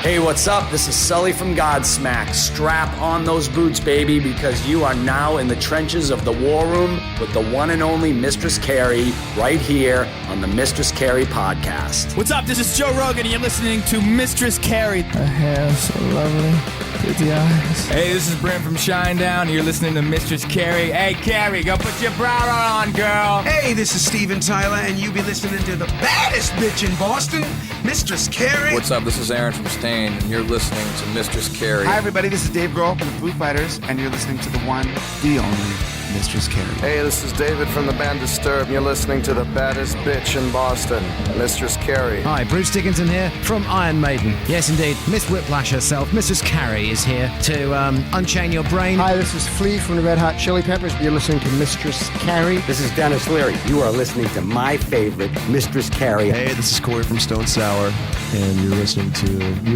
Hey, what's up? This is Sully from Godsmack. Strap on those boots, baby, because you are now in the trenches of the war room with the one and only Mistress Carrie right here on the Mistress Carrie podcast. What's up? This is Joe Rogan, and you're listening to Mistress Carrie. Her hair so lovely, pretty eyes. Hey, this is Brent from Shinedown, and you're listening to Mistress Carrie. Hey, Carrie, go put your bra on, girl. Hey, this is Steven Tyler, and you be listening to the baddest bitch in Boston, Mistress Carrie. What's up? This is Aaron from Stain, and you're listening to Mistress Carrie. Hi, everybody. This is Dave Grohl from the Foo Fighters, and you're listening to the one, the only Mistress Carrie. Hey, this is David from the band Disturbed, and you're listening to the baddest bitch in Boston, Mistress Carrie. Hi, Bruce Dickinson here from Iron Maiden. Yes, indeed, Miss Whiplash herself, Mistress Carrie, is here to unchain your brain. Hi, this is Flea from the Red Hot Chili Peppers. You're listening to Mistress Carrie. This is Dennis Leary. You are listening to my favorite, Mistress Carrie. Hey, this is Corey from Stone Sour, and you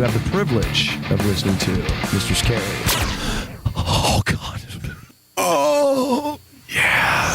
have the privilege of listening to Mistress Carrie. Oh, God. Oh, yeah.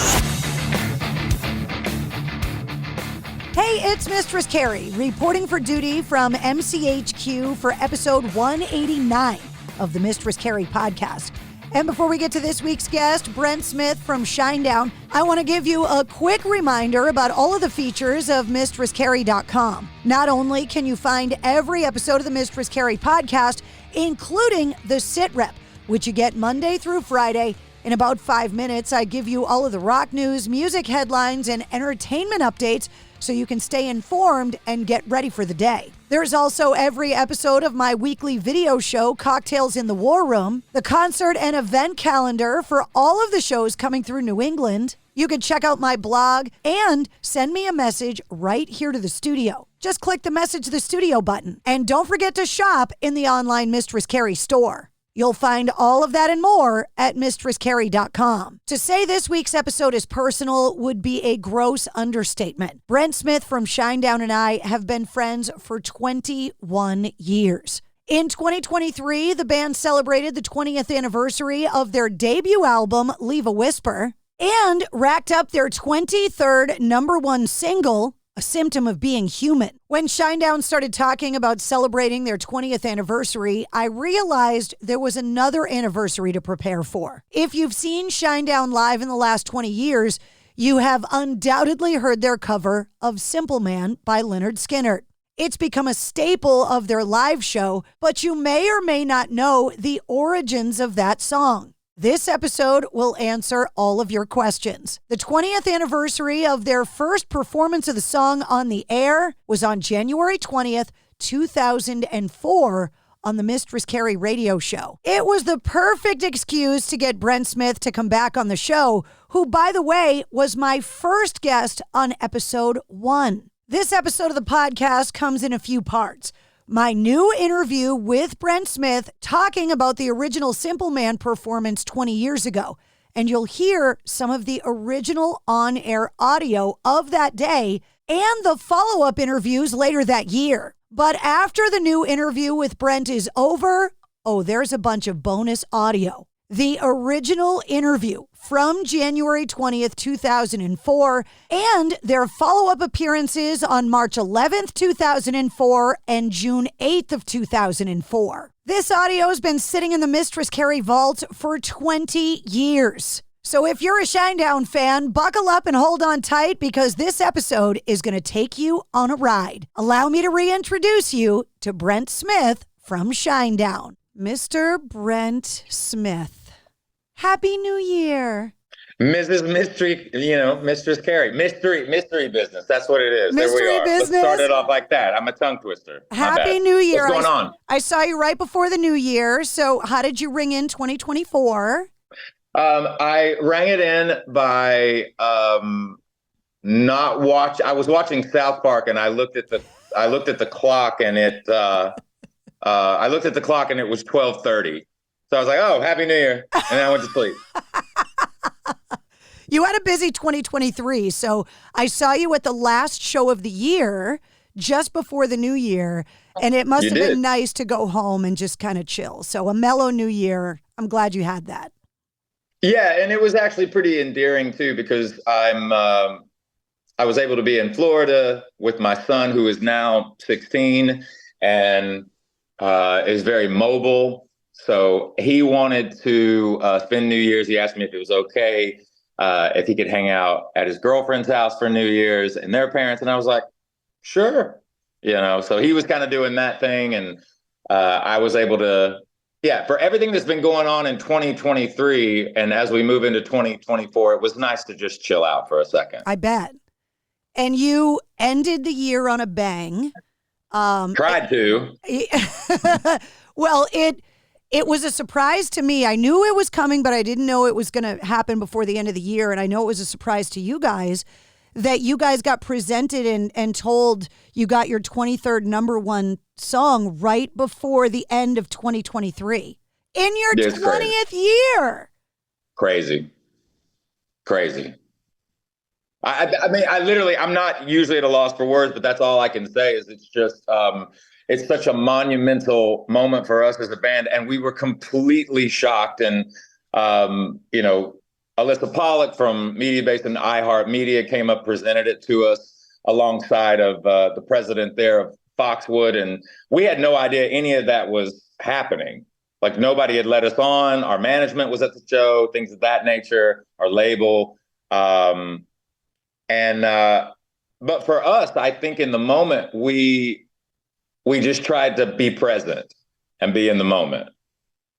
Hey, it's Mistress Carrie, reporting for duty from MCHQ for episode 189 of the Mistress Carrie podcast. And before we get to this week's guest, Brent Smith from Shinedown, I want to give you a quick reminder about all of the features of MistressCarrie.com. Not only can you find every episode of the Mistress Carrie podcast, including the Sit Rep, which you get Monday through Friday. In about 5 minutes, I give you all of the rock news, music headlines, and entertainment updates so you can stay informed and get ready for the day. There's also every episode of my weekly video show, Cocktails in the War Room, the concert and event calendar for all of the shows coming through New England. You can check out my blog and send me a message right here to the studio. Just click the Message the Studio button. And don't forget to shop in the online Mistress Carrie store. You'll find all of that and more at MistressCarrie.com. To say this week's episode is personal would be a gross understatement. Brent Smith from Shinedown and I have been friends for 21 years. In 2023, the band celebrated the 20th anniversary of their debut album, Leave a Whisper, and racked up their 23rd number one single, A Symptom of Being Human. When Shinedown started talking about celebrating their 20th anniversary, I realized there was another anniversary to prepare for. If you've seen Shinedown live in the last 20 years, you have undoubtedly heard their cover of Simple Man by Lynyrd Skynyrd. It's become a staple of their live show, but you may or may not know the origins of that song. This episode will answer all of your questions. The 20th anniversary of their first performance of the song on the air was on January 20th, 2004 on the Mistress Carrie radio show. It was the perfect excuse to get Brent Smith to come back on the show, who, by the way, was my first guest on episode 1. This episode of the podcast comes in a few parts. My new interview with Brent Smith talking about the original Simple Man performance 20 years ago. And you'll hear some of the original on-air audio of that day and the follow-up interviews later that year. But after the new interview with Brent is over, there's a bunch of bonus audio. The original interview from January 20th, 2004, and their follow-up appearances on March 11th, 2004, and June 8th of 2004. This audio has been sitting in the Mistress Carrie vault for 20 years. So if you're a Shinedown fan, buckle up and hold on tight because this episode is going to take you on a ride. Allow me to reintroduce you to Brent Smith from Shinedown. Mr. Brent Smith. Happy New Year. Mrs. Mystery, Mistress Carrie. Mystery business. That's what it is. Mystery there we are. business. Let's start it off like that. I'm a tongue twister. Happy New Year. What's going on? I saw you right before the New Year. So how did you ring in 2024? I rang it in by not watch. I was watching South Park and I looked at the clock and it I looked at the clock and it was 12:30. So I was like, oh, Happy New Year. And then I went to sleep. You had a busy 2023. So I saw you at the last show of the year, just before the new year. And it must have been nice to go home and just kind of chill. So a mellow new year. I'm glad you had that. Yeah. And it was actually pretty endearing, too, because I was able to be in Florida with my son, who is now 16. And is very mobile. So he wanted to spend New Year's. He asked me if it was okay, if he could hang out at his girlfriend's house for New Year's and their parents. And I was like, sure. So he was kind of doing that thing. And I was able to, for everything that's been going on in 2023. And as we move into 2024, it was nice to just chill out for a second. I bet. And you ended the year on a bang. Tried to. Well, it was a surprise to me. I knew it was coming, but I didn't know it was going to happen before the end of the year. And I know it was a surprise to you guys that you guys got presented and told you got your 23rd number one song right before the end of 2023 in your 20th year. Crazy. I mean, I'm not usually at a loss for words, but that's all I can say is it's just, it's such a monumental moment for us as a band. And we were completely shocked. And, Alyssa Pollock from Mediabase and iHeartMedia came up, presented it to us alongside of the president there of Foxwood. And we had no idea any of that was happening. Like nobody had let us on. Our management was at the show, things of that nature, our label. But for us, I think in the moment, we just tried to be present and be in the moment.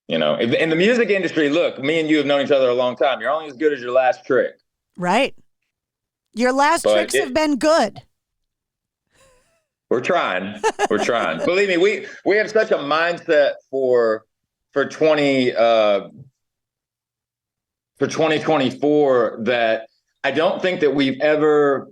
In the music industry, look, me and you have known each other a long time. You're only as good as your last trick. Right. Your last tricks have been good. We're trying. Believe me, we have such a mindset for 2024 that I don't think that we've ever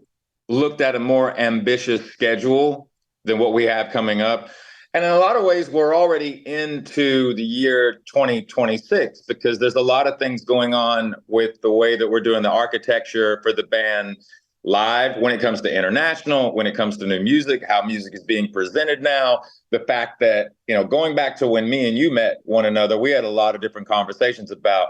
looked at a more ambitious schedule than what we have coming up. And in a lot of ways, we're already into the year 2026 because there's a lot of things going on with the way that we're doing the architecture for the band live when it comes to international, when it comes to new music, how music is being presented now. The fact that, going back to when me and you met one another, we had a lot of different conversations about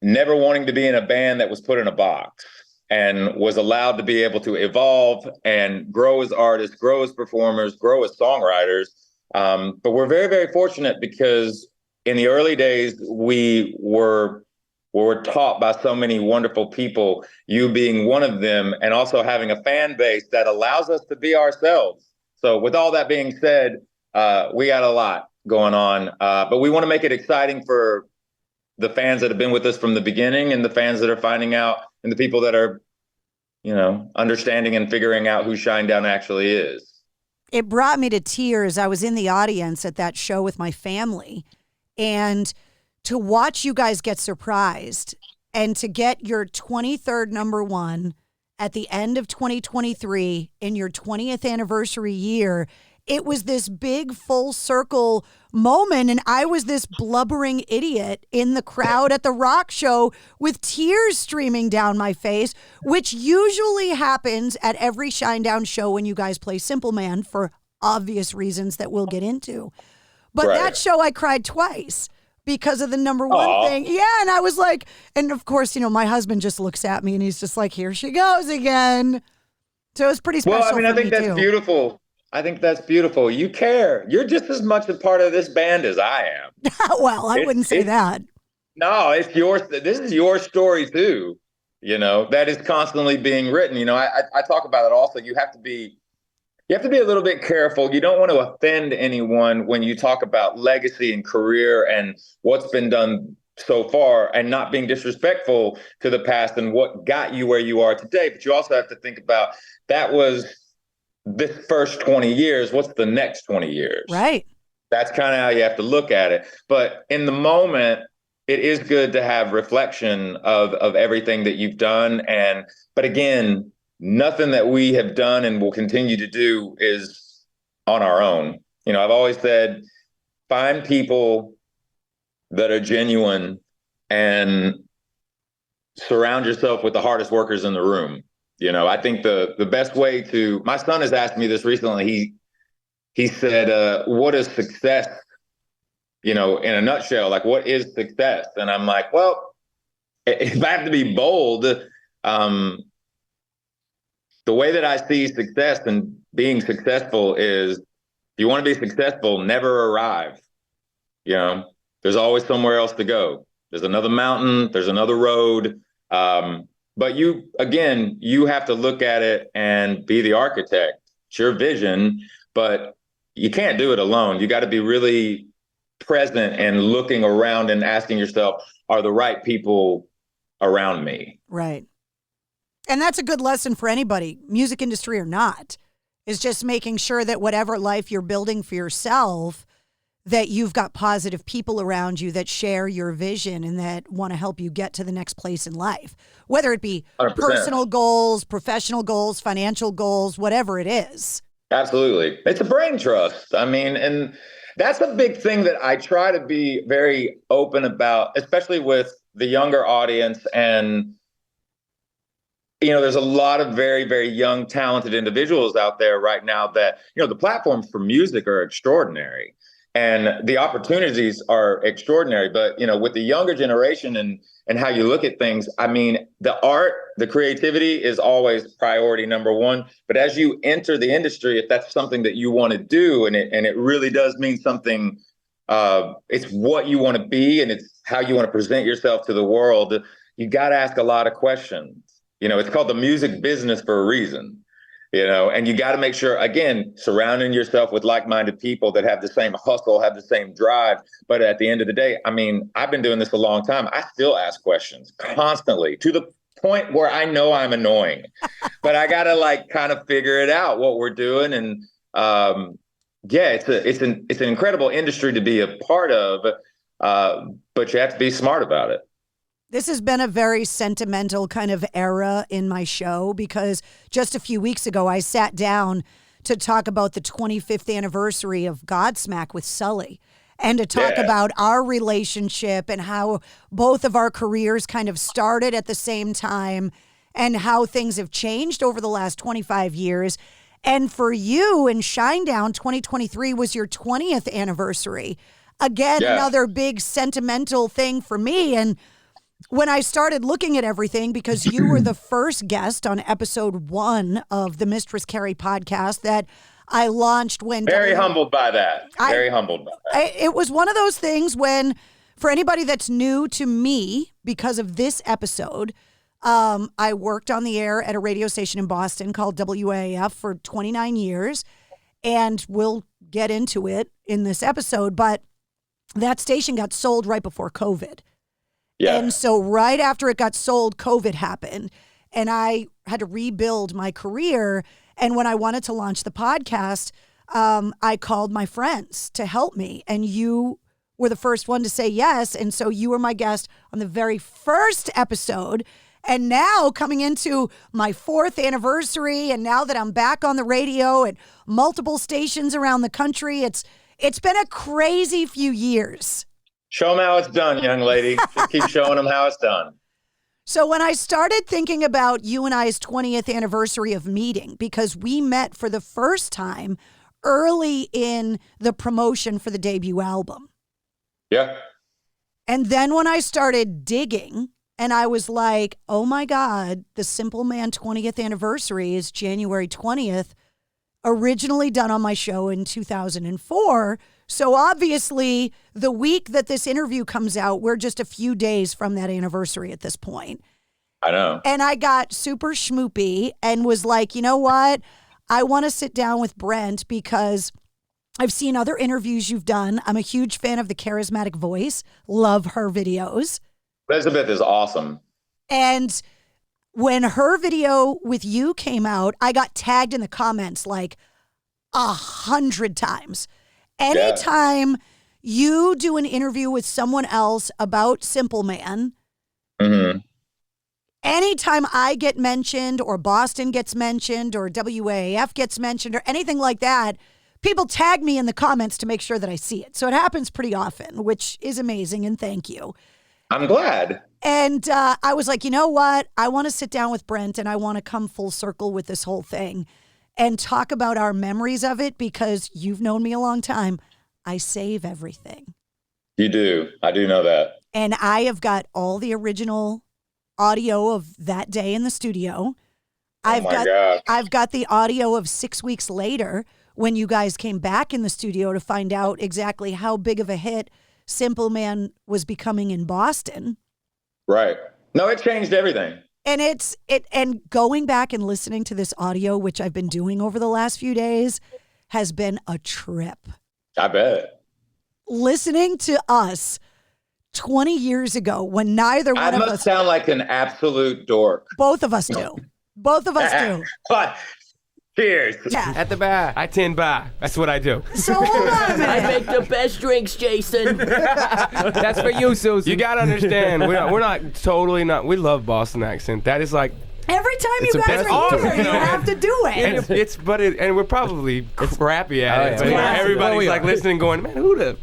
never wanting to be in a band that was put in a box and was allowed to be able to evolve and grow as artists, grow as performers, grow as songwriters. But we're very, very fortunate because in the early days, we were taught by so many wonderful people, you being one of them, and also having a fan base that allows us to be ourselves. So with all that being said, we got a lot going on, but we want to make it exciting for the fans that have been with us from the beginning and the fans that are finding out and the people that are, understanding and figuring out who Shinedown actually is. It brought me to tears. I was in the audience at that show with my family, and to watch you guys get surprised and to get your 23rd number one at the end of 2023 in your 20th anniversary year, it was this big full circle moment. And I was this blubbering idiot in the crowd at the rock show with tears streaming down my face, which usually happens at every Shinedown show when you guys play Simple Man for obvious reasons that we'll get into. But that show I cried twice because of the number one thing. Yeah. And I was like, and of course, my husband just looks at me and he's just like, here she goes again. So it was pretty special. Well, I think that's beautiful. I think that's beautiful. You care. You're just as much a part of this band as I am. Well, I wouldn't say that. No, it's yours. This is your story too. That is constantly being written. I talk about it also. You have to be a little bit careful. You don't want to offend anyone when you talk about legacy and career and what's been done so far and not being disrespectful to the past and what got you where you are today. But you also have to think about that was this first 20 years, what's the next 20 years? Right. That's kind of how you have to look at it. But in the moment, it is good to have reflection of everything that you've done. But again, nothing that we have done and will continue to do is on our own. I've always said, find people that are genuine and surround yourself with the hardest workers in the room. I think the best way to, my son has asked me this recently. He said, what is success, in a nutshell, like what is success? And I'm like, well, if I have to be bold, the way that I see success and being successful is, you want to be successful, never arrive. You know, there's always somewhere else to go. There's another mountain, there's another road. But you have to look at it and be the architect. It's your vision, but you can't do it alone. You got to be really present and looking around and asking yourself, are the right people around me? Right. And that's a good lesson for anybody, music industry or not, is just making sure that whatever life you're building for yourself, that you've got positive people around you that share your vision and that want to help you get to the next place in life, whether it be 100%. Personal goals, professional goals, financial goals, whatever it is. Absolutely. It's a brain trust. I mean, and that's a big thing that I try to be very open about, especially with the younger audience. And, you know, there's a lot of very, very young, talented individuals out there right now that, you know, the platforms for music are extraordinary. And the opportunities are extraordinary. But, you know, with the younger generation and how you look at things, I mean, the art, the creativity is always priority number one. But as you enter the industry, if that's something that you want to do, and it really does mean something, it's what you want to be and it's how you want to present yourself to the world, you got to ask a lot of questions. You know, it's called the music business for a reason. You know, and you got to make sure, again, surrounding yourself with like-minded people that have the same hustle, have the same drive. But at the end of the day, I mean, I've been doing this a long time. I still ask questions constantly to the point where I know I'm annoying, but I got to like kind of figure it out what we're doing. And it's an incredible industry to be a part of, but you have to be smart about it. This has been a very sentimental kind of era in my show because just a few weeks ago, I sat down to talk about the 25th anniversary of Godsmack with Sully and to talk about our relationship and how both of our careers kind of started at the same time and how things have changed over the last 25 years. And for you in Shinedown, 2023 was your 20th anniversary. Again, another big sentimental thing for me. And when I started looking at everything, because you were the first guest on episode 1 of the Mistress Carrie podcast that I launched when... Very humbled by that. Very humbled by that. It was one of those things when, for anybody that's new to me, because of this episode, I worked on the air at a radio station in Boston called WAAF for 29 years, and we'll get into it in this episode, but that station got sold right before COVID. Yeah. And so right after it got sold, COVID happened and I had to rebuild my career. And when I wanted to launch the podcast, I called my friends to help me. And you were the first one to say yes. And so you were my guest on the very first episode. And now coming into my 4th anniversary, and now that I'm back on the radio at multiple stations around the country, it's been a crazy few years. Show them how it's done, young lady. Just keep showing them how it's done. So when I started thinking about you and I's 20th anniversary of meeting, because we met for the first time early in the promotion for the debut album. Yeah. And then when I started digging, and I was like, oh my God, the Simple Man 20th anniversary is January 20th, originally done on my show in 2004. So obviously, the week that this interview comes out, we're just a few days from that anniversary at this point. I know. And I got super schmoopy and was like, you know what? I want to sit down with Brent because I've seen other interviews you've done. I'm a huge fan of the charismatic voice. Love her videos. Elizabeth is awesome. And when her video with you came out, I got tagged in the comments like 100 times. Anytime you do an interview with someone else about Simple Man, anytime I get mentioned or Boston gets mentioned or WAAF gets mentioned or anything like that, people tag me in the comments to make sure that I see it. So it happens pretty often, which is amazing, and thank you. I'm glad. And I was like, you know what? I want to sit down with Brent and I want to come full circle with this whole thing and talk about our memories of it because you've known me a long time. I save everything. You do. I do know that. And I have got all the original audio of that day in the studio. I've got the audio of 6 weeks later when you guys came back in the studio to find out exactly how big of a hit Simple Man was becoming in Boston. Right. No, it changed everything. And and going back and listening to this audio, which I've been doing over the last few days, has been a trip. I bet. Listening to us 20 years ago when neither one of us... I must sound like an absolute dork. Both of us do. Both of us do. But cheers. Yeah. At the bar. I tend bar. That's what I do. So hold on a minute. I make the best drinks, Jason. That's for you, Susan. You got to understand, we're not totally not. We love Boston accent. That is like... Every time you guys are here, you have to do it. And we're probably crappy at it. But everybody's like listening, going, "Man, who the?"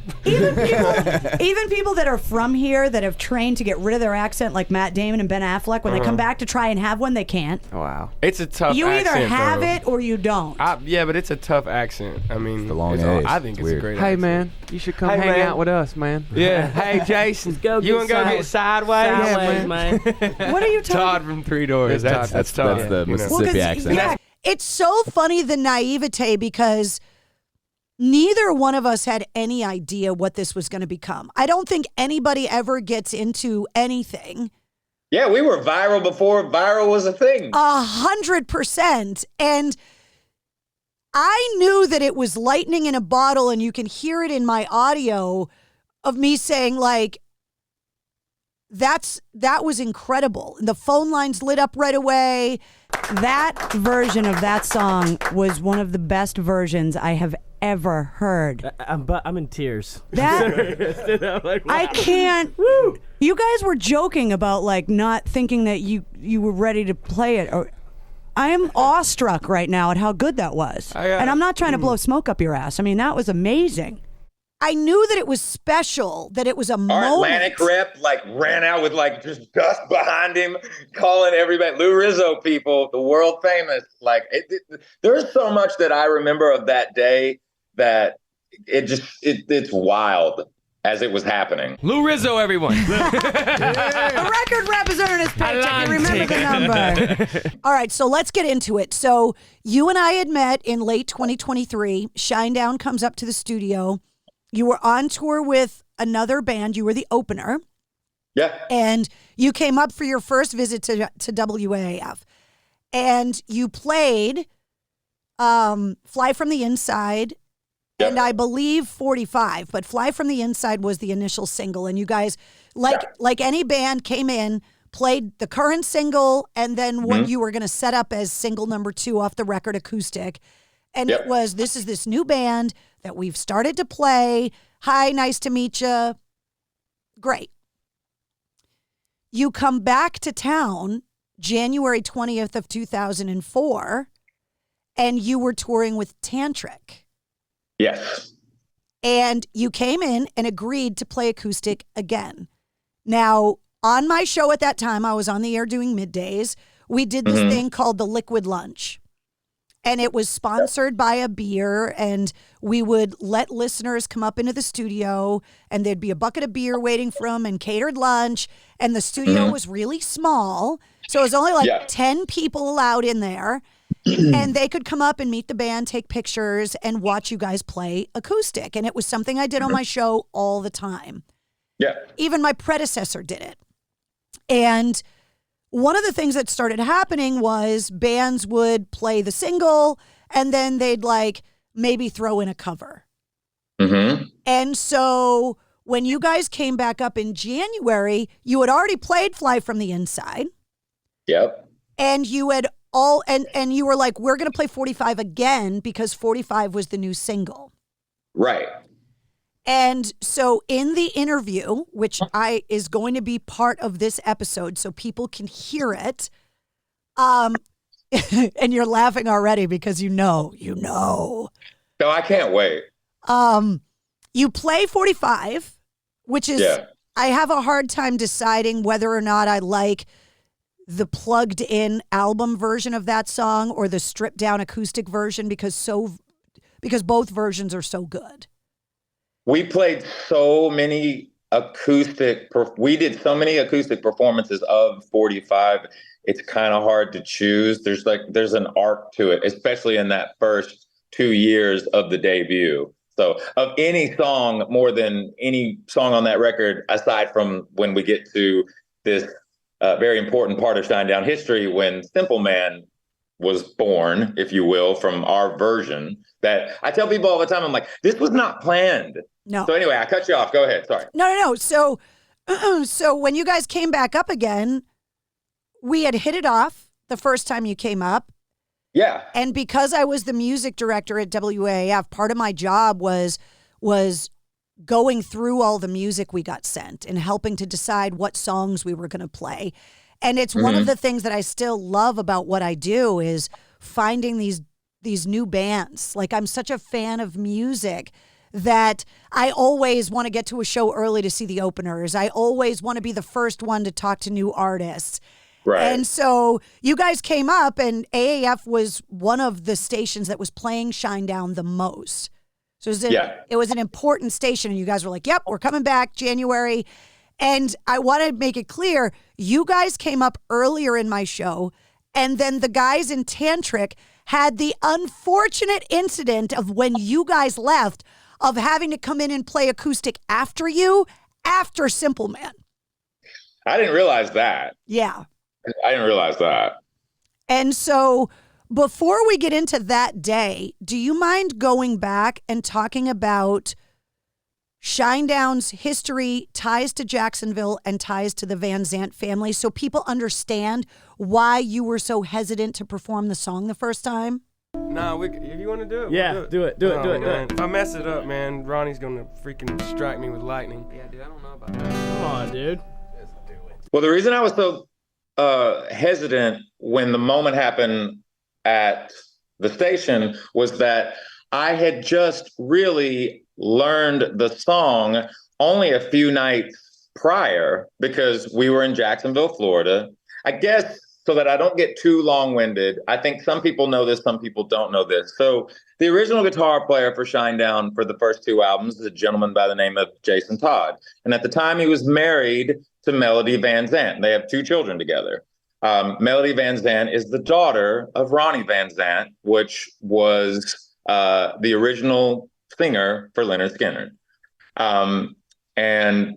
Even people that are from here that have trained to get rid of their accent, like Matt Damon and Ben Affleck, when they come back to try and have one, they can't. Oh, wow, it's a tough. You accent, either have though. it or you don't. Yeah, but it's a tough accent. I mean, I think it's a great. Hey accent. man, you should come hang out with us, man. Yeah. Hey Jason, you want to go get sideways, man? What are you talking? Todd from Three Doors. That's tough. That's the Mississippi accent. Yeah, it's so funny, the naivete, because neither one of us had any idea what this was going to become. I don't think anybody ever gets into anything. Yeah, we were viral before viral was a thing. 100%. And I knew that it was lightning in a bottle, and you can hear it in my audio of me saying, like, that was incredible. The phone lines lit up right away. That version of that song was one of the best versions I have ever heard. I'm in tears. That like, wow. I can't. Woo. You guys were joking about like not thinking that you were ready to play it. I am awestruck right now at how good that was. And I'm not trying to blow smoke up your ass. I mean, that was amazing. I knew that it was special, that it was a moment. Our Atlantic rep ran out with just dust behind him, calling everybody Lou Rizzo people, the world famous. There's so much that I remember of that day that it's wild as it was happening. Lou Rizzo, everyone. The record rep is earning his paycheck. You remember the number. All right, so let's get into it. So you and I had met in late 2023. Shinedown comes up to the studio. You were on tour with another band. You were the opener. Yeah. And you came up for your first visit to WAAF. And you played Fly From the Inside, and I believe 45. But Fly From the Inside was the initial single. And you guys, like any band, came in, played the current single, and then what you were going to set up as single number 2 off the record, acoustic. And it was, this is this new band that we've started to play. Hi, nice to meet you. Great. You come back to town January 20th of 2004, and you were touring with Tantric. Yes. And you came in and agreed to play acoustic again. Now, on my show at that time, I was on the air doing middays. We did this thing called the Liquid Lunch. And it was sponsored by a beer, and we would let listeners come up into the studio, and there'd be a bucket of beer waiting for them and catered lunch. And the studio was really small, so it was only 10 people allowed in there. And they could come up and meet the band, take pictures, and watch you guys play acoustic. And it was something I did on my show all the time. Yeah. Even my predecessor did it. And one of the things that started happening was bands would play the single, and then they'd maybe throw in a cover. And so when you guys came back up in January, you had already played Fly From the Inside. Yep. And you had and you were like, we're going to play 45 again because 45 was the new single. Right. And so in the interview, which is going to be part of this episode so people can hear it, and you're laughing already because you know. No, I can't wait. You play 45, which is, I have a hard time deciding whether or not I like the plugged in album version of that song or the stripped down acoustic version because both versions are so good. We played so many we did so many acoustic performances of 45. It's kind of hard to choose. There's an arc to it, especially in that first 2 years of the debut. So of any song, more than any song on that record, aside from when we get to this very important part of Shinedown history, when Simple Man was born, if you will, from our version, that I tell people all the time, I'm like, this was not planned. No. So anyway, I cut you off. Go ahead. Sorry. No. So when you guys came back up again, we had hit it off the first time you came up. Yeah. And because I was the music director at WAAF, part of my job was going through all the music we got sent and helping to decide what songs we were going to play. And it's one of the things that I still love about what I do is finding these new bands. Like, I'm such a fan of music that I always want to get to a show early to see the openers. I always want to be the first one to talk to new artists. Right. And so you guys came up, and AAF was one of the stations that was playing Shinedown the most. So it was an important station, and you guys were like, yep, we're coming back January. And I want to make it clear, you guys came up earlier in my show, and then the guys in Tantric had the unfortunate incident of when you guys left of having to come in and play acoustic after Simple Man. I didn't realize that. Yeah. I didn't realize that. And so before we get into that day, do you mind going back and talking about Shinedown's history, ties to Jacksonville, and ties to the Van Zant family so people understand why you were so hesitant to perform the song the first time? Nah, if you want to do it, yeah, we'll do it. Do it. If I mess it up, man, Ronnie's going to freaking strike me with lightning. Yeah, dude, I don't know about that. Come on, dude. Let's do it. Well, the reason I was so hesitant when the moment happened at the station was that I had just really learned the song only a few nights prior because we were in Jacksonville, Florida. I guess so that I don't get too long-winded, I think some people know this, some people don't know this. So the original guitar player for Shinedown for the first two albums is a gentleman by the name of Jasin Todd. And at the time he was married to Melody Van Zant. They have two children together. Melody Van Zant is the daughter of Ronnie Van Zant, which was the original singer for Lynyrd Skynyrd, and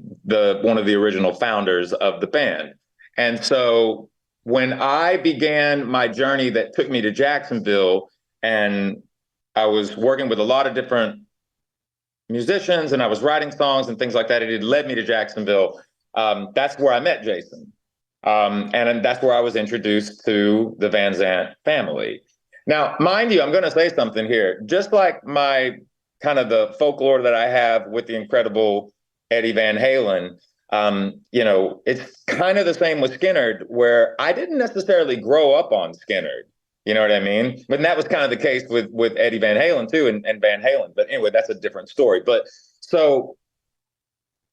one of the original founders of the band. And so when I began my journey that took me to Jacksonville, and I was working with a lot of different musicians, and I was writing songs and things like that, it led me to Jacksonville. That's where I met Jasin. And that's where I was introduced to the Van Zant family. Now, mind you, I'm going to say something here. Just like my kind of the folklore that I have with the incredible Eddie Van Halen, it's kind of the same with Skynyrd, where I didn't necessarily grow up on Skynyrd. You know what I mean? But that was kind of the case with Eddie Van Halen too, and Van Halen. But anyway, that's a different story. But so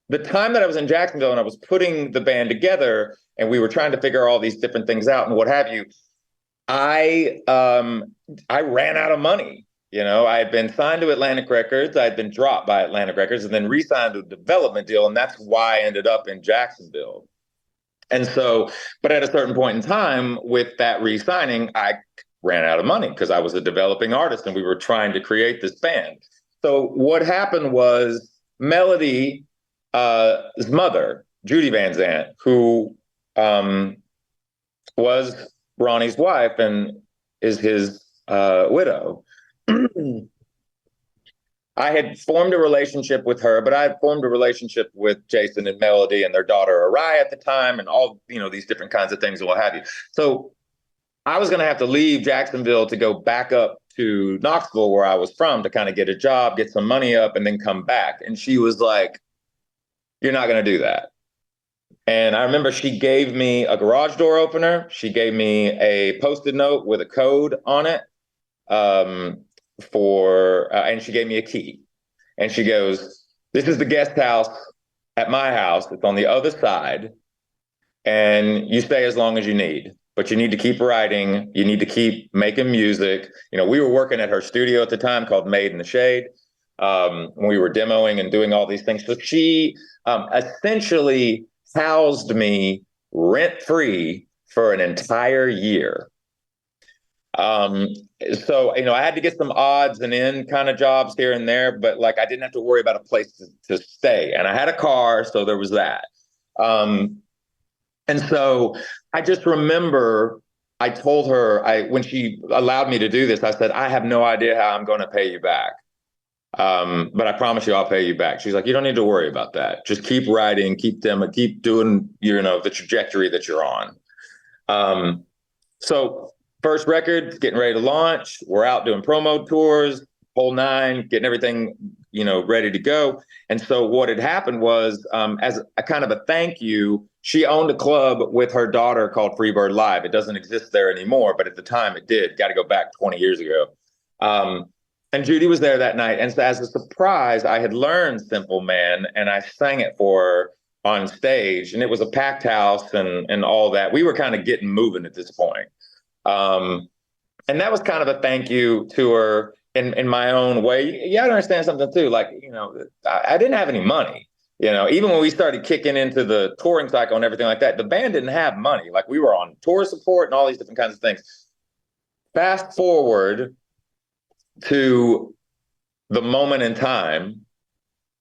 the time that I was in Jacksonville and I was putting the band together and we were trying to figure all these different things out and what have you, I ran out of money. You know, I had been signed to Atlantic Records. I had been dropped by Atlantic Records and then re-signed to a development deal. And that's why I ended up in Jacksonville. And so, but at a certain point in time with that re-signing, I ran out of money because I was a developing artist and we were trying to create this band. So what happened was Melody's mother, Judy Van Zant, who was Ronnie's wife and is his widow. I had formed a relationship with her, but I had formed a relationship with Jasin and Melody and their daughter Araya at the time, and all, these different kinds of things and what have you. So I was going to have to leave Jacksonville to go back up to Knoxville, where I was from, to kind of get a job, get some money up, and then come back. And she was like, "You're not going to do that." And I remember she gave me a garage door opener. She gave me a Post-it note with a code on it. And she gave me a key, and she goes, "This is the guest house at my house. It's on the other side, and you stay as long as you need, but you need to keep writing. You need to keep making music." We were working at her studio at the time called Made in the Shade. We were demoing and doing all these things. So she essentially housed me rent-free for an entire year. So, I had to get some odds and end kind of jobs here and there, but like I didn't have to worry about a place to stay. And I had a car, so there was that. And so I just remember I told her, when she allowed me to do this, I said, I have no idea how I'm going to pay you back. But I promise you I'll pay you back. She's like, you don't need to worry about that. Just keep writing, keep doing, the trajectory that you're on. So first record, getting ready to launch. We're out doing promo tours, whole nine, getting everything, ready to go. And so what had happened was, as a kind of a thank you, she owned a club with her daughter called Freebird Live. It doesn't exist there anymore, but at the time it did. Got to go back 20 years ago. And Judy was there that night. And so as a surprise, I had learned Simple Man and I sang it for her on stage. And it was a packed house and all that. We were kind of getting moving at this point. And that was kind of a thank you to her in my own way. You gotta understand something too. Like, I didn't have any money. Even when we started kicking into the touring cycle and everything like that, the band didn't have money. Like we were on tour support and all these different kinds of things. Fast forward to the moment in time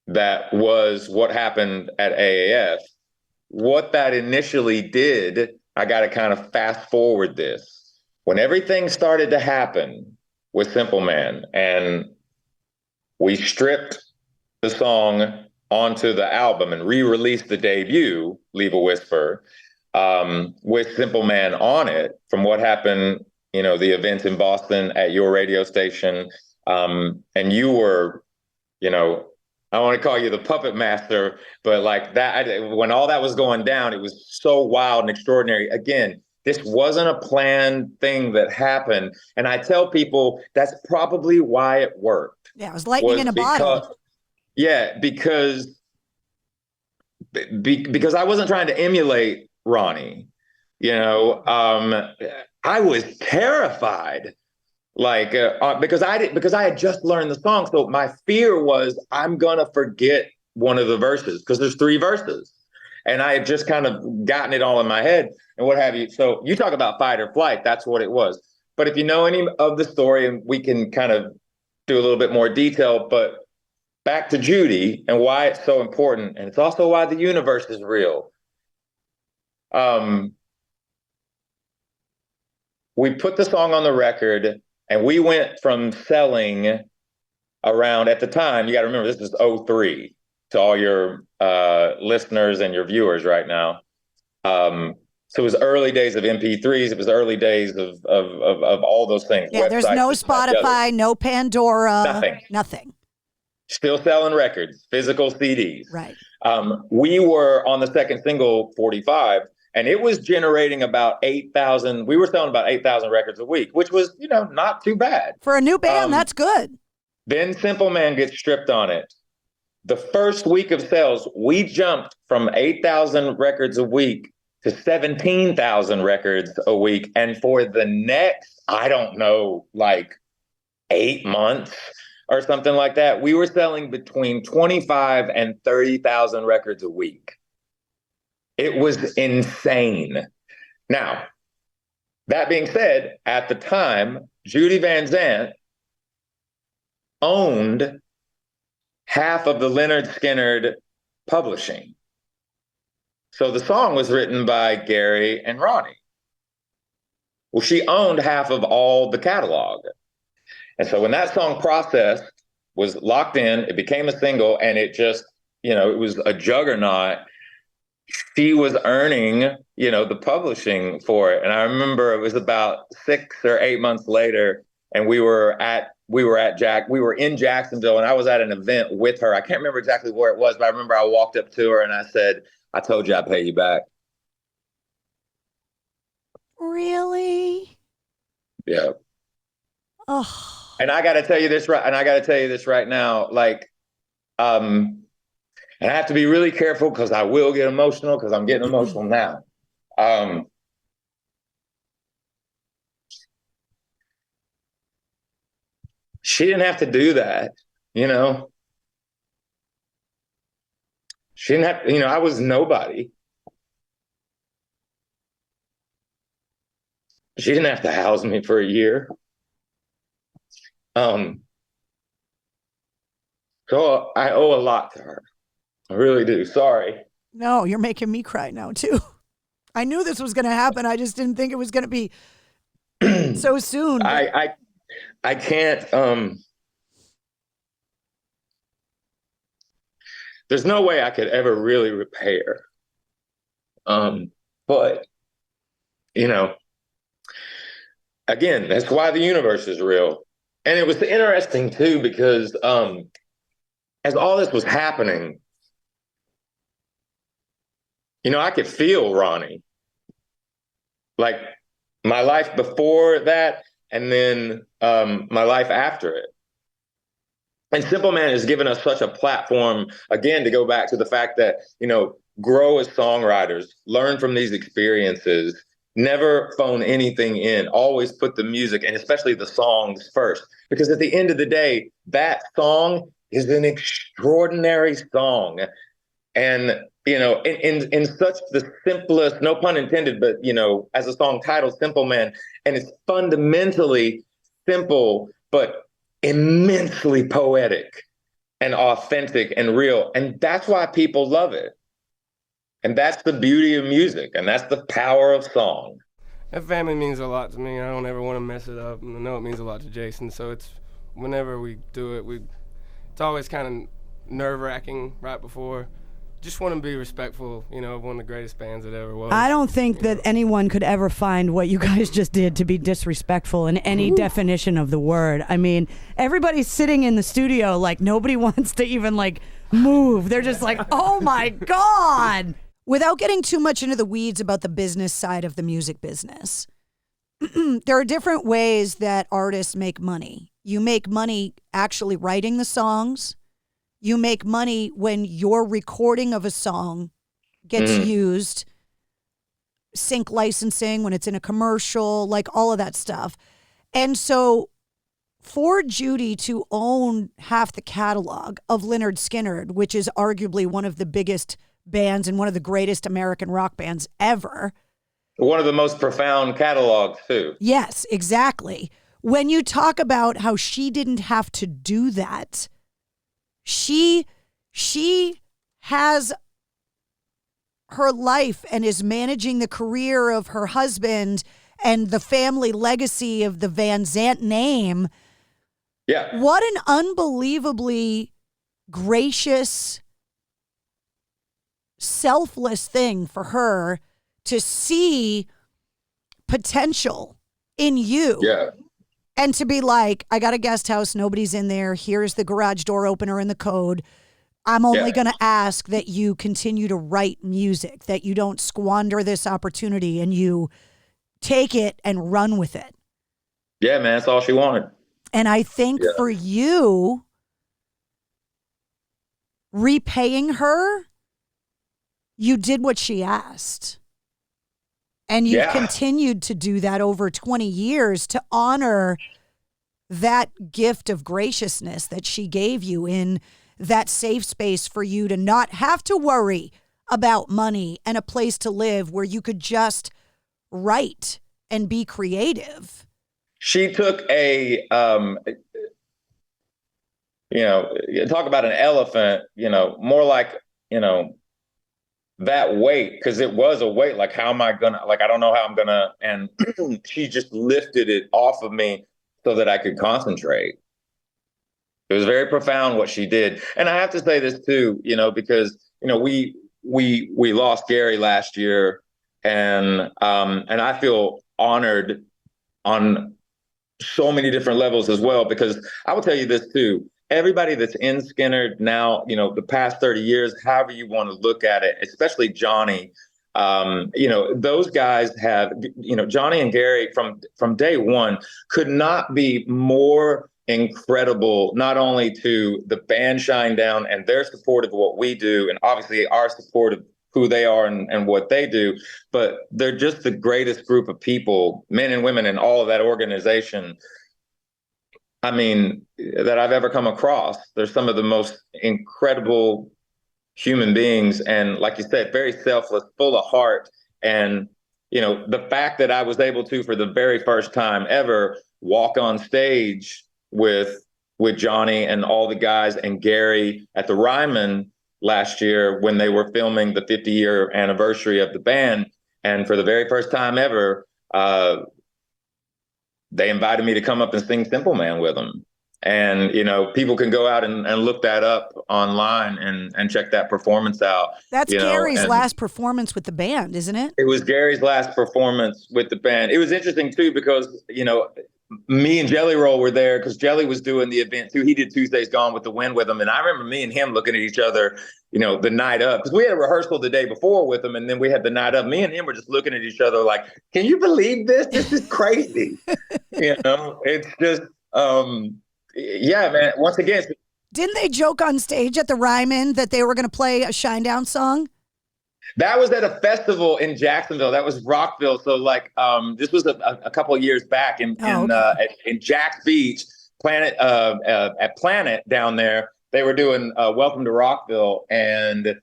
that was what happened at AAF. What that initially did, I got to kind of fast forward this. When everything started to happen with Simple Man and we stripped the song onto the album and re-released the debut, Leave a Whisper, with Simple Man on it, from what happened, the events in Boston at your radio station. And you were, I want to call you the puppet master, but like that, when all that was going down, it was so wild and extraordinary. Again, this wasn't a planned thing that happened. And I tell people that's probably why it worked. Yeah, it was lightning in a bottle. Yeah, because I wasn't trying to emulate Ronnie. I was terrified, like because I had just learned the song. So my fear was I'm gonna forget one of the verses because there's 3 verses, and I had just kind of gotten it all in my head and what have you. So you talk about fight or flight. That's what it was. But if you know any of the story, and we can kind of do a little bit more detail, but back to Judy and why it's so important, and it's also why the universe is real. We put the song on the record, and we went from selling around, at the time, you got to remember, this is 2003, to all your listeners and your viewers right now. So it was early days of MP3s. It was early days of all those things. Yeah, there's no Spotify, no Pandora. Nothing. Still selling records, physical CDs. Right. We were on the second single, 45, and it was generating about 8,000. We were selling about 8,000 records a week, which was, not too bad. For a new band, that's good. Then Simple Man gets stripped on it. The first week of sales, we jumped from 8,000 records a week to 17,000 records a week. And for the next, I don't know, like 8 months or something like that, we were selling between 25 and 30,000 records a week. It was insane. Now, that being said, at the time, Judy Van Zandt owned half of the Lynyrd Skynyrd publishing. So the song was written by Gary and Ronnie. Well, she owned half of all the catalog. And so when that song Processed was locked in, it became a single, and it just, it was a juggernaut. She was earning, the publishing for it. And I remember it was about 6 or 8 months later, and we were in Jacksonville, and I was at an event with her. I can't remember exactly where it was, but I remember I walked up to her and I said, I told you I'd pay you back. Really? Yeah. Oh. And I got to tell you this right now, like, and I have to be really careful because I will get emotional, because I'm getting emotional now. She didn't have to do that, She didn't have, I was nobody. She didn't have to house me for a year. So I owe a lot to her. I really do. Sorry. No, you're making me cry now too. I knew this was going to happen. I just didn't think it was going to be so soon. I can't. There's no way I could ever really repay her. But again, that's why the universe is real. And it was interesting too, because as all this was happening, I could feel Ronnie. Like my life before that, and then my life after it. And Simple Man has given us such a platform, again, to go back to the fact that, grow as songwriters, learn from these experiences, never phone anything in, always put the music and especially the songs first. Because at the end of the day, that song is an extraordinary song. And, in such the simplest, no pun intended, but, as a song titled Simple Man, and it's fundamentally simple, but immensely poetic and authentic and real. And that's why people love it. And that's the beauty of music. And that's the power of song. That family means a lot to me. I don't ever want to mess it up. And I know it means a lot to Jasin. So it's whenever we do it, it's always kind of nerve-wracking right before. Just want to be respectful, of one of the greatest bands that ever was. I don't think that anyone could ever find what you guys just did to be disrespectful in any definition of the word. I mean, everybody's sitting in the studio like nobody wants to even move. They're just like, oh my God. Without getting too much into the weeds about the business side of the music business, there are different ways that artists make money. You make money actually writing the songs. You make money when your recording of a song gets used, sync licensing, when it's in a commercial, all of that stuff. And so for Judy to own half the catalog of Lynyrd Skynyrd, which is arguably one of the biggest bands and one of the greatest American rock bands ever. One of the most profound catalogs, too. Yes, exactly. When you talk about how she didn't have to do that, She has her life and is managing the career of her husband and the family legacy of the Van Zant name. Yeah. What an unbelievably gracious, selfless thing for her to see potential in you. Yeah. And to be like, I got a guest house, nobody's in there. Here's the garage door opener and the code. I'm only going to ask that you continue to write music, that you don't squander this opportunity and you take it and run with it. Yeah, man, that's all she wanted. And I think for you, repaying her, you did what she asked. And you've continued to do that over 20 years to honor that gift of graciousness that she gave you in that safe space for you to not have to worry about money and a place to live where you could just write and be creative. She took talk about an elephant, more like, that weight, because it was a weight, how am I gonna, I don't know how I'm gonna, and she just lifted it off of me so that I could concentrate. It was very profound what she did. And I have to say this too, because, we lost Gary last year, and I feel honored on so many different levels as well, because I will tell you this too. Everybody that's in Skynyrd now, the past 30 years, however you want to look at it, especially Johnny, those guys have, Johnny and Gary from day one could not be more incredible, not only to the band Shinedown and their support of what we do, and obviously our support of who they are and what they do, but they're just the greatest group of people, men and women in all of that organization. I mean, that I've ever come across. They're some of the most incredible human beings. And like you said, very selfless, full of heart. And the fact that I was able to, for the very first time ever, walk on stage with Johnny and all the guys and Gary at the Ryman last year when they were filming the 50-year anniversary of the band. And for the very first time ever, they invited me to come up and sing Simple Man with them. And, people can go out and look that up online and check that performance out. That's Gary's last performance with the band, isn't it? It was Gary's last performance with the band. It was interesting, too, because, me and Jelly Roll were there because Jelly was doing the event, too. He did Tuesdays Gone with the Wind with him. And I remember me and him looking at each other, the night up. Because we had a rehearsal the day before with him, and then we had the night up. Me and him were just looking at each other like, can you believe this? This is crazy. It's just... yeah, man. Once again, didn't they joke on stage at the Ryman that they were going to play a Shinedown song? That was at a festival in Jacksonville. That was Rockville. So, this was a couple of years back in Jax Beach, at Planet down there. They were doing Welcome to Rockville, and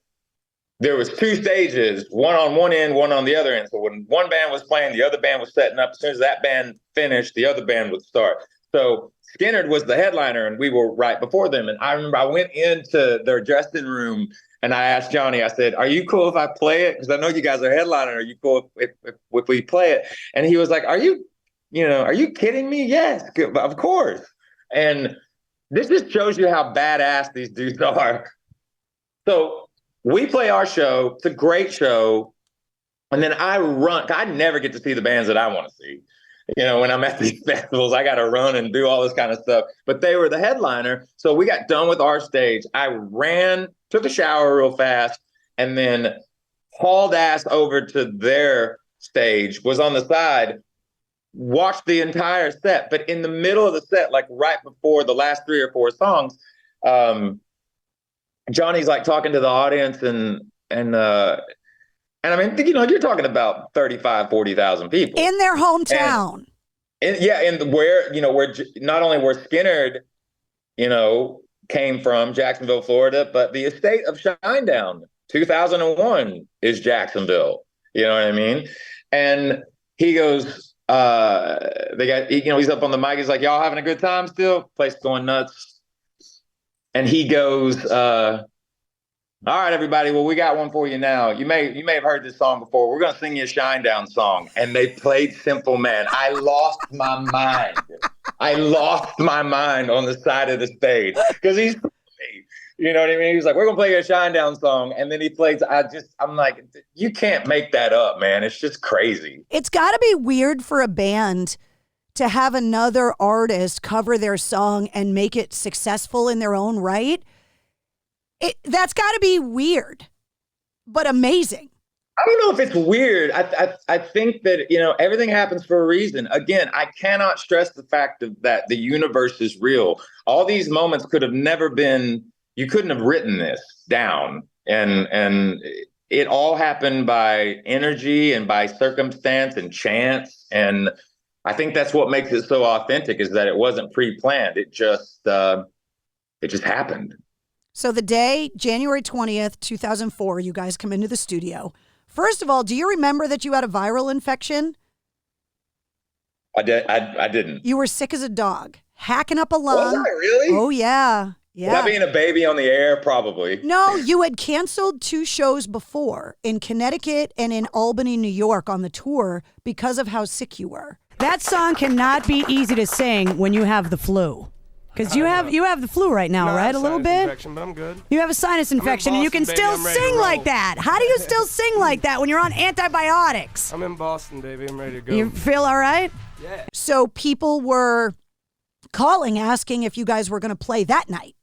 there was 2 stages, one on one end, one on the other end. So when one band was playing, the other band was setting up. As soon as that band finished, the other band would start. So Skynyrd was the headliner, and we were right before them. And I remember I went into their dressing room, and I asked Johnny, I said, are you cool if I play it? Because I know you guys are headliner. Are you cool if we play it? And he was like, are you kidding me? Yes, of course. And this just shows you how badass these dudes are. So we play our show. It's a great show. And then I run. I never get to see the bands that I want to see. When I'm at these festivals, I got to run and do all this kind of stuff. But they were the headliner. So we got done with our stage. I ran, took a shower real fast, and then hauled ass over to their stage, was on the side, watched the entire set. But in the middle of the set, like right before the last 3 or 4 songs, Johnny's like talking to the audience and I mean, you're talking about 35, 40,000 people. In their hometown. Where not only where Skynyrd, came from, Jacksonville, Florida, but the estate of Shinedown, 2001 is Jacksonville. You know what I mean? And he goes, he's up on the mic. He's like, y'all having a good time still? Place going nuts. And he goes, all right, everybody. Well, we got one for you now. You may have heard this song before. We're gonna sing you a Shinedown song, and they played Simple Man. I lost my mind. I lost my mind on the side of the stage because he's, you know what I mean. He's like, "We're gonna play you a Shinedown song," and then he plays. I'm like, you can't make that up, man. It's just crazy. It's got to be weird for a band to have another artist cover their song and make it successful in their own right. That's got to be weird, but amazing. I don't know if it's weird. I think that, everything happens for a reason. Again, I cannot stress the fact that the universe is real. All these moments could have never been, you couldn't have written this down. And it all happened by energy and by circumstance and chance. And I think that's what makes it so authentic, is that it wasn't pre-planned. It just happened. So the day, January 20th, 2004, you guys come into the studio. First of all, do you remember that you had a viral infection? I didn't. You were sick as a dog, hacking up a lung. Was I really? Oh, yeah. Yeah. Was I being a baby on the air? Probably. No, you had canceled 2 shows before in Connecticut and in Albany, New York on the tour because of how sick you were. That song cannot be easy to sing when you have the flu. Because you have the flu right now, right? A little bit? Infection, but I'm good. You have a sinus infection, Boston, and you can baby. still I'm ready to sing roll. like that. How do you still sing like that when you're on antibiotics? I'm in Boston, baby. I'm ready to go. You feel all right? Yeah. So people were calling, asking if you guys were going to play that night.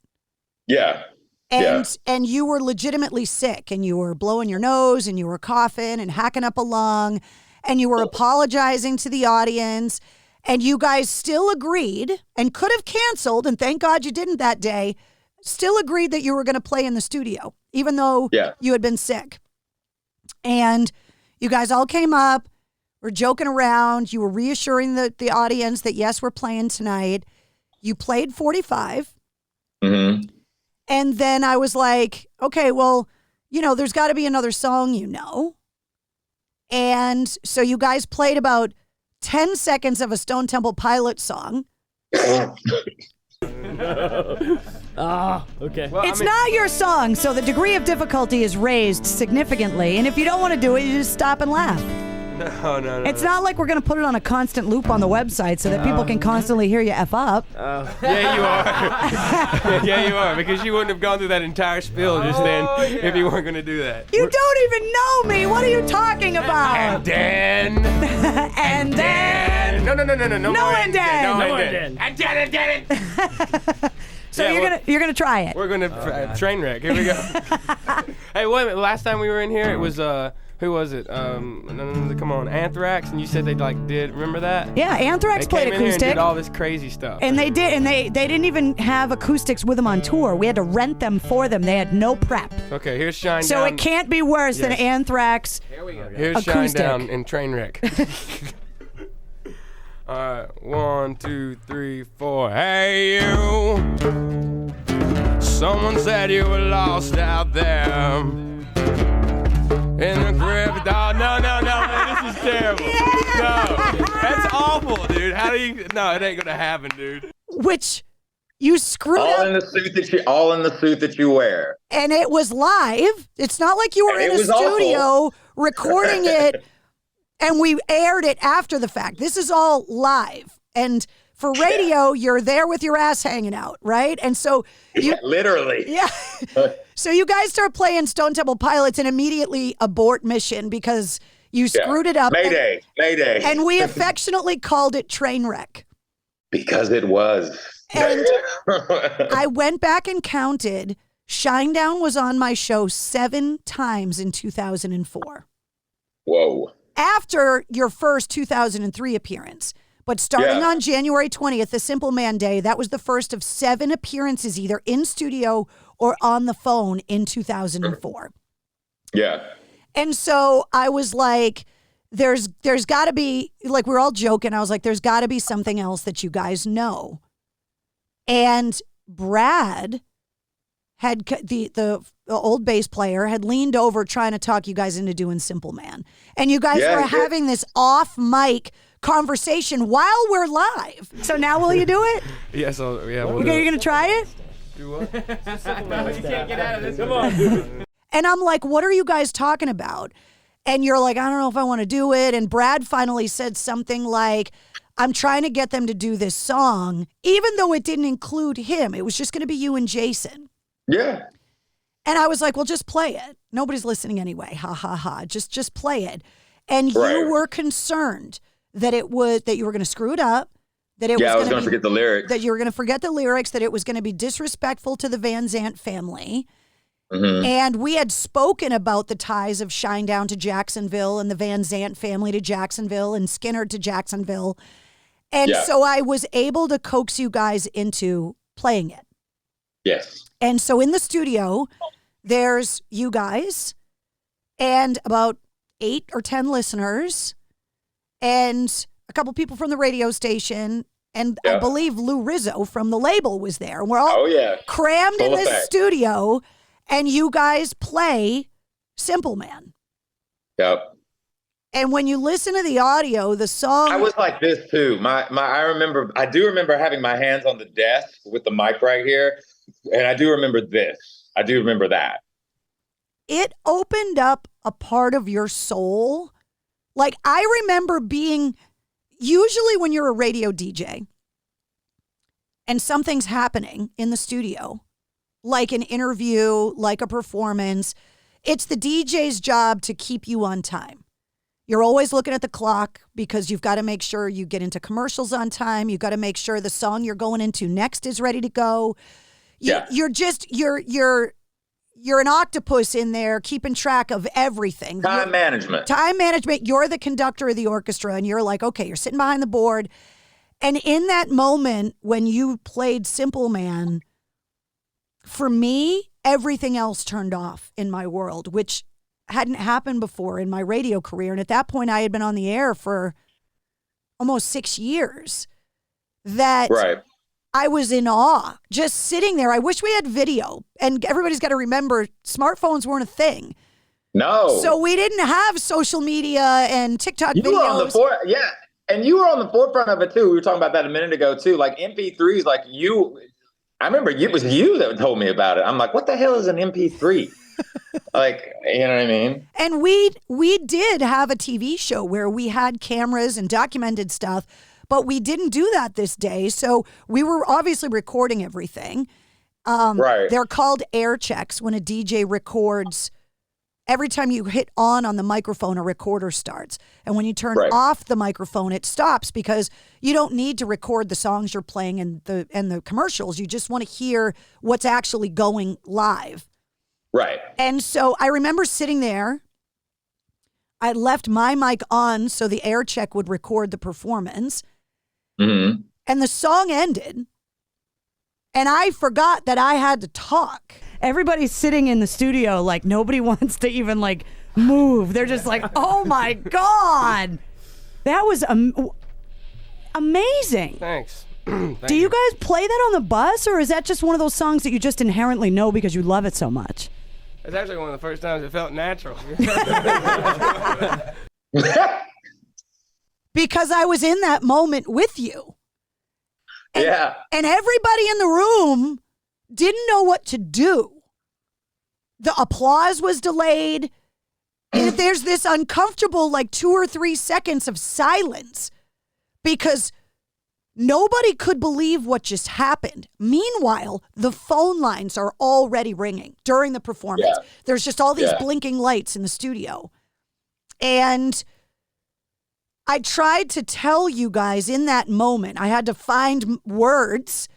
Yeah. And you were legitimately sick, and you were blowing your nose, and you were coughing and hacking up a lung, and you were apologizing to the audience. And you guys still agreed and could have canceled, and thank God you didn't that day, still agreed that you were going to play in the studio, even though you had been sick. And you guys all came up, were joking around. You were reassuring the audience that, yes, we're playing tonight. You played 45. Mm-hmm. And then I was like, okay, well, there's got to be another song, And so you guys played about 10 seconds of a Stone Temple Pilots song. Okay. Well, it's not your song, so the degree of difficulty is raised significantly. And if you don't want to do it, you just stop and laugh. No. It's not like we're going to put it on a constant loop on the website so that people can constantly hear you F up. Yeah, you are. Yeah, you are, because you wouldn't have gone through that entire spiel just then if you weren't going to do that. You don't even know me. What are you talking about? And then. And then. No. No and then. No and then. And then. So you're gonna try it. We're gonna train wreck. Here we go. Hey, wait a minute. Last time we were in here, it was who was it? Come on, Anthrax, and you said they did. Remember that? Yeah, Anthrax played acoustic. acoustic. And did all this crazy stuff. And they did, and they didn't even have acoustics with them on tour. We had to rent them for them. They had no prep. Okay, here's Shinedown. So it can't be worse than Anthrax. Here we go. Here's acoustic. Shinedown in Trainwreck. All right, 1, 2, 3, 4. Hey you! Someone said you were lost out there in the grave. No, this is terrible. No, that's awful, dude. How do you? No, it ain't gonna happen, dude. Which you screwed all up. in the suit that you wear. And it was live. It's not like you were in a studio recording it and we aired it after the fact. This is all live. And for radio, you're there with your ass hanging out, right? And so you literally. Yeah. So you guys start playing Stone Temple Pilots and immediately abort mission because you screwed it up. Mayday. And we affectionately called it Trainwreck. Because it was. And I went back and counted. Shinedown was on my show 7 times in 2004. Whoa. After your first 2003 appearance. But starting on January 20th, the Simple Man Day, that was the first of 7 appearances either in studio or on the phone in 2004. Yeah. And so I was like, there's got to be, like, we're all joking. I was like, there's got to be something else that you guys know. And Brad had, the old bass player, had leaned over trying to talk you guys into doing Simple Man. And you guys were having this off mic conversation while we're live. So now will you do it? Yeah, You're going to try it? Do what? You can't get out of this. Come on, dude. And I'm like, what are you guys talking about? And you're like, I don't know if I want to do it. And Brad finally said something like, I'm trying to get them to do this song, even though it didn't include him. It was just going to be you and Jasin. Yeah. And I was like, well, just play it. Nobody's listening anyway. Ha, ha, ha. Just play it. And you were concerned that you were going to screw it up. That it I was going to forget the lyrics. That you were going to forget the lyrics, that it was going to be disrespectful to the Van Zandt family. Mm-hmm. And we had spoken about the ties of Shinedown to Jacksonville and the Van Zandt family to Jacksonville and Skynyrd to Jacksonville. And so I was able to coax you guys into playing it. Yes. And so in the studio, there's you guys and about 8 or 10 listeners and a couple people from the radio station. And I believe Lou Rizzo from the label was there. And we're all crammed in this studio. And you guys play Simple Man. Yep. And when you listen to the audio, the song... I was like this too. I do remember having my hands on the desk with the mic right here. And I do remember this. I do remember that. It opened up a part of your soul. Like, I remember being... Usually when you're a radio DJ and something's happening in the studio, like an interview, like a performance, it's the DJ's job to keep you on time. You're always looking at the clock because you've got to make sure you get into commercials on time. You've got to make sure the song you're going into next is ready to go. You're an octopus in there keeping track of everything. Time management. You're the conductor of the orchestra and you're like, okay, you're sitting behind the board. And in that moment when you played Simple Man, for me, everything else turned off in my world, which hadn't happened before in my radio career. And at that point, I had been on the air for almost 6 years. I was in awe, just sitting there. I wish we had video. And everybody's got to remember, smartphones weren't a thing. No. So we didn't have social media and TikTok You videos. were on the yeah. And you were on the forefront of it too. We were talking about that a minute ago too. Like MP3s, like I remember it was you that told me about it. I'm like, what the hell is an MP3? Like, you know what I mean? And we did have a TV show where we had cameras and documented stuff, but we didn't do that this day. So we were obviously recording everything. Right. They're called air checks when a DJ records. Every time you hit on the microphone, a recorder starts. And when you turn off the microphone, it stops because you don't need to record the songs you're playing and the commercials. You just want to hear what's actually going live. Right. And so I remember sitting there. I left my mic on so the air check would record the performance. Mm-hmm. And the song ended. And I forgot that I had to talk. Everybody's sitting in the studio like nobody wants to even like move. They're just like, oh my God. That was amazing. Thanks. Do you guys play that on the bus, or is that just one of those songs that you just inherently know because you love it so much? It's actually one of the first times it felt natural. Because I was in that moment with you. And, yeah. And everybody in the room didn't know what to do. The applause was delayed. And there's this uncomfortable, like 2 or 3 seconds of silence because nobody could believe what just happened. Meanwhile, the phone lines are already ringing during the performance. Yeah. There's just all these blinking lights in the studio. And I tried to tell you guys in that moment, I had to find words.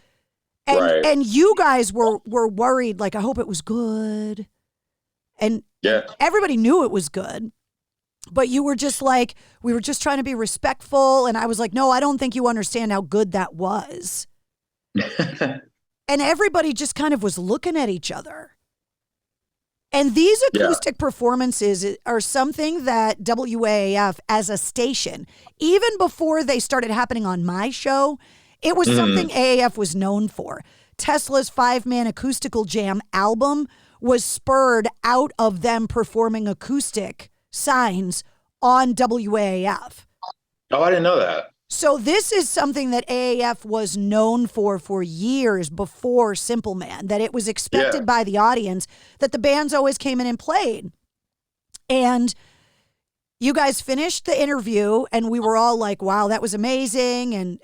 And you guys were worried, like, I hope it was good. And everybody knew it was good. But you were just like, we were just trying to be respectful. And I was like, no, I don't think you understand how good that was. And everybody just kind of was looking at each other. And these acoustic performances are something that WAAF as a station, even before they started happening on my show, it was something AAF was known for. Tesla's 5-man acoustical jam album was spurred out of them performing acoustic signs on WAAF. Oh, I didn't know that. So this is something that AAF was known for years before Simple Man, that it was expected by the audience that the bands always came in and played. And you guys finished the interview and we were all like, wow, that was amazing.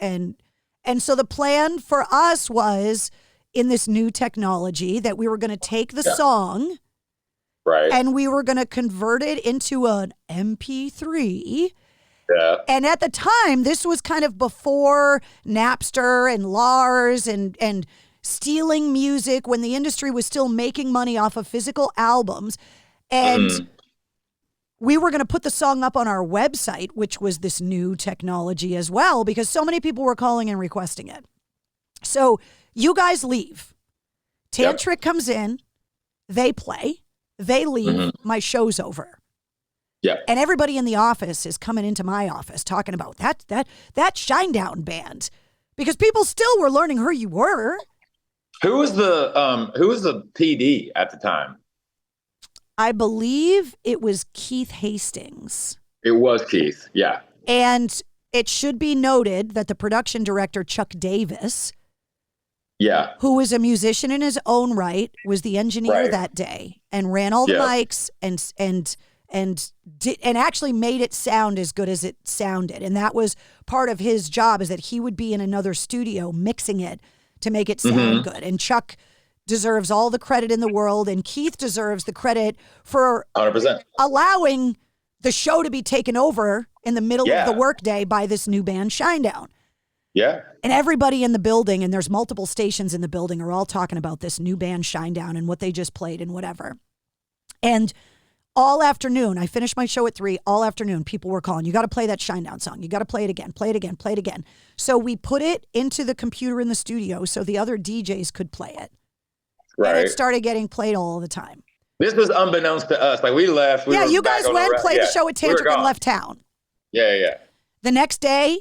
And so the plan for us was in this new technology that we were going to take the song and we were going to convert it into an MP3. Yeah. And at the time, this was kind of before Napster and Lars and stealing music, when the industry was still making money off of physical albums. And we were going to put the song up on our website, which was this new technology as well, because so many people were calling and requesting it. So you guys leave. Tantric comes in. They play. They leave. My show's over. Yeah. And everybody in the office is coming into my office talking about that Shinedown band, because people still were learning who you were. Who was the PD at the time? I believe it was Keith Hastings. It was Keith, yeah. And it should be noted that the production director, Chuck Davis, who was a musician in his own right, was the engineer that day and ran all the mics and actually made it sound as good as it sounded. And that was part of his job, is that he would be in another studio mixing it to make it sound good. And Chuck deserves all the credit in the world, and Keith deserves the credit for 100% allowing the show to be taken over in the middle of the workday by this new band, Shinedown. Yeah. And everybody in the building, and there's multiple stations in the building, are all talking about this new band, Shinedown, and what they just played and whatever. And all afternoon, I finished my show at 3, all afternoon, people were calling, you got to play that Shinedown song. You got to play it again, play it again, play it again. So we put it into the computer in the studio so the other DJs could play it. Right. And it started getting played all the time. This was unbeknownst to us. Like, we left. You guys went, played the show at Tantric and left town. Yeah. The next day,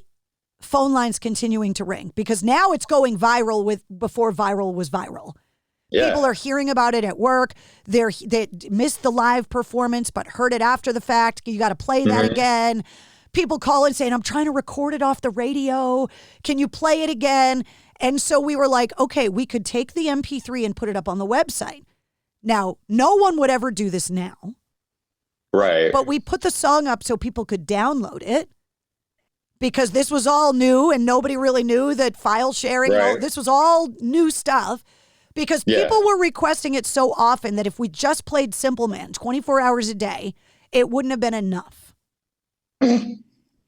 phone lines continuing to ring, because now it's going viral before viral was viral. People are hearing about it at work. They missed the live performance but heard it after the fact. You got to play that again. People call and saying, I'm trying to record it off the radio. Can you play it again? And so we were like, okay, we could take the MP3 and put it up on the website. Now, no one would ever do this now. Right. But we put the song up so people could download it because this was all new and nobody really knew that file sharing, this was all new stuff because people were requesting it so often that if we just played Simple Man 24 hours a day, it wouldn't have been enough.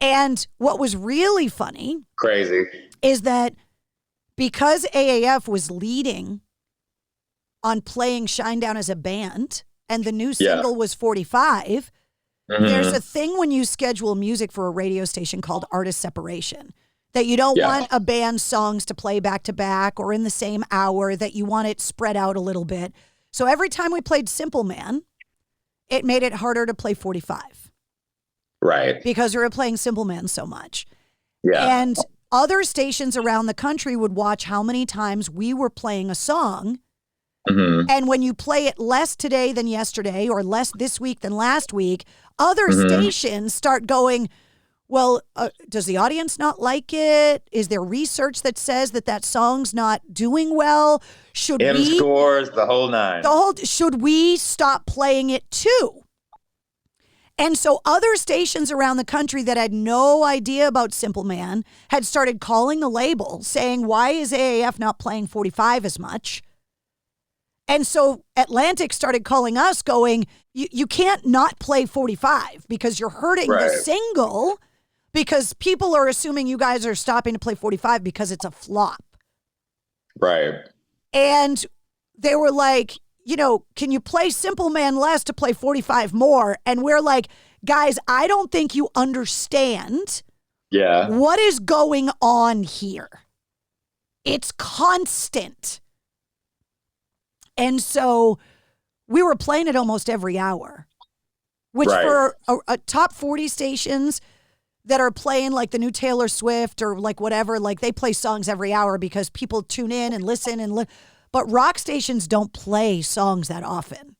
And what was really funny is that because AAF was leading on playing Shinedown as a band and the new single was 45, there's a thing when you schedule music for a radio station called artist separation, that you don't want a band's songs to play back to back or in the same hour, that you want it spread out a little bit. So every time we played Simple Man, it made it harder to play 45. Right. Because we were playing Simple Man so much. Yeah. And other stations around the country would watch how many times we were playing a song. And when you play it less today than yesterday or less this week than last week, other stations start going, well, does the audience not like it? Is there research that says that song's not doing well? Should we scores, the whole nine. Should we stop playing it too? And so other stations around the country that had no idea about Simple Man had started calling the label saying, why is AAF not playing 45 as much? And so Atlantic started calling us going, you can't not play 45 because you're hurting the single, because people are assuming you guys are stopping to play 45 because it's a flop. Right. And they were like, can you play Simple Man less to play 45 more? And we're like, guys, I don't think you understand what is going on here. It's constant. And so we were playing it almost every hour, which for a top 40 stations that are playing like the new Taylor Swift or like whatever, like they play songs every hour because people tune in and listen but rock stations don't play songs that often.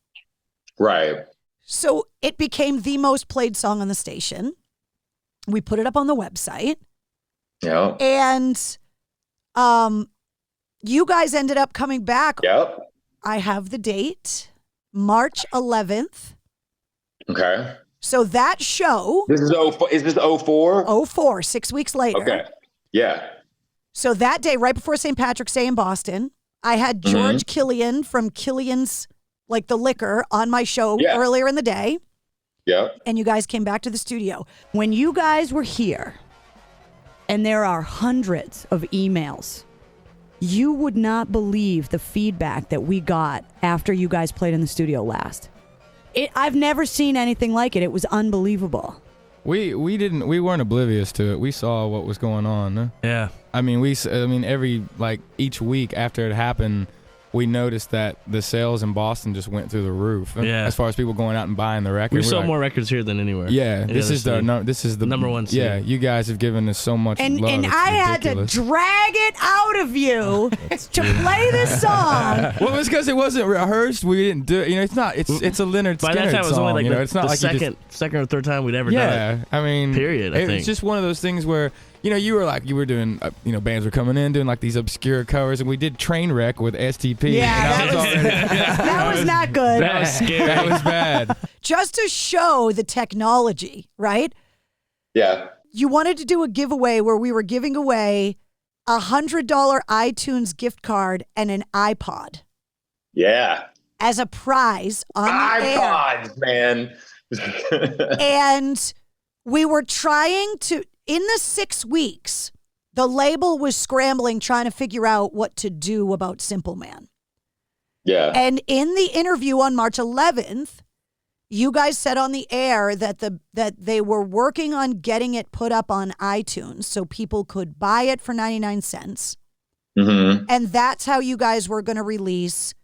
Right. So it became the most played song on the station. We put it up on the website. Yeah. And you guys ended up coming back. Yep. I have the date, March 11th. Okay. So that show. Is this 04? 04, 6 weeks later. Okay. Yeah. So that day, right before St. Patrick's Day in Boston, I had George Killian from Killian's, like the liquor, on my show earlier in the day. Yep. And you guys came back to the studio. When you guys were here, and there are hundreds of emails, you would not believe the feedback that we got after you guys played in the studio last. I've never seen anything like it. It was unbelievable. We weren't oblivious to it. We saw what was going on. Yeah. Each week after it happened, we noticed that the sales in Boston just went through the roof. Yeah. As far as people going out and buying the record. We sold more records here than anywhere. Yeah. This is the number one seed. Yeah. You guys have given us so much love. And I had to drag it out of you to play this song. Well, it's because it wasn't rehearsed. We didn't do it. It's not. It's a Lynyrd Skynyrd song. By that time, it was only like it's not like second or third time we'd ever done it. I mean, period. I think it's just one of those things where you were doing bands were coming in doing like these obscure covers, and we did Trainwreck with STP. Yeah, that was not good. That was scary. That was bad. Just to show the technology, right? Yeah. You wanted to do a giveaway where we were giving away $100 iTunes gift card and an iPod. Yeah. As a prize on the air. iPods, man. And we were trying to, in the 6 weeks, the label was scrambling, trying to figure out what to do about Simple Man. Yeah. And in the interview on March 11th, you guys said on the air that they were working on getting it put up on iTunes so people could buy it for 99 cents. Mm-hmm. And that's how you guys were going to release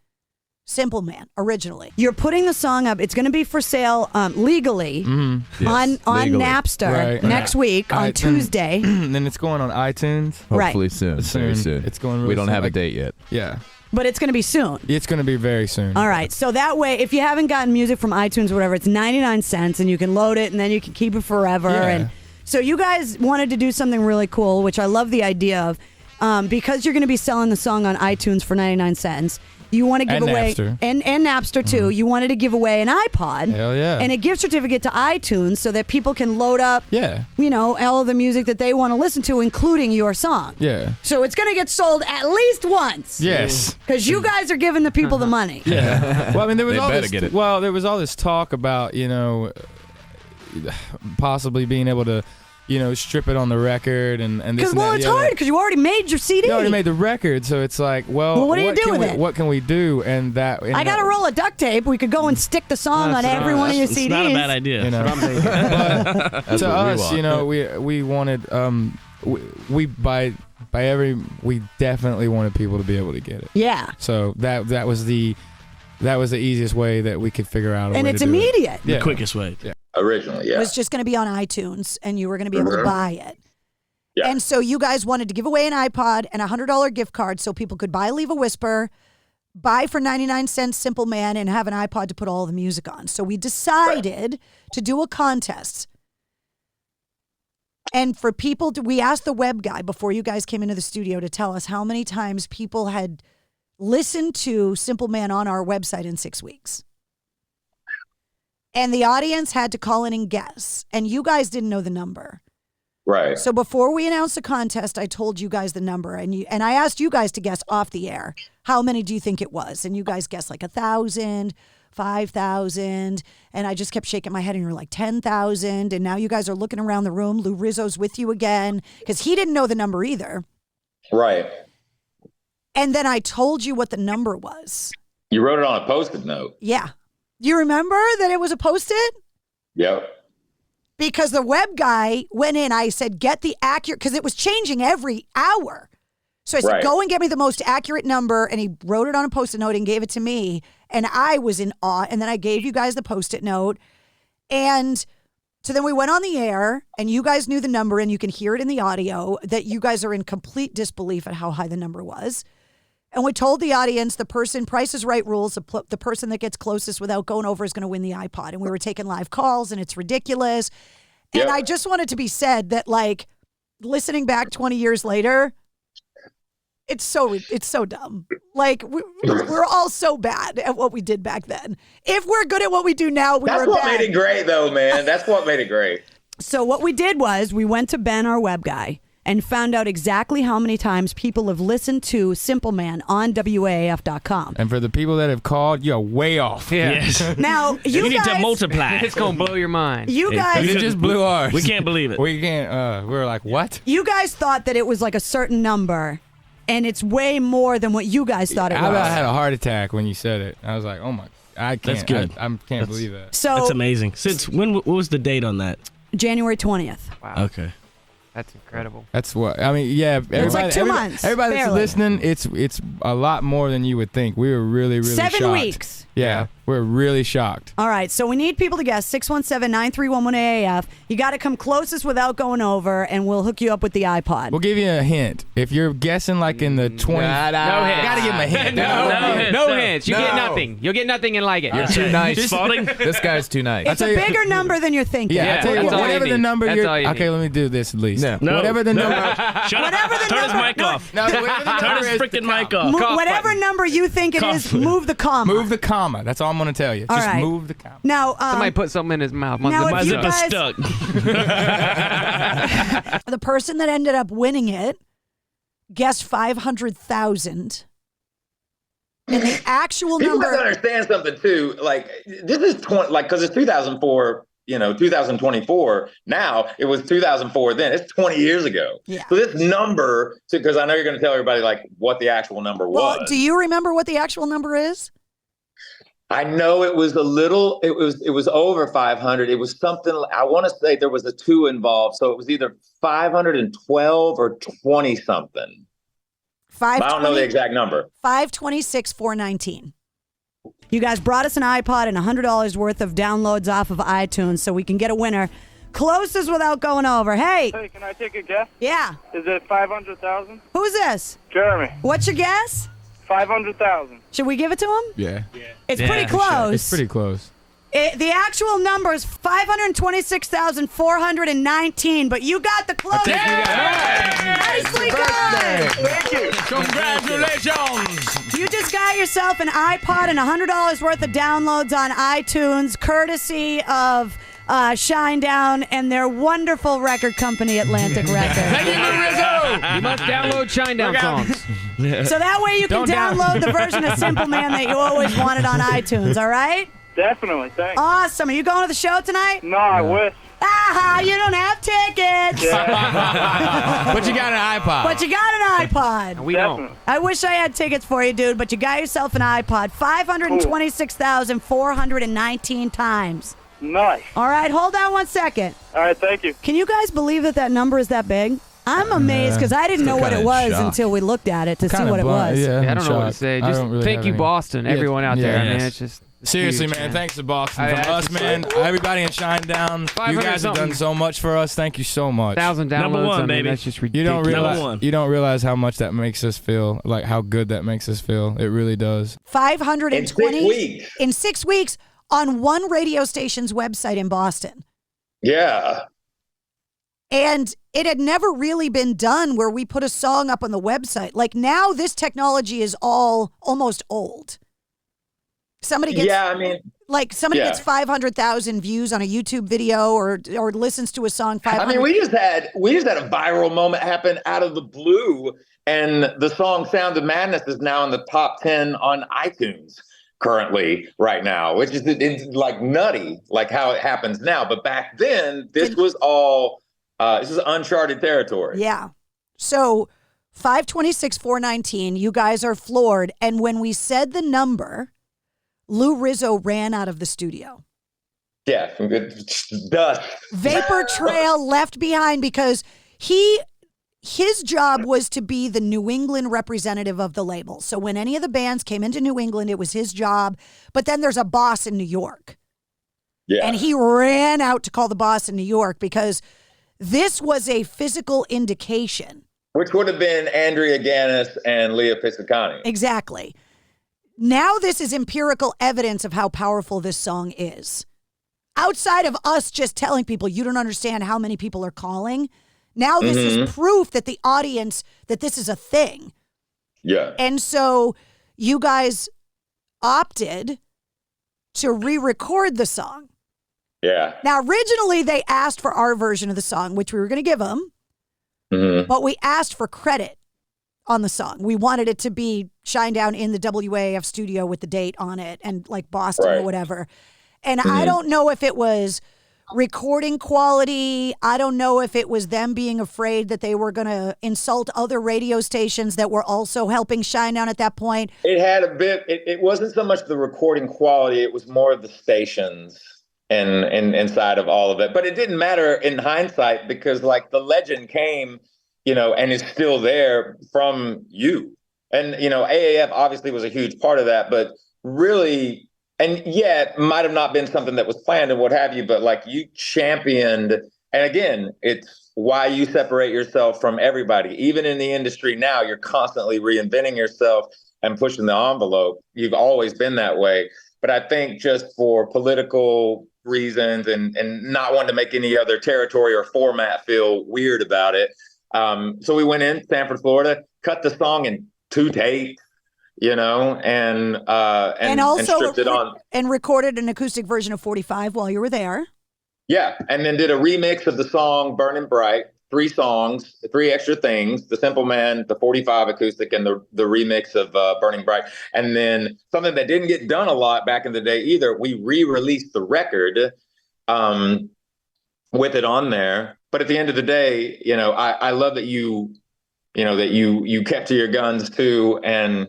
Simple Man originally. You're putting the song up. It's going to be for sale legally on legally. Napster next week on Tuesday. And then it's going on iTunes. Hopefully soon. Very soon. It's going really We don't soon. have a date yet. Yeah. But it's going to be soon. It's going to be very soon. All right. So that way, if you haven't gotten music from iTunes or whatever, it's 99 cents and you can load it and then you can keep it forever. Yeah. And so you guys wanted to do something really cool, which I love the idea of, because you're going to be selling the song on iTunes for 99 cents. You want to give away Napster. And Napster too. You wanted to give away an iPod. Hell yeah. And a gift certificate to iTunes so that people can load up, all of the music that they want to listen to, including your song. Yeah. So it's going to get sold at least once. Yes. Because you guys are giving the people the money. Yeah. Well, I mean, there was They all better this. get it. Well, there was all this talk about possibly being able to, strip it on the record and this. Because and that, it's hard because you already made your CD. You already made the record, so it's like, well, what do you do with it? What can we do? And that I got a roll of duct tape. We could go and stick the song on every one of your CDs. It's not a bad idea. But to us, we wanted we definitely wanted people to be able to get it. Yeah. So that was the easiest way that we could figure out. And it's immediate. The quickest way. Yeah. Originally, It was just going to be on iTunes, and you were going to be able to buy it. Yeah. And so you guys wanted to give away an iPod and a $100 gift card so people could buy Leave a Whisper, buy for 99 cents Simple Man, and have an iPod to put all the music on. So we decided to do a contest. And for people, we asked the web guy before you guys came into the studio to tell us how many times people had listened to Simple Man on our website in 6 weeks. And the audience had to call in and guess. And you guys didn't know the number. Right. So before we announced the contest, I told you guys the number. And I asked you guys to guess off the air. How many do you think it was? And you guys guessed like 1,000, 5,000. And I just kept shaking my head and you were like 10,000. And now you guys are looking around the room. Lou Rizzo's with you again because he didn't know the number either. Right. And then I told you what the number was. You wrote it on a Post-it note. Yeah. Do you remember that it was a Post-it? Yep. Because the web guy went in, I said, get the accurate, because it was changing every hour. So I said, go and get me the most accurate number. And he wrote it on a Post-it note and gave it to me. And I was in awe. And then I gave you guys the Post-it note. And so then we went on the air and you guys knew the number and you can hear it in the audio that you guys are in complete disbelief at how high the number was. And we told the audience Price is Right rules, the person that gets closest without going over is going to win the iPod. And we were taking live calls and it's ridiculous. And I just wanted to be said that, like, listening back 20 years later, it's so dumb. Like, we're all so bad at what we did back then. If we're good at what we do now, That's what made it great, though, man. That's what made it great. So what we did was we went to Ben, our web guy, and found out exactly how many times people have listened to Simple Man on WAAF.com. And for the people that have called, you're way off. Yeah. Yes. Now, you need to multiply. It's going to blow your mind. You guys... It just blew ours. We can't believe it. We can't. We were like, what? You guys thought that it was like a certain number, and it's way more than what you guys thought it was. I about had a heart attack when you said it. I was like, oh my, I can't. That's good. I can't believe that. So that's amazing. Since when? What was the date on that? January 20th. Wow. Okay. That's incredible. That's what I mean. Yeah, it's like 2 months. Everybody that's barely. listening, it's a lot more than you would think. We were really 7 shocked. weeks. Yeah, we're really shocked. All right, so we need people to guess 617-931-1AAF. You got to come closest without going over, and we'll hook you up with the iPod. We'll give you a hint. If you're guessing like in the 20, No hints. Gotta give him a hint. No hints. You get nothing. You'll get nothing and like it. You're too nice. This guy's too nice. It's a bigger number than you're thinking. Yeah, I tell you that's what, all you whatever the need. number That's you're. all you Okay, need. let me do this at least. No. Whatever the number. Shut Whatever up. the Turn number- his mic off. No, whatever the Turn number his is, freaking the mic comma. off. Whatever number you think it is, move the comma. Move the comma. That's all I'm gonna tell you. All Just right. move the comma. Now, Somebody put something in his mouth. now My if you zip is guys- stuck. The person that ended up winning it guessed 500,000. And the actual People number. have to understand something too. Like, this is because it's 2004. 2024. Now it was 2004. Then it's 20 years ago. Yeah. So this number, because I know you're going to tell everybody like what the actual number was. Well, do you remember what the actual number is? I know it was a little. It was over 500. It was something. I want to say there was a 2 involved, so it was either 512 or 20 something. I don't know the exact number. 526,419. You guys brought us an iPod and $100 worth of downloads off of iTunes so we can get a winner. Closest without going over. Hey, can I take a guess? Yeah. Is it 500,000? Who's this? Jeremy. What's your guess? 500,000. Should we give it to him? Yeah. It's pretty close. It's pretty close. The actual number is 526,419, but you got the close. Nicely done. Thank you. Congratulations. You just got yourself an iPod and $100 worth of downloads on iTunes, courtesy of Shinedown and their wonderful record company, Atlantic Records. Thank you, Rizzo. You must download Shinedown songs. So that way you can download the version of Simple Man that you always wanted on iTunes, all right? Definitely, thanks. Awesome. Are you going to the show tonight? No, I wish. Aha, you don't have tickets. But you got an iPod. But you got an iPod. We don't. I wish I had tickets for you, dude, but you got yourself an iPod 526,419 times. Nice. All right, hold on 1 second. All right, thank you. Can you guys believe that number is that big? I'm amazed because I didn't know what it was until we looked at it to see what it was. Yeah, I don't know what to say. Just thank you, Boston. Everyone out there. I mean, it's just... Seriously, huge, man. Thanks to Boston. I From us, man. Everybody in Shinedown. You guys have done so much for us. Thank you so much. 1,000 downloads. Number one, baby. That's just ridiculous. You don't realize how much that makes us feel, like how good that makes us feel. It really does. 520 in 6 weeks on one radio station's website in Boston. Yeah. And it had never really been done where we put a song up on the website. Like now this technology is almost old. Somebody gets gets 500,000 views on a YouTube video or listens to a song 500. I mean, we just had a viral moment happen out of the blue, and the song "Sound of Madness" is now in the top 10 on iTunes currently right now, which is it's like nutty, like how it happens now. But back then, this was all this is uncharted territory. Yeah. So 526,419. You guys are floored, and when we said the number, Lou Rizzo ran out of the studio. Yeah, dust. Vapor trail left behind because his job was to be the New England representative of the label. So when any of the bands came into New England, it was his job. But then there's a boss in New York. Yeah. And he ran out to call the boss in New York because this was a physical indication. Which would have been Andrea Gannis and Leah Pisacani. Exactly. Now this is empirical evidence of how powerful this song is. Outside of us just telling people you don't understand how many people are calling, now this is proof that the audience, that this is a thing. Yeah. And so you guys opted to re-record the song. Yeah. Now, originally they asked for our version of the song, which we were going to give them, but we asked for credit on the song. We wanted it to be Shinedown in the WAF studio with the date on it and like Boston or whatever. And I don't know if it was recording quality. I don't know if it was them being afraid that they were going to insult other radio stations that were also helping Shinedown at that point. It had a bit, it wasn't so much the recording quality, it was more of the stations and inside of all of it. But it didn't matter in hindsight because like the legend came, and is still there from you. And, AAF obviously was a huge part of that, but really, and it might have not been something that was planned and what have you, but like you championed, and again, it's why you separate yourself from everybody. Even in the industry now, you're constantly reinventing yourself and pushing the envelope. You've always been that way. But I think just for political reasons and not wanting to make any other territory or format feel weird about it, so we went in Sanford, Florida, cut the song in 2 takes, and also stripped it on. And recorded an acoustic version of 45 while you were there. Yeah. And then did a remix of the song Burning Bright, 3 songs, 3 extra things, the Simple Man, the 45 acoustic, and the remix of Burning Bright. And then something that didn't get done a lot back in the day either, we re-released the record with it on there. But at the end of the day, I love that you kept to your guns too. And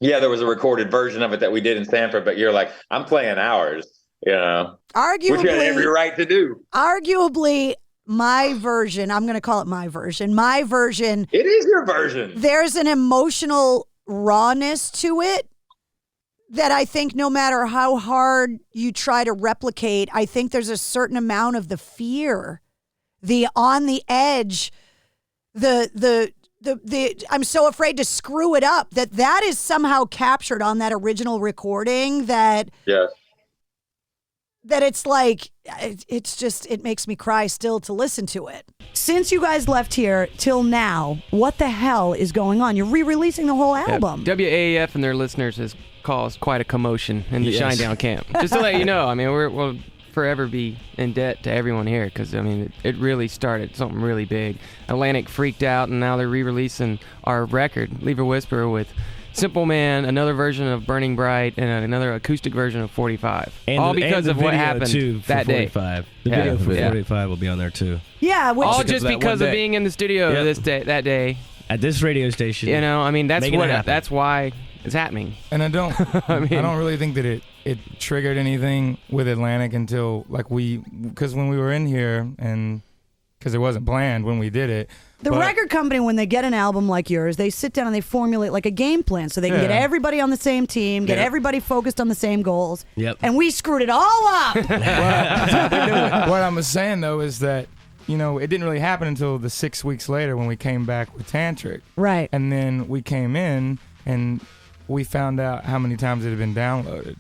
yeah, there was a recorded version of it that we did in Sanford, but you're like, I'm playing ours, Arguably, which you have every right to do. Arguably, my version, I'm going to call it my version. My version. It is your version. There's an emotional rawness to it that I think no matter how hard you try to replicate, I think there's a certain amount of the fear, the on the edge, the I'm so afraid to screw it up that is somehow captured on that original recording that it's like it makes me cry still to listen to it. Since you guys left here till now, what the hell is going on? You're re-releasing the whole album. WAAF and their listeners has caused quite a commotion in the Shinedown camp. Just to let you know, I mean, we'll forever be in debt to everyone here because, I mean, it really started something really big. Atlantic freaked out, and now they're re-releasing our record, Leave a Whisper, with Simple Man, another version of Burning Bright, and another acoustic version of 45. All because of what happened that day. 45. The video for 45 will be on there too. Yeah, all just because of being in the studio that day at this radio station. You know, I mean, that's why it's happening. And I don't really think that it triggered anything with Atlantic until because when we were in here and because it wasn't planned when we did it. The record company, when they get an album like yours, they sit down and they formulate like a game plan so they can get everybody on the same team, get everybody focused on the same goals. Yep. And we screwed it all up. What I'm saying, though, is that, you know, it didn't really happen until the 6 weeks later when we came back with Tantric. Right. And then we came in and we found out how many times it had been downloaded.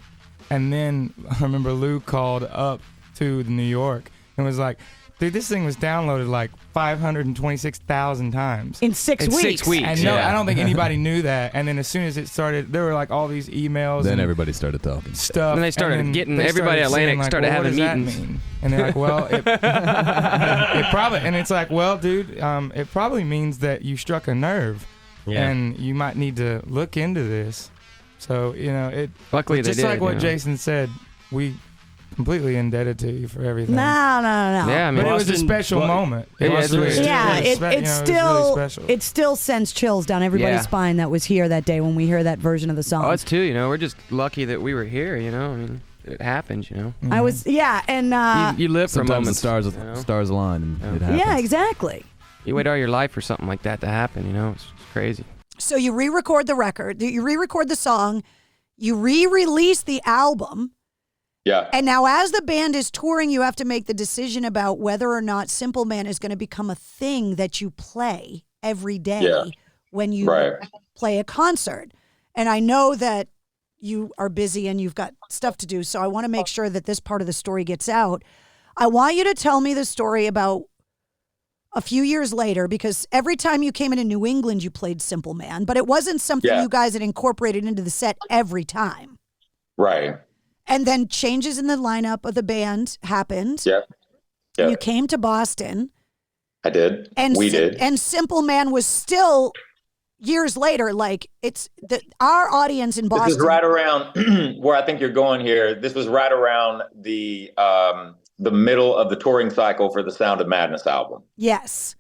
And then I remember Lou called up to New York and was like, dude, this thing was downloaded like 526,000 times. In 6 weeks. 6 weeks. And no, I don't think anybody knew that. And then as soon as it started, there were like all these emails. Then and everybody started talking. Stuff. And they started getting, everybody at Atlantic started having meetings. And they're like, well, it probably, and it's like, well, dude, it probably means that you struck a nerve. Yeah. And you might need to look into this. So, you know, luckily just they did, like what you know. Jason said, we completely indebted to you for everything. No. Yeah, I mean, but it was a special moment. It still sends chills down everybody's spine that was here that day when we hear that version of the song. Oh, it's too, you know, we're just lucky that we were here, you know. I mean, it happens, you know. I was, and you live for a moment. Sometimes the stars align and it happens. Yeah, exactly. You wait all your life for something like that to happen, you know. It's crazy. So you re-record the record, you re-record the song, you re-release the album. Yeah. And now as the band is touring, you have to make the decision about whether or not Simple Man is going to become a thing that you play every day when you play a concert. And I know that you are busy and you've got stuff to do, so I want to make sure that this part of the story gets out. I want you to tell me the story about a few years later, because every time you came into New England, you played Simple Man, but it wasn't something you guys had incorporated into the set every time. Right. And then changes in the lineup of the band happened. Yep. You came to Boston. I did. And we did. And Simple Man was still years later, like our audience in Boston. This is right around where I think you're going here. This was right around the middle of the touring cycle for the Sound of Madness album. Yes.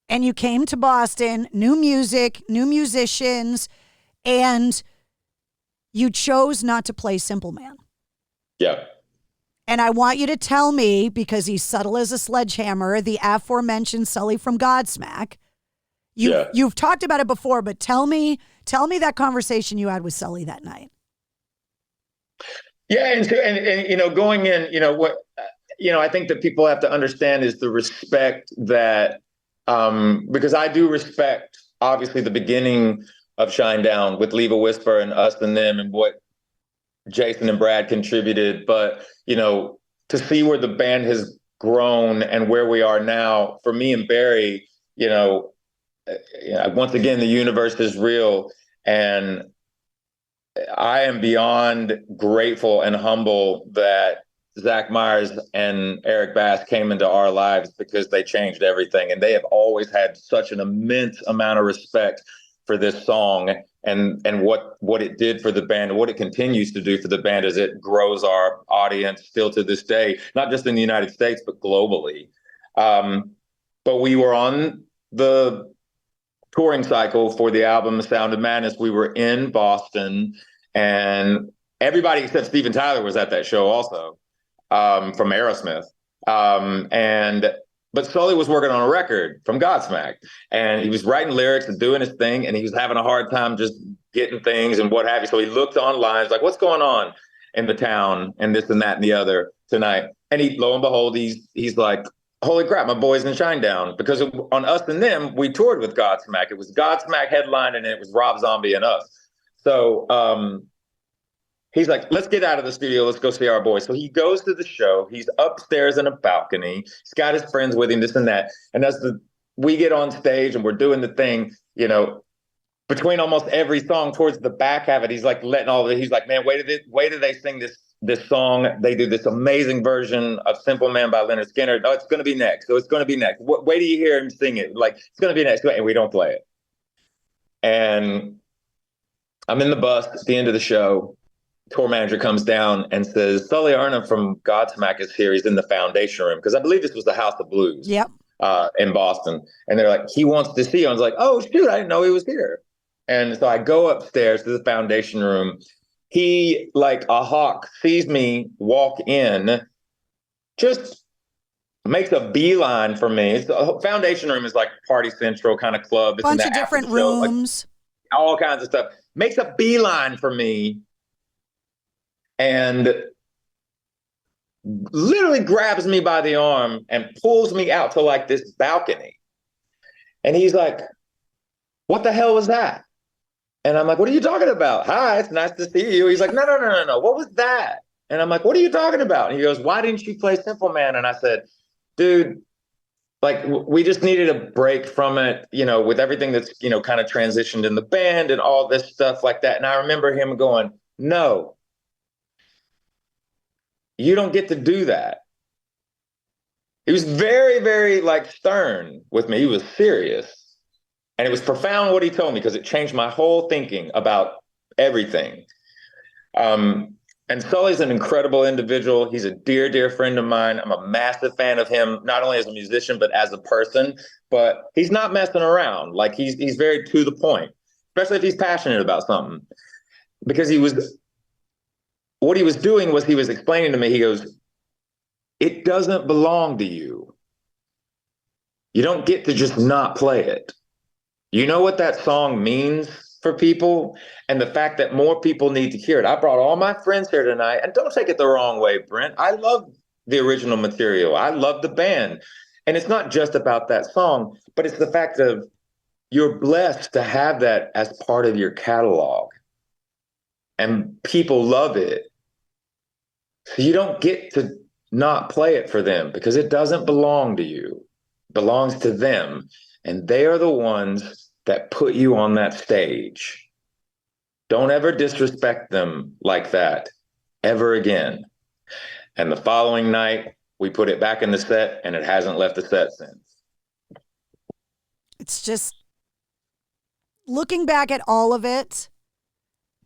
And you came to Boston, new music, new musicians, and you chose not to play Simple Man. Yeah. And I want you to tell me, because he's subtle as a sledgehammer, the aforementioned Sully from Godsmack. You've talked about it before, but tell me that conversation you had with Sully that night. Yeah, and you know, going in, you know, what I think that people have to understand is the respect that because I do respect obviously the beginning of Shinedown with Leave a Whisper and Us and Them and what Jasin and Brad contributed, but you know, to see where the band has grown and where we are now, for me and Barry, you know, once again, the universe is real, and I am beyond grateful and humble that Zach Myers and Eric Bass came into our lives, because they changed everything. And they have always had such an immense amount of respect for this song and what it did for the band and what it continues to do for the band as it grows our audience still to this day, not just in the United States, but globally. But we were on the touring cycle for the album Sound of Madness. We were in Boston, and everybody except Steven Tyler was at that show also, from Aerosmith. But Sully was working on a record from Godsmack, and he was writing lyrics and doing his thing, and he was having a hard time just getting things and what have you. So he looked online, like, what's going on in the town and this and that and the other tonight? And lo and behold, he's like, holy crap, my boys in Shinedown. Because on Us and Them, we toured with Godsmack. It was Godsmack headline, and it was Rob Zombie and us. So he's like, let's get out of the studio. Let's go see our boys. So he goes to the show. He's upstairs in a balcony. He's got his friends with him, this and that. And we get on stage and we're doing the thing, you know, between almost every song towards the back half of it, he's like he's like, man, wait till they sing this song. They do this amazing version of Simple Man by Lynyrd Skynyrd. Oh, it's going to be next. So it's going to be next. Wait till you hear him sing it. Like, it's going to be next. And we don't play it. And I'm in the bus at the end of the show. Tour manager comes down and says, Sully Erna from Godsmack is here. He's in the Foundation Room. Because I believe this was the House of Blues. Yep. In Boston. And they're like, he wants to see you. I was like, oh, shoot, I didn't know he was here. And so I go upstairs to the Foundation Room. He, like a hawk, sees me walk in, just makes a beeline for me. Foundation Room is like Party Central kind of club. It's bunch of different rooms. Like, all kinds of stuff. Makes a beeline for me and literally grabs me by the arm and pulls me out to like this balcony. And he's like, what the hell was that? And I'm like, what are you talking about? Hi, it's nice to see you. He's like, no. What was that? And I'm like, what are you talking about? And he goes, why didn't you play Simple Man? And I said, dude, like, we just needed a break from it, you know, with everything that's, you know, kind of transitioned in the band and all this stuff like that. And I remember him going, no, you don't get to do that. He was very, very like stern with me. He was serious. And it was profound what he told me because it changed my whole thinking about everything. And Sully's an incredible individual. He's a dear, dear friend of mine. I'm a massive fan of him, not only as a musician, but as a person. But he's not messing around. Like he's very to the point, especially if he's passionate about something. Because what he was doing was he was explaining to me, he goes, it doesn't belong to you. You don't get to just not play it. You know what that song means for people? And the fact that more people need to hear it. I brought all my friends here tonight, and don't take it the wrong way, Brent. I love the original material. I love the band. And it's not just about that song, but it's the fact of you're blessed to have that as part of your catalog. And people love it. So you don't get to not play it for them because it doesn't belong to you. It belongs to them. And they are the ones that put you on that stage. Don't ever disrespect them like that ever again. And the following night, we put it back in the set, and it hasn't left the set since. It's just looking back at all of it,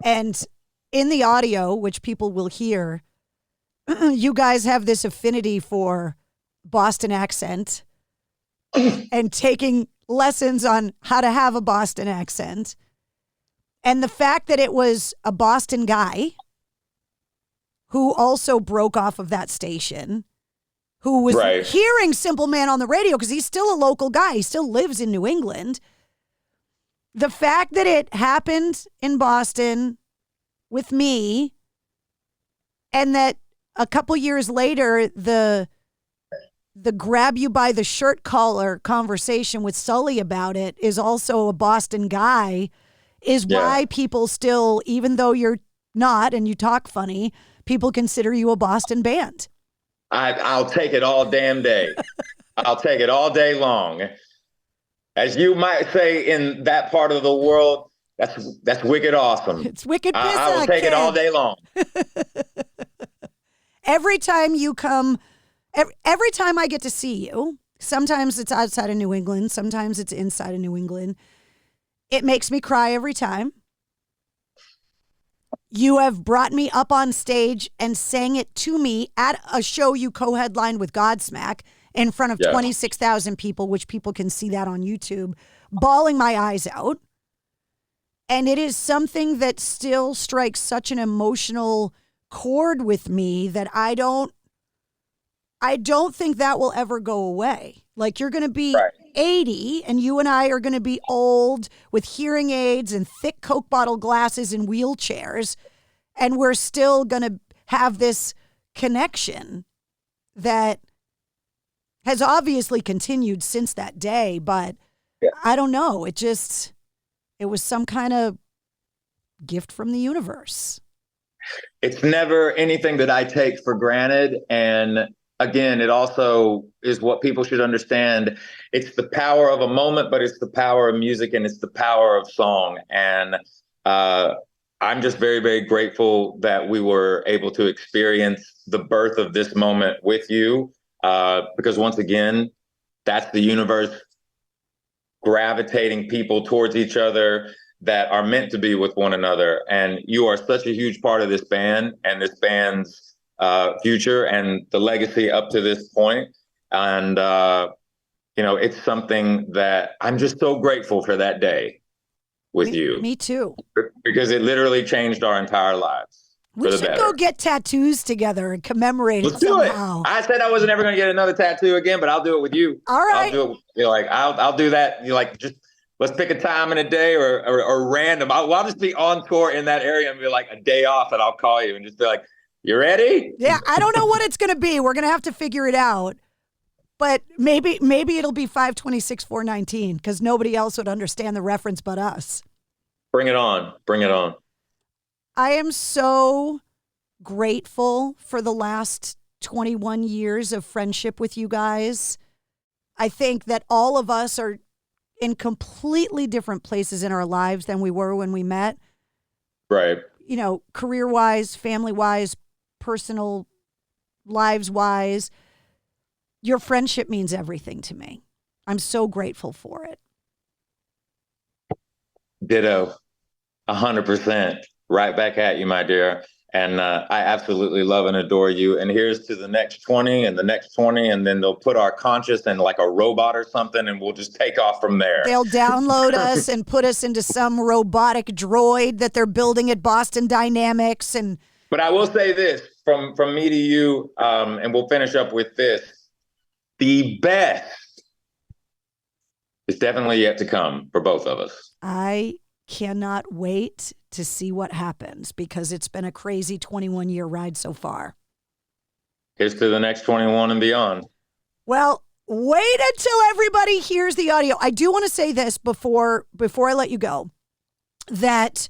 and in the audio, which people will hear, you guys have this affinity for Boston accent and taking lessons on how to have a Boston accent. And the fact that it was a Boston guy who also broke off of that station, who was hearing Simple Man on the radio because he's still a local guy. He still lives in New England. The fact that it happened in Boston with me, and that a couple years later, the grab you by the shirt collar conversation with Sully about it is also a Boston guy, is why people still, even though you're not and you talk funny, people consider you a Boston band. I'll take it all damn day. I'll take it all day long. As you might say in that part of the world, that's wicked awesome. It's wicked pissa, I will take it all day long. Every time you come, every time I get to see you, sometimes it's outside of New England, sometimes it's inside of New England. It makes me cry every time. You have brought me up on stage and sang it to me at a show you co-headlined with Godsmack in front of 26,000 people, which people can see that on YouTube, bawling my eyes out. And it is something that still strikes such an emotional chord with me that I don't think that will ever go away. Like, you're going to be 80 and you and I are going to be old with hearing aids and thick Coke bottle glasses and wheelchairs. And we're still going to have this connection that has obviously continued since that day, but I don't know. It was some kind of gift from the universe. It's never anything that I take for granted. And again, it also is what people should understand. It's the power of a moment, but it's the power of music and it's the power of song. And I'm just very, very grateful that we were able to experience the birth of this moment with you. Because once again, that's the universe gravitating people towards each other that are meant to be with one another. And you are such a huge part of this band and this band's future and the legacy up to this point. And, it's something that I'm just so grateful for that day with you. Me too. Because it literally changed our entire lives. We should go get tattoos together and commemorate Let's it do somehow. it. I said I wasn't ever going to get another tattoo again, but I'll do it with you. All right. I'll do it. I'll do that. Just let's pick a time in a day or random. I'll just be on tour in that area and be like a day off, and I'll call you and just be like, "You ready?" Yeah, I don't know what it's going to be. We're going to have to figure it out. But maybe it'll be 5/26/4/19 because nobody else would understand the reference but us. Bring it on. Bring it on. I am so grateful for the last 21 years of friendship with you guys. I think that all of us are in completely different places in our lives than we were when we met. Right. Career-wise, family-wise, personal lives-wise. Your friendship means everything to me. I'm so grateful for it. Ditto. 100%. Right back at you, my dear. And I absolutely love and adore you. And here's to the next 20 and the next 20. And then they'll put our conscious in like a robot or something, and we'll just take off from there. They'll download us and put us into some robotic droid that they're building at Boston Dynamics. But I will say this from me to you, and we'll finish up with this. The best is definitely yet to come for both of us. I cannot wait to see what happens because it's been a crazy 21-year ride so far. Here's to the next 21 and beyond. Well, wait until everybody hears the audio. I do want to say this before I let you go, that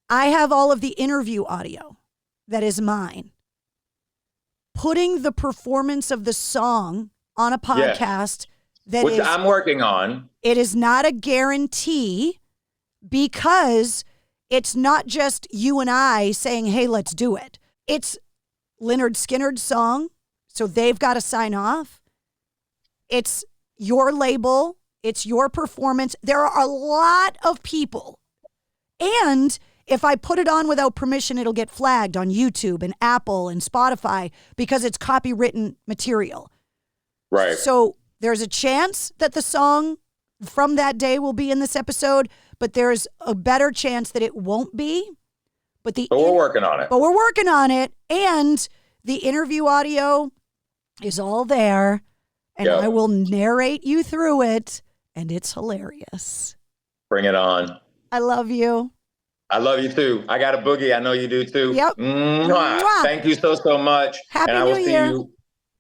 I have all of the interview audio that is mine. Putting the performance of the song on a podcast which I'm working on. It is not a guarantee because it's not just you and I saying, hey, let's do it. It's Lynyrd Skynyrd's song, so they've got to sign off. It's your label. It's your performance. There are a lot of people. And if I put it on without permission, it'll get flagged on YouTube and Apple and Spotify because it's copywritten material. Right. So there's a chance that the song from that day will be in this episode, but there's a better chance that it won't be. But we're working on it. But we're working on it. And the interview audio is all there. And I will narrate you through it. And it's hilarious. Bring it on. I love you. I love you too. I got a boogie. I know you do too. Yep. Mwah. Mwah. Thank you so much. Happy and I will New see Year. you.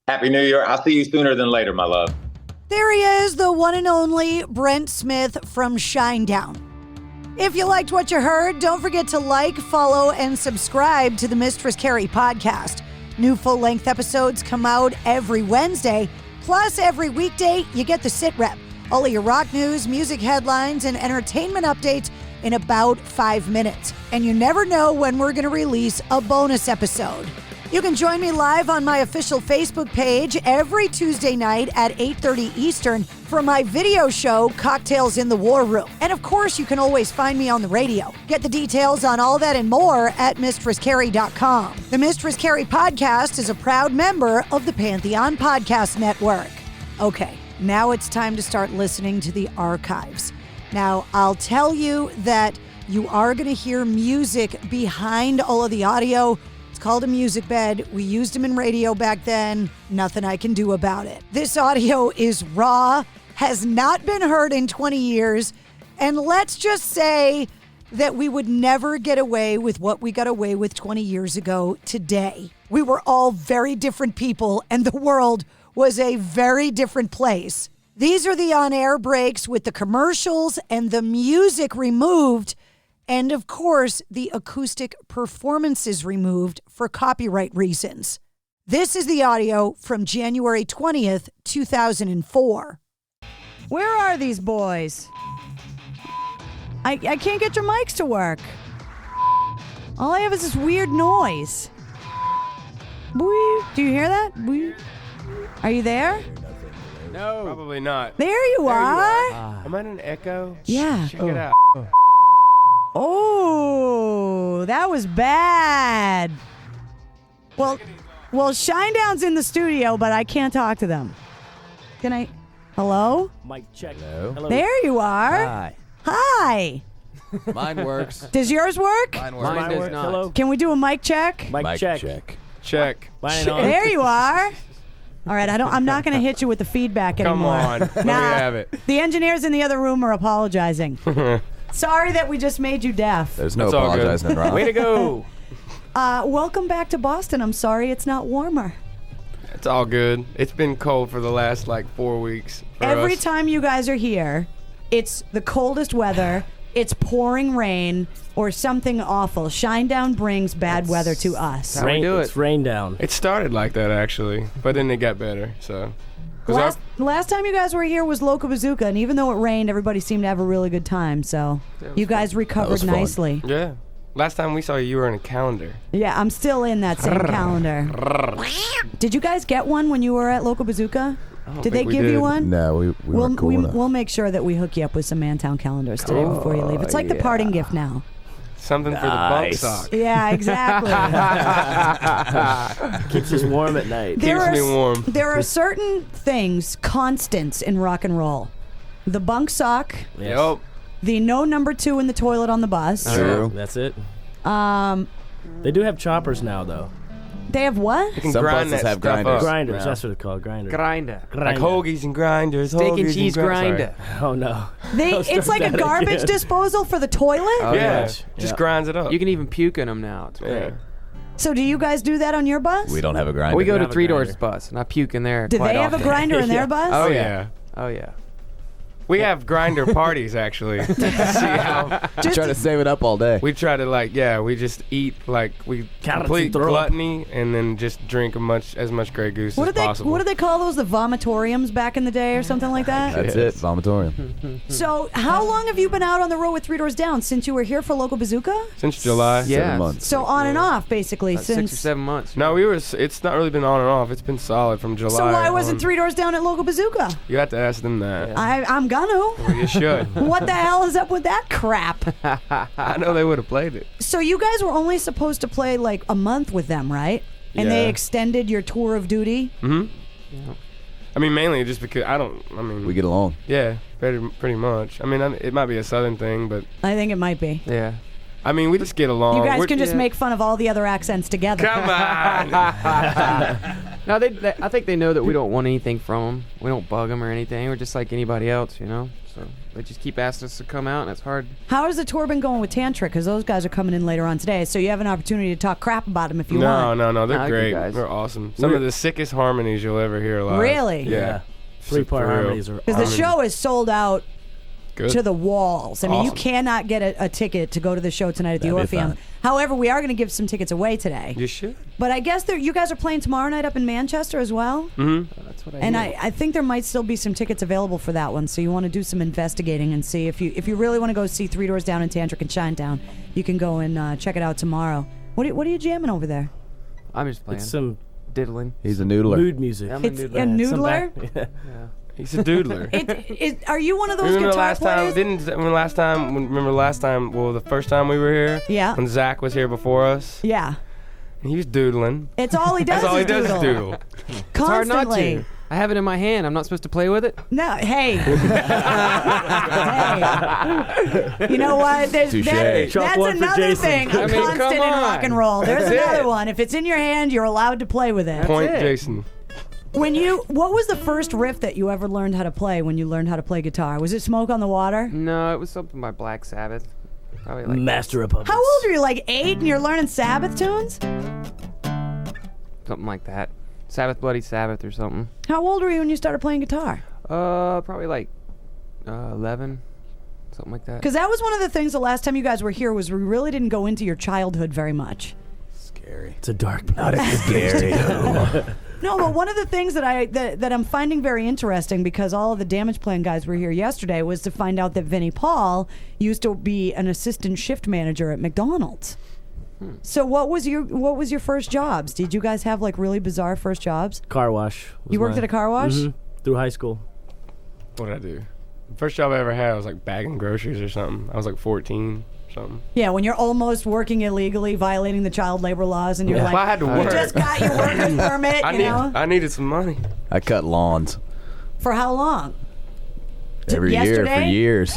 Happy New Year. I'll see you sooner than later, my love. There he is, the one and only Brent Smith from Shinedown. If you liked what you heard, don't forget to like, follow, and subscribe to the Mistress Carrie podcast. New full-length episodes come out every Wednesday. Plus, every weekday, you get the sit rep. All of your rock news, music headlines, and entertainment updates in about 5 minutes. And you never know when we're going to release a bonus episode. You can join me live on my official Facebook page every Tuesday night at 8:30 Eastern for my video show, Cocktails in the War Room. And of course, you can always find me on the radio. Get the details on all that and more at MistressCarrie.com. The Mistress Carrie podcast is a proud member of the Pantheon Podcast Network. Okay, now it's time to start listening to the archives. Now, I'll tell you that you are going to hear music behind all of the audio. It's called a music bed. We used them in radio back then. Nothing I can do about it. This audio is raw, has not been heard in 20 years, and let's just say that we would never get away with what we got away with 20 years ago today. We were all very different people, and the world was a very different place. These are the on-air breaks with the commercials and the music removed, and of course, the acoustic performances removed for copyright reasons. This is the audio from January 20th, 2004. Where are these boys? I can't get your mics to work. All I have is this weird noise. Wee. Do you hear that? Wee. Are you there? No. Probably not. There you are. Am I in an echo? Yeah. Check it out. Oh, that was bad. Well, Shinedown's in the studio, but I can't talk to them. Can I? Hello? Mic check. Hello. There you are. Hi. Hi. Mine works. Does yours work? Mine works. Mine does not. Hello. Can we do a mic check? Mic check. Check. Mine on. There you are. All right, I'm not going to hit you with the feedback anymore. Come on. Let me have it. The engineers in the other room are apologizing. Sorry that we just made you deaf. There's no apologizing, Ron. Way to go. Welcome back to Boston. I'm sorry it's not warmer. It's all good. It's been cold for the last 4 weeks. Every time you guys are here, it's the coldest weather, it's pouring rain, or something awful. Shinedown brings bad weather to us. How we do it. It's rain down. It started like that, actually, but then it got better, so. Last time you guys were here was Local Bazooka, and even though it rained, everybody seemed to have a really good time, so you guys recovered nicely. Yeah. Last time we saw you were in a calendar. Yeah, I'm still in that same calendar. Did you guys get one when you were at Local Bazooka? Did they give you one? No, we weren't cool enough. We'll make sure that we hook you up with some Mantown calendars today before you leave. It's like the parting gift now. Something for the bunk sock. Yeah, exactly. Keeps us warm at night. Keeps me warm. There are certain things, constants in rock and roll. The bunk sock. Yes. Yep. The no number 2 in the toilet on the bus. True. That's it. They do have choppers now, though. They have what? You can grind buses that have stuff grinders. up. Grinders. That's what it's called. Grinders. Grinder. Like hoagies and grinders. Steak and hoagies cheese grinder. Oh no. It's like a garbage disposal for the toilet? Oh, yeah. yeah. Just grinds it up. You can even puke in them now. It's great. So do you guys do that on your bus? We don't have a grinder. We go to Three Doors bus, and I puke in there. Do quite they have a often. grinder in their bus? Oh yeah. Oh yeah. We have grinder parties, actually. See how Try to save it up all day. we try to we just eat we complete throw up. gluttony and then just drink as much Grey Goose What as did possible. they call those? The vomitoriums back in the day or something like that? That's it. Vomitorium. So how long have you been out on the road with Three Doors Down? Since you were here for Local Bazooka? Since July. Yeah. 7 months. So on and off, basically, About since... 6 or 7 months. No, it's not really been on and off. It's been solid from July. So why wasn't on. Three Doors Down at Local Bazooka? You have to ask them that. I'm gonna. Well, you should. What the hell is up with that crap? I know they would have played it. So you guys were only supposed to play a month with them, right? And they Yeah. extended your tour of duty? Mm-hmm. Yeah. I mean, mainly just because We get along. Yeah, pretty much. I mean, it might be a Southern thing, but I think it might be. yeah. I mean, we just get along. You guys can just make fun of all the other accents together. Come on. No, I think they know that we don't want anything from them. We don't bug them or anything. We're just like anybody else, you know? So they just keep asking us to come out, and it's hard. How has the tour been going with Tantric? Because those guys are coming in later on today, so you have an opportunity to talk crap about them if you want. No, they're Nah, good great. guys. They're awesome. Some of the sickest harmonies you'll ever hear live. Really? Yeah. 3-part For real. harmonies are Because the show is sold out Good. to the walls. I mean, you Awesome. cannot get a ticket to go to the show tonight at the That'd be Orpheum. fun. However, we are going to give some tickets away today. You should. But I guess you guys are playing tomorrow night up in Manchester as well. Mm-hmm. That's what And I think there might still be some tickets available for that one. So you want to do some investigating and see if you really want to go see Three Doors Down and Tantric and Shinedown, you can go and check it out tomorrow. What are you jamming over there? I'm just playing. It's some diddling. He's a noodler. mood music. I'm a It's noodler. a noodler? Yeah. He's a doodler. Are you one of those Remember guitar players? the first time we were here? Yeah. When Zach was here before us? Yeah. He was doodling. It's all he does That's all is he does is doodle. doodle. It's hard not Constantly. to. I have it in my hand. I'm not supposed to play with it. No, hey. Hey. You know what? Touche. That's one for another Jasin. thing. I mean, Constant come in on. rock and roll. There's That's another it. one. If it's in your hand, you're allowed to play with it. Point it. Jason. What was the first riff that you ever learned how to play when you learned how to play guitar? Was it Smoke on the Water? No, it was something by Black Sabbath. Probably like Master of Puppets. How old are you? Like 8 and you're learning Sabbath tunes? something like that. Sabbath Bloody Sabbath or something. How old were you when you started playing guitar? Probably like 11, something like that. Because that was one of the things the last time you guys were here was we really didn't go into your childhood very much. Scary. It's a dark place. Scary. No, but one of the things that I'm finding very interesting, because all of the Damage Plan guys were here yesterday, was to find out that Vinnie Paul used to be an assistant shift manager at McDonald's. So what was your first jobs? Did you guys have like really bizarre first jobs? Car wash. You worked at a car wash? Mm-hmm. Through high school. What did I do? The first job I ever had, I was like bagging groceries or something. I was like 14 or something. Yeah, when you're almost working illegally, violating the child labor laws, and you're like, I had to work. You just got your working permit, I needed some money. I cut lawns. For how long? Every year for years.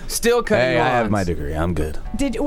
Still cutting Hey, lawns. I have my degree. I'm good. Did you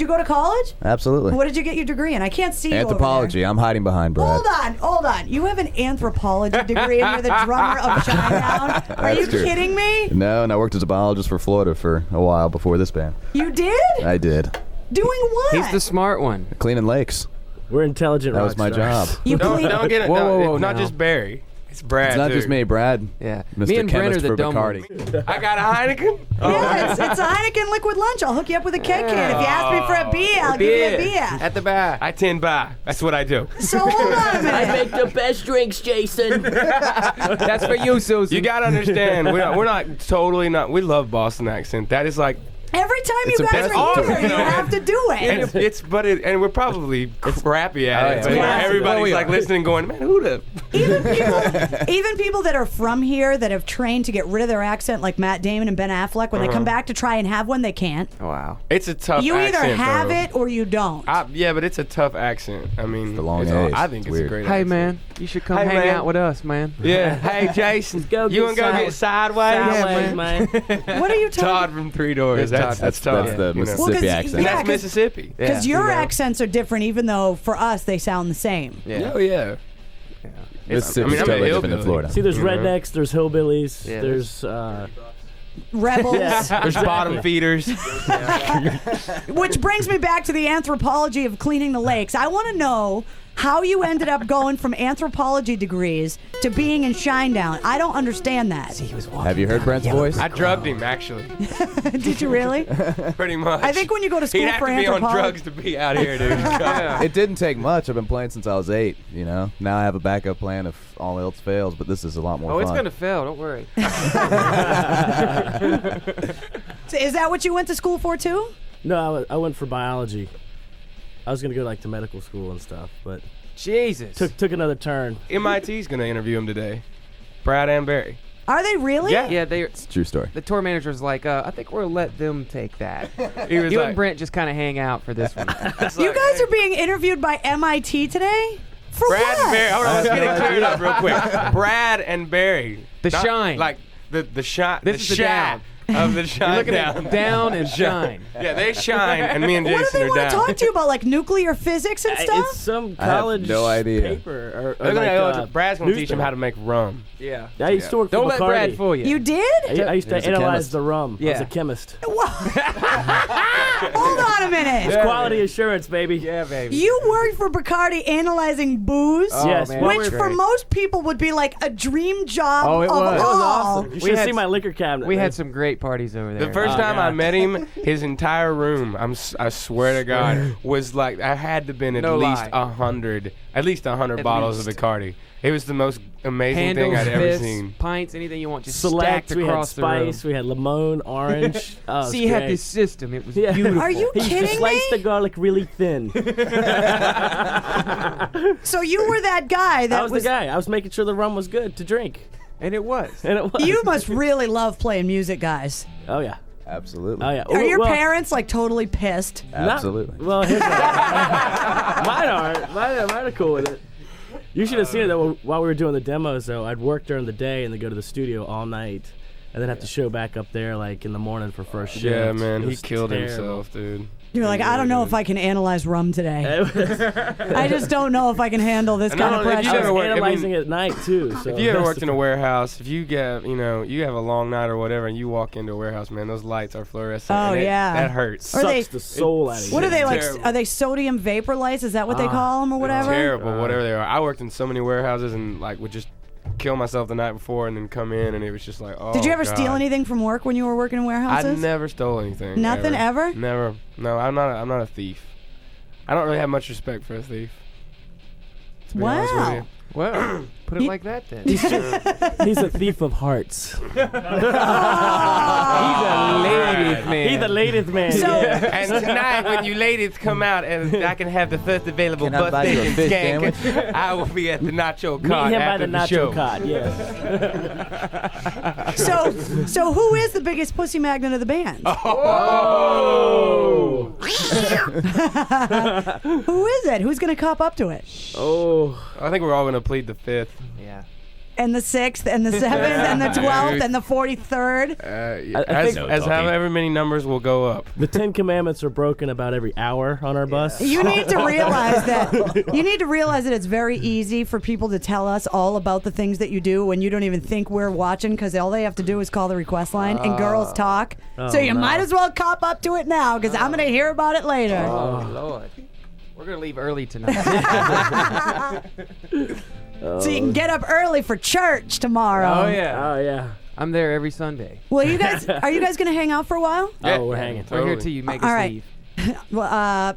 go to college? Absolutely. What did you get your degree in? I can't see you over there. Anthropology. I'm hiding behind Brad. Hold on. You have an anthropology degree and you're the drummer of Shinedown? Are you True. kidding me? No, and I worked as a biologist for Florida for a while before this band. You did? I did. Doing what? He's the smart one. Cleaning lakes. We're intelligent. That was my job. You don't get it. Whoa, not now. just Barry. It's Brad. It's not too. just me, Brad. Yeah. Mr. Me and Brent Chemist are the for dumb Bacardi. ones. I got a Heineken. Yeah, it's a Heineken liquid lunch. I'll hook you up with a keg can. If you ask me for a beer, I'll give you a beer. At the back. I tend by. That's what I do. So hold on a minute. I make the best drinks, Jason. That's for you, Susan. You gotta understand, we're not totally not. We love Boston accent. That is like. Every time It's you a guys best are part. here, you have to do it. And we're probably crappy at it. But Yeah. everybody's like listening, going, man, who the? Even people that are from here that have trained to get rid of their accent, like Matt Damon and Ben Affleck, when they come back to try and have one, they can't. Wow. It's a tough. You either accent, have though. it or you don't. Yeah, but it's a tough accent. I mean, the long it's A's. I think it's Weird. a great. Hey accent. man, you should come Hey, hang man. out with us, man. Yeah. Hey Jason, you wanna go get sideways? Sideways, man. What are you talking? Todd from Three Doors. Yeah, That's Todd. That's the you know. Mississippi Well, 'cause- accent. And Yeah, that's 'cause- Mississippi. Because Yeah, your you know. accents are different, even though for us they sound the same. Yeah. Oh yeah. Mississippi's I'm a totally different than hillbilly. Florida. See, there's rednecks, there's hillbillies, Yeah. there's Rebels. There's bottom feeders. Which brings me back to the anthropology of cleaning the lakes. I want to know how you ended up going from anthropology degrees to being in Shinedown. I don't understand that. Have you heard Brent's voice? I drugged him actually, Did you really? pretty much. I think when you go to school He'd have for to be on anthropology. drugs to be out here, dude. It didn't take much. I've been playing since I was 8, you know. Now I have a backup plan if all else fails, but this is a lot more Oh, fun. it's gonna fail. Don't worry. So is that what you went to school for too? no. I went for biology. I was gonna go like to medical school and stuff, but Jesus. took another turn. MIT's gonna interview him today. Brad and Barry. Are they really? Yeah, they. It's a true story. The tour manager's like, I think we'll let them take that. He was You like, and Brent just kind of hang out for this one. You guys are being interviewed by MIT today? For Brad what? and Barry. Hold on, let's get it cleared up real quick. Brad and Barry. The Not shine. Like the shine. This the is the shine of the shine. You're looking down. at down and shine. Yeah, they shine, and me and What do Jason they are want down. to talk to you about, like nuclear physics and stuff? It's some I have college no idea. paper. Or They're gonna like, go to- Brad's gonna teach him newspaper. how to make rum. Yeah. I used to work Don't for let Bacardi. Brad fool you. You did? I used to He's a analyze chemist. the rum. I was Yeah. a chemist. Hold on a minute. It's quality assurance, baby. Yeah, baby. You worked for Bacardi analyzing booze, Oh, Yes, man, which that was for great. most people would be like a dream job Oh, it of was. It was all. awesome. You We should have had seen my liquor cabinet. We man. had some great parties over there. The first time I God. met him, his entire room, I swear to God, was like I had to been at No least lie. 100 At bottles least. of Bacardi. It was the most amazing Handles, thing I'd ever fists, seen. pints, anything you want, just Select. stacked We had across the room. spice. We had lemon, orange. Oh, See, you it's had great. this system. It was Yeah. beautiful. Are you He used to kidding slice me? the garlic really thin. So you were that guy that I was the guy. I was making sure the rum was good to drink. And it was. And it was. You must really love playing music, guys. Oh, yeah. Absolutely. Oh, yeah. Are your Well, parents like totally pissed? Absolutely. Well, his mine aren't. Mine are cool with it. You should have seen it though. While we were doing the demos, though, I'd work during the day and then go to the studio all night. and then have to show back up there like in the morning for first shift. Yeah, man, It he was killed terrible. himself, dude. You're like, I don't know if I can analyze rum today. I just don't know if I can handle this kind of pressure. I was analyzing at night too. So If you ever worked in a warehouse, if you get, you have a long night or whatever, and you walk into a warehouse, man, those lights are fluorescent. Oh, and yeah. that hurts. Sucks the soul out of you. What are they like? Terrible. Are they sodium vapor lights? Is that what they call them or whatever? Terrible, whatever they are. I worked in so many warehouses and like would just kill myself the night before and then come in and it was just like, oh. Did you ever God. steal anything from work when you were working in I warehouses? never stole anything. Nothing ever? Never. No, I'm not a thief. I don't really have much respect for a thief. to be honest with Wow. you. Well, put it like that then. He's a thief of hearts. He's a ladies man. He's a ladies man. So- And tonight, when you ladies come out and I can have the first available Can I buy you a busted fish skank, I will be at the nacho Meet cart him by after the the nacho show. cart, yes. So who is the biggest pussy magnet of the band? Oh! Who is it? Who's going to cop up to it? Oh. I think we're all going to plead the fifth. Yeah. And the 6th, and the 7th, and the 12th, and the 43rd. As however many numbers will go up. The 10 Commandments are broken about every hour on our bus. You need to realize that. You need to realize that it's very easy for people to tell us all about the things that you do when you don't even think we're watching, because all they have to do is call the request line and girls talk. So you might as well cop up to it now, because I'm going to hear about it later. Oh, Lord. We're going to leave early tonight. So you can get up early for church tomorrow. Oh, yeah. Oh, yeah. I'm there every Sunday. Well, are you guys going to hang out for a while? Oh, we're hanging. We're here till you make us All right. leave. Well,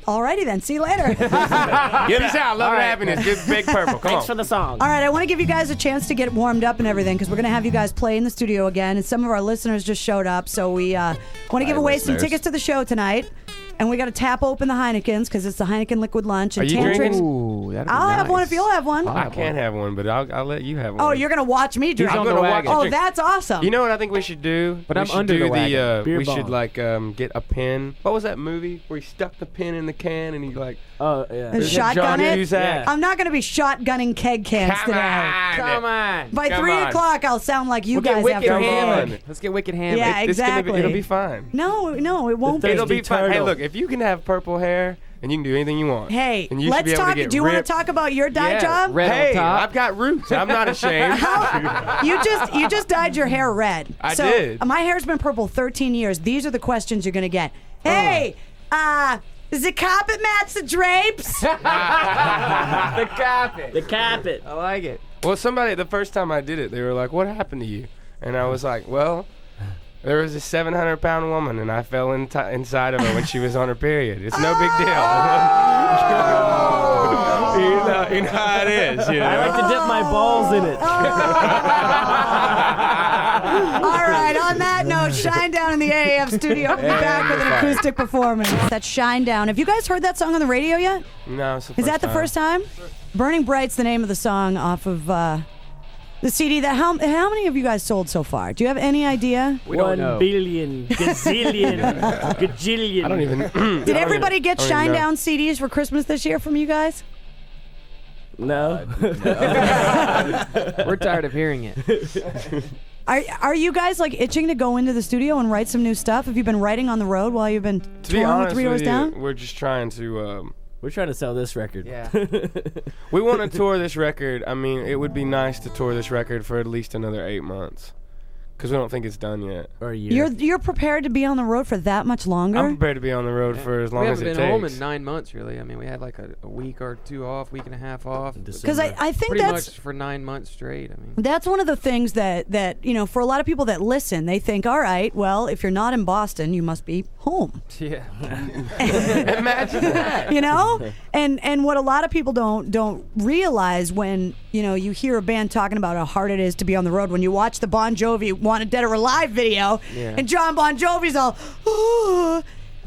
alrighty then. See you later. Get us out. Love and happiness. Give Big Purple. Come Thanks on. for the song. All right, I want to give you guys a chance to get warmed up and everything, because we're going to have you guys play in the studio again, and some of our listeners just showed up, so we want to give away some tickets to the show tonight. And we got to tap open the Heinekens because it's the Heineken Liquid Lunch. And Are you Tantric. drinking? Ooh, that'd be I'll have nice. one if you'll have one. I can't have one, but I'll let you have one. Oh, you're going to watch me drink. I'm gonna watch you Oh, drink. that's awesome. You know what I think we should do? But we I'm should under do the wagon. Beer we bong. should like get a pin. What was that movie where he stuck the pin in the can and he like? Oh, yeah. And shotgun John it? Cusack? Yeah. I'm not going to be shotgunning keg cans Come today. on. Come on. By Come 3 on. o'clock, I'll sound like you We'll get guys wicked after hammered. on. Let's get wicked hammered. Yeah, exactly. It'll be fine. No, it won't be. It'll be Thirsty fine. Hey, turtle. look, if you can have purple hair and you can do anything you want. Hey, and you should let's be able talk. To get Do you want to ripped. talk about your dye job? Red Hey, on top. I've got roots. I'm not ashamed. You just dyed your hair red. I so, did. My hair's been purple 13 years. These are the questions you're going to get. Hey, does the carpet match the drapes? The carpet. The carpet. I like it. Well, somebody, the first time I did it, they were like, what happened to you? And I was like, well, there was a 700-pound woman, and I fell inside of her when she was on her period. It's no big deal. You know how it is. You know? I like to dip my balls in it. All right, on that note, Shinedown in the AAF studio. We'll be back with an acoustic performance. That's Shinedown. Have you guys heard that song on the radio yet? No, it's the Is first that the time. first time? Burning Bright's the name of the song off of the CD. That how many of you guys sold so far? Do you have any idea? We don't know. 1 billion, gazillion, gajillion. I don't even. Did everybody get I don't even know. Shinedown CDs for Christmas this year from you guys? No. We're tired of hearing it. Are you guys like itching to go into the studio and write some new stuff? Have you been writing on the road while you've been To be touring with honest Three with Doors you, Down? we're just trying to. We're trying to sell this record. Yeah. We want to tour this record. I mean, it would be nice to tour this record for at least another 8 months. Because we don't think it's done yet. Or a year. You're prepared to be on the road for that much longer? I'm prepared to be on the road for as long as it takes. We haven't been home in 9 months, really. I mean, we had like a week or two off, week and a half off. Because I think pretty that's much for 9 months straight. I mean, that's one of the things that for a lot of people that listen, they think, all right, well, if you're not in Boston, you must be home. yeah. Imagine that. And what a lot of people don't realize when you hear a band talking about how hard it is to be on the road, when you watch the Bon Jovi Wanted Dead or Alive video, and John Bon Jovi's all, "Ooh,"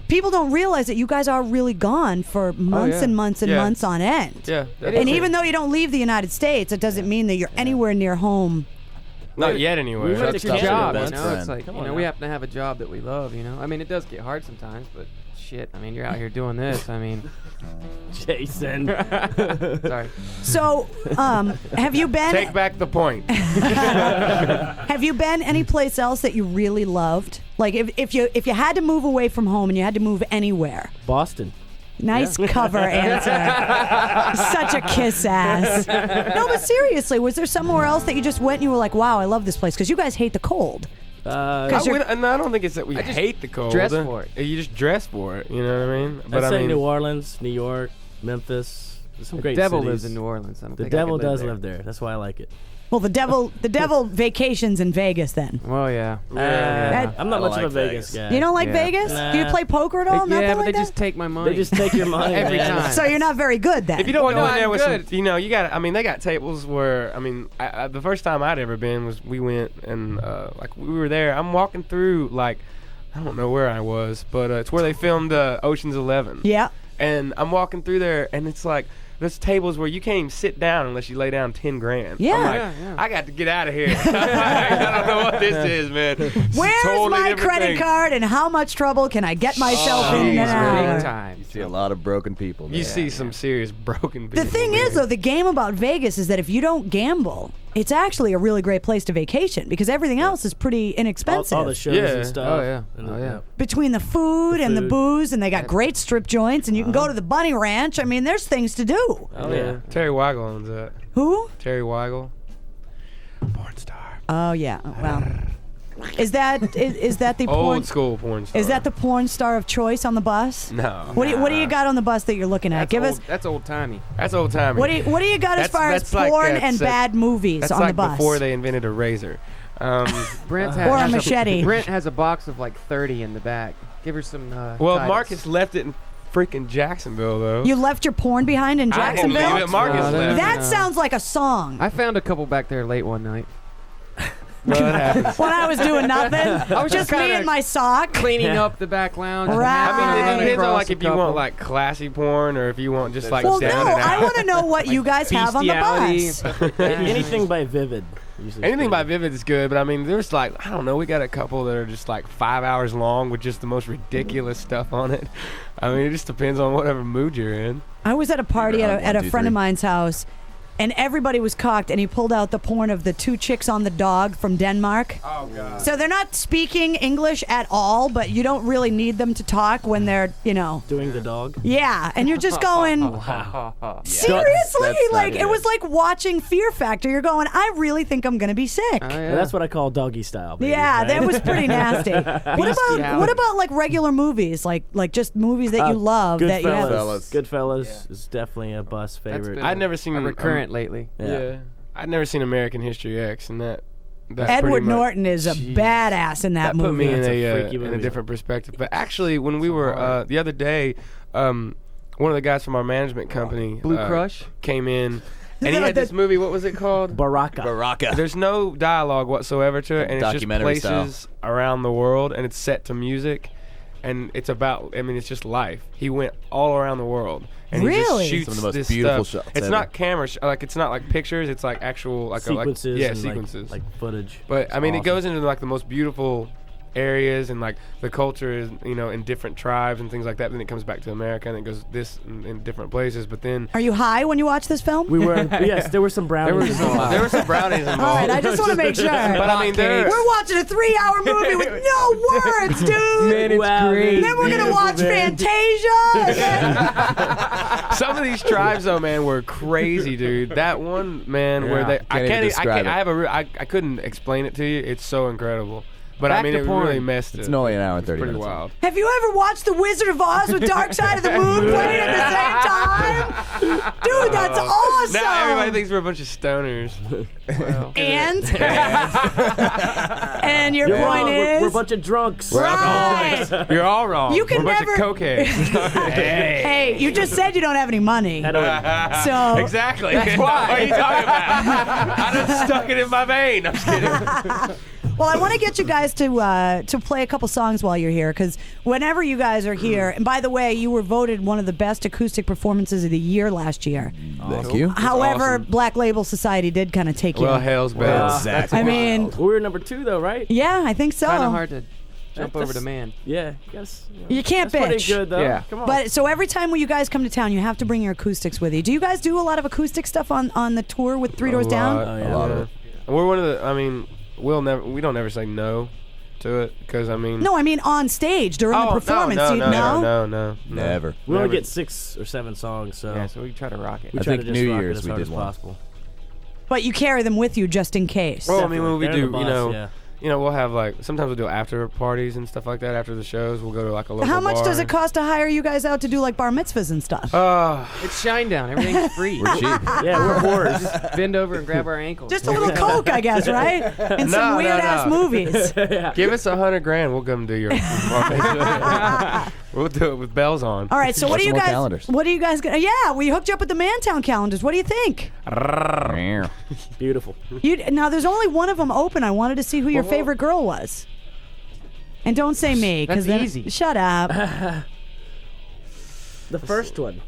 people don't realize that you guys are really gone for months and months and months on end. Yeah. And even though you don't leave the United States, it doesn't mean that you're anywhere near home Not yet, anyway. It's your job, you know. friend. It's like, Come you on know, we now. happen to have a job that we love, you know. I mean, it does get hard sometimes, but shit, I mean, you're out here doing this. I mean, Jason. sorry. So, have you been? Take back the point. Have you been any place else that you really loved? Like, if you had to move away from home and you had to move anywhere. Boston. Nice cover answer. Such a kiss ass. No, but seriously, was there somewhere else that you just went and you were like, wow, I love this place? Because you guys hate the cold. I don't think it's that we hate the cold. dress for it. You just dress for it. You know what I mean? I'd say New Orleans, New York, Memphis. There's some great devil cities. lives in New Orleans. I don't The think I devil could live does there. live there. That's why I like it. Well, the devil vacations in Vegas then. Well, yeah. I'm not much of a Vegas guy. You don't like Vegas? Do you play poker at all? Nothing Yeah, but like they that? just take my money. They just take your money every man. time. So you're not very good then. If you don't Well, go no, in there I'm with good. some, you got. I mean, they got tables where. I mean, the first time I'd ever been was we went and like we were there. I'm walking through like I don't know where I was, but it's where they filmed Ocean's 11. Yeah. And I'm walking through there, and it's like there's tables where you can't even sit down unless you lay down 10 grand. Yeah. I'm like, Yeah. I got to get out of here. I don't know what this is, man. It's Where's totally my different credit thing. card and how much trouble can I get myself in an hour? Big time. You see a lot of broken people. You see some serious broken people. The thing is, though, the game about Vegas is that if you don't gamble, it's actually a really great place to vacation because everything else is pretty inexpensive. All the shows and stuff. Oh, yeah. And Oh, yeah. Between the food and the booze, and they got great strip joints, and you can go to the Bunny Ranch. I mean, there's things to do. Oh yeah. Terry Weigel owns that. Who? Terry Weigel. Porn star. Oh yeah. Well, is that the porn? Old school porn star. Is that the porn star of choice on the bus? No. What do you got on the bus that you're looking at? That's old timey. That's old timey. What do you got as far as porn and bad movies that's on like the bus? before they invented a razor. Brent Or a machete. Brent has a box of like 30 in the back. Give her some. Well, titles. Marcus left it in freaking Jacksonville, though. You left your porn behind in I didn't Jacksonville? leave it. Marcus left. That sounds like a song. I found a couple back there late one night. Well, that happens. When I was doing nothing, I was just me kinda and my sock. Cleaning up the back lounge. Right. I mean, it depends on Across like a if you want couple. like classy porn or if you want just like Well, down no, and I out. want to know what you guys have on the bus. Anything by Vivid. usually Anything pretty by Vivid is good, but I mean, there's like I don't know. We got a couple that are just like 5 hours long with just the most ridiculous stuff on it. I mean, it just depends on whatever mood you're in. I was at a party at a friend of mine's house, and everybody was cocked, and he pulled out the porn of the two chicks on the dog from Denmark. Oh, God. So they're not speaking English at all, but you don't really need them to talk when they're, doing the dog. Yeah, and you're just going, seriously? That's Like, not it was like watching Fear Factor. You're going, I really think I'm going to be sick. Yeah, that's what I call doggy style. Baby, Yeah, right? that was pretty nasty. What about like regular movies, like just movies that you love that you have? Goodfellas is definitely a bus favorite. I'd never seen a recurrent lately. Yeah. I'd never seen American History X, and that Edward pretty much- Norton is a badass in that movie. put me in That's a a freaky in a movie. different perspective. But actually, when we were the other day, one of the guys from our management company, Blue Crush, came in. And he had this movie. What was it called? Baraka. There's no dialogue whatsoever to it, and it's just Documentary places around the world, and it's set to music, and it's about. I mean, it's just life. He went all around the world, and he Really? just shoots Some of the most this beautiful stuff. shots It's ever. not camera, it's not like pictures. It's like actual like Sequences. yeah, and sequences. Like footage. But It's I mean, awesome. it goes into like the most beautiful areas, and like the culture is in different tribes and things like that. Then it comes back to America, and it goes this in different places. But then Are you high when you watch this film? We were. Yes, there were some brownies. there were some brownies involved. All right, I just want to make sure. But I mean, We're watching a 3-hour movie with no words, dude. Man, it's great. Then we're gonna watch Fantasia. some of these tribes though, man, were crazy, dude. That one, man, where they I couldn't explain it to you. It's so incredible. But Back I mean, to it porn. really messed it. It's only an hour and 30 pretty minutes. wild. Have you ever watched The Wizard of Oz with Dark Side of the Moon playing at the same time? Dude, that's awesome. Now everybody thinks we're a bunch of stoners. And and your point is we're a bunch of drunks. right. You're all wrong. You can we're a never- bunch of cokeheads. Hey, you just said you don't have any money. So Exactly. That's why. What are you talking about? I just stuck it in my vein. I'm just kidding. Well, I want to get you guys to play a couple songs while you're here, because whenever you guys are here, and by the way, you were voted one of the best acoustic performances of the year last year. Thank you. However, awesome. Black Label Society did kind of take you. Well, hell's bells. Exactly. I mean, We were number 2 though, right? yeah, I think so. Kind of hard to jump over to man. Yeah. Guess, You can't that's pretty bitch. good though. Yeah. Come on. But so every time when you guys come to town, you have to bring your acoustics with you. Do you guys do a lot of acoustic stuff on the tour with Three Doors Down? yeah. A lot of it. We're one of the. I mean, we don't ever say no to it because I mean. No, I mean on stage during the performance. No. Never. We only get 6 or 7 songs, so Yeah, so we try to rock it. we I try think to just New rock Year's it as we hard did as one. possible. But you carry them with you just in case. Well, I mean, when we They're in do, the bus, yeah. we'll have like sometimes we'll do after parties and stuff like that. After the shows, we'll go to like a local How much bar. does it cost to hire you guys out to do like bar mitzvahs and stuff? It's Shinedown. Everything's free. We're cheap. Yeah, we're whores. Just bend over and grab our ankles. Just a little coke, I guess, right? And some weird ass movies. Give us $100,000, we'll come do your bar mitzvah. We'll do it with bells on. All right, so what do you more guys? calendars. What are you guys gonna? Yeah, we hooked you up with the Mantown calendars. What do you think? Beautiful. Now there's only one of them open. I wanted to see who your favorite girl was. And don't say me, because That's easy. Shut up. The first one.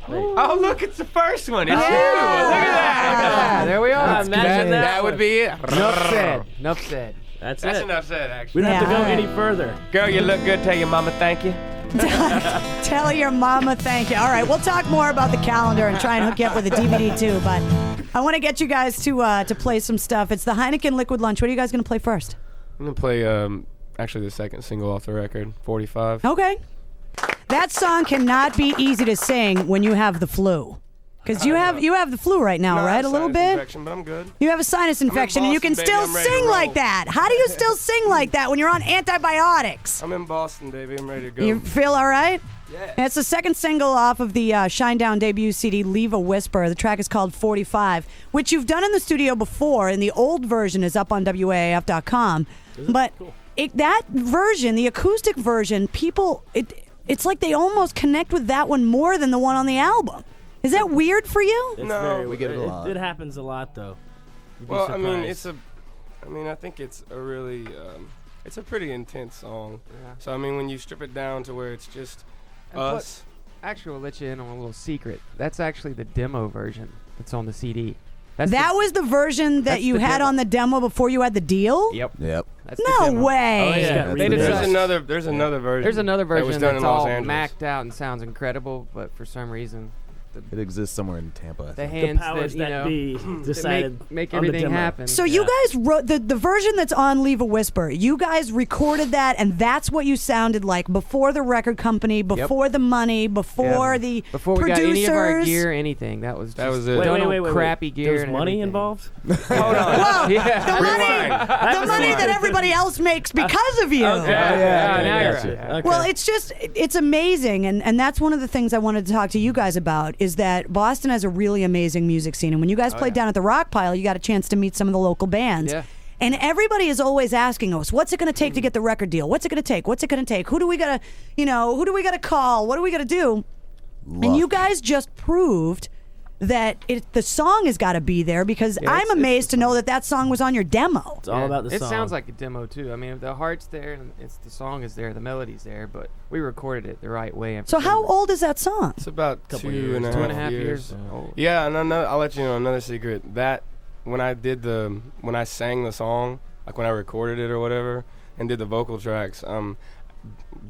Oh, look, it's the first one. It's you. Look Yeah, at that. there we are. Imagine That would be it. Enough said. Enough said. That's That's it. enough said, actually. We don't have to Yeah, go all right. any further. Girl, you look good. Tell your mama thank you. Tell your mama thank you. All right, we'll talk more about the calendar and try and hook you up with a DVD too. But I want to get you guys to play some stuff. It's the Heineken Liquid Lunch. What are you guys going to play first? I'm going to play actually the second single off the record, 45. Okay. That song cannot be easy to sing when you have the flu. Because you have the flu right now, No, right? A little bit? infection, but I'm good. You have a sinus infection and you can Boston, baby. still I'm ready to sing roll. like that. How do you still sing like that when you're on antibiotics? I'm in Boston, baby. I'm ready to go. You feel all right? Yeah. And it's the second single off of the Shinedown debut CD, Leave a Whisper. The track is called 45, which you've done in the studio before, and the old version is up on WAAF.com. But that version, the acoustic version, it's like they almost connect with that one more than the one on the album. Is that weird for you? It's No. very, We get it a lot. It happens a lot though. You'd be Well, I mean, surprised. I think it's a really, it's a pretty intense song. So, I mean, when you strip it down to where it's just And us. Actually, we'll let you in on a little secret. That's actually the demo version that's on the CD. That was the version that that's you the had demo. on the demo before you had the deal? Yep. That's No the demo. way. Oh, yeah. They did There's that. another version. There's another that was version done that's in Los all Angeles. maxed out and sounds incredible, but for some reason, It exists somewhere in Tampa. I the think. hands powers that, you that know, be that decided make on the everything demo. happen. So you guys wrote the version that's on Leave a Whisper. You guys recorded that, and that's what you sounded like before the record company, before the money, before the Before we producers. got any of our gear, anything. That was it. Done Wait, on wait. crappy gear. There was and money everything. involved? Hold on. Well, Yeah. the money that everybody else makes because of you. Yeah, now you're Gotcha. right. Okay. Well, it's amazing, and that's one of the things I wanted to talk to you guys about is that Boston has a really amazing music scene, and when you guys played down at the Rock Pile, you got a chance to meet some of the local bands. Yeah. And everybody is always asking us, what's it going to take to get the record deal? What's it going to take? What's it going to take? Who do we got to call? What do we got to do? And you guys just proved that the song has got to be there because Yeah, I'm amazed to know that song was on your demo. It's all about the It song. sounds like a demo too. I mean, the heart's there, and the song is there, the melody's there, but we recorded it the right way. So how old is that song? It's about Couple 2.5 years. old. Yeah, and I'll let you know another secret. That when I sang the song, like when I recorded it or whatever, and did the vocal tracks,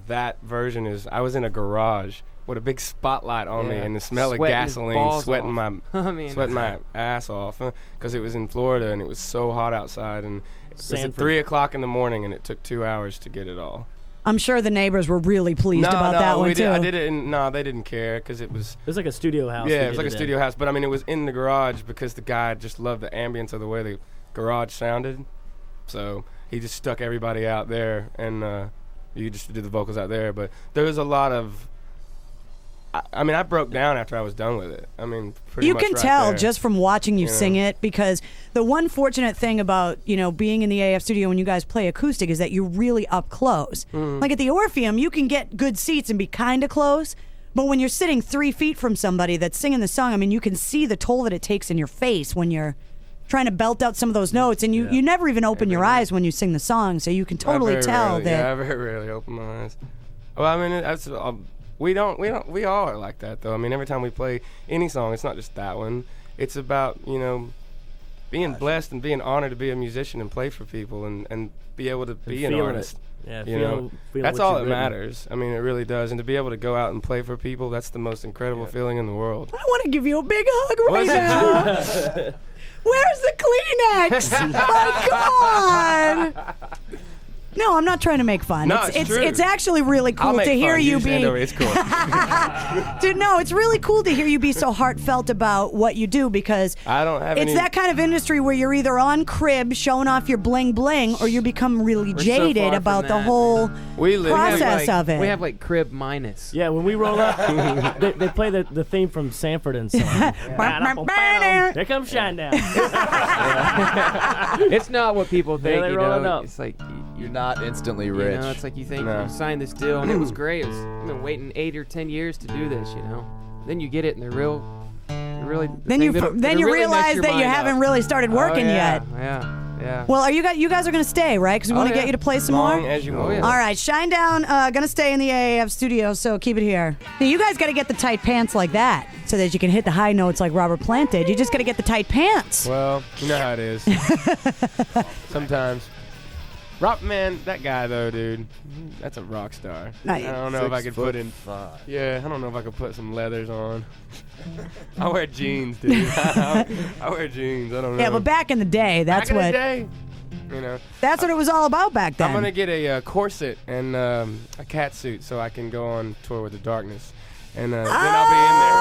that version is I was in a garage with a big spotlight on me Yeah. and the smell of Sweating his gasoline, balls sweating off. I mean, sweating my ass off because it was in Florida and it was so hot outside and it was at Sanford. 3 o'clock in the morning and it took 2 hours to get it all. I'm sure the neighbors were really pleased about that one, too. I did it. They didn't care because it was. It was like a studio house. Yeah, we it was did like a in. studio house, but I mean, it was in the garage because the guy just loved the ambience of the way the garage sounded. So he just stuck everybody out there, and you just did the vocals out there. But there was a lot of. I mean, I broke down after I was done with it. I mean, pretty You much can right tell there. just from watching you Yeah. sing it, because the one fortunate thing about being in the AF studio when you guys play acoustic is that you're really up close. Like at the Orpheum, you can get good seats and be kind of close, but when you're sitting 3 feet from somebody that's singing the song, I mean, you can see the toll that it takes in your face when you're trying to belt out some of those notes, and you never even open your eyes when you sing the song, so you can totally tell that. Yeah, I very rarely open my eyes. Well, I mean, we all are like that though. I mean, every time we play any song, it's not just that one. It's about being blessed and being honored to be a musician and play for people and be able to be an artist. Yeah, feeling that's all that matters. I mean, it really does. And to be able to go out and play for people, that's the most incredible feeling in the world. I want to give you a big hug right now. Where's the Kleenex? Oh, come on. No, I'm not trying to make fun. No, it's true. It's actually really cool to hear you be. It's cool. Dude, no, it's really cool to hear you be so heartfelt about what you do because I don't have it's that kind of industry where you're either on crib showing off your bling bling or you become really jaded about the whole process of it. We have like crib minus. Yeah, when we roll up, they play the theme from Sanford and Son. Here comes Shinedown. It's not what people think. They roll it up. It's like you're not instantly rich. You know, it's like you think you signed this deal and it was great. I've been waiting 8 or 10 years to do this, Then you get it and they're really. Then you realize that you haven't really started working yet. Yeah. Well, you guys are gonna stay, right? Because we want to get you to play some more. As you want. All right, Shinedown gonna stay in the AAF studio, so keep it here. Now, you guys got to get the tight pants like that, so that you can hit the high notes like Robert Plant did. You just got to get the tight pants. Well, you know how it is. Sometimes. Man, that guy though, dude, that's a rock star. I don't know if I could put in. Yeah, I don't know if I could put some leathers on. I wear jeans, dude. I wear jeans. I don't know. Yeah, but back in the day, that's back in the day, that's what it was all about back then. I'm gonna get a corset and a cat suit so I can go on tour with the Darkness, and then I'll be in there.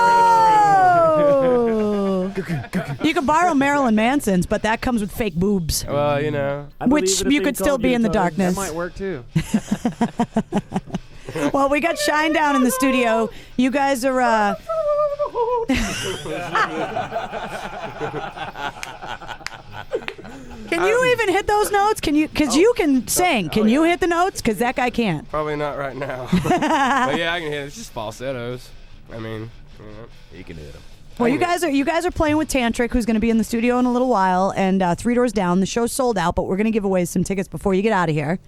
You can borrow Marilyn Manson's, but that comes with fake boobs. Well, which you could still be in the darkness. That might work too. Well, we got Shinedown in the studio. You guys are. Can you even hit those notes? Can you? Because you can sing. Can you hit the notes? Because that guy can't. Probably not right now. But yeah, I can hit it. It's just falsettos. I mean, you can hit them. Well, you guys are playing with Tantric, who's going to be in the studio in a little while, and Three Doors Down. The show's sold out, but we're going to give away some tickets before you get out of here.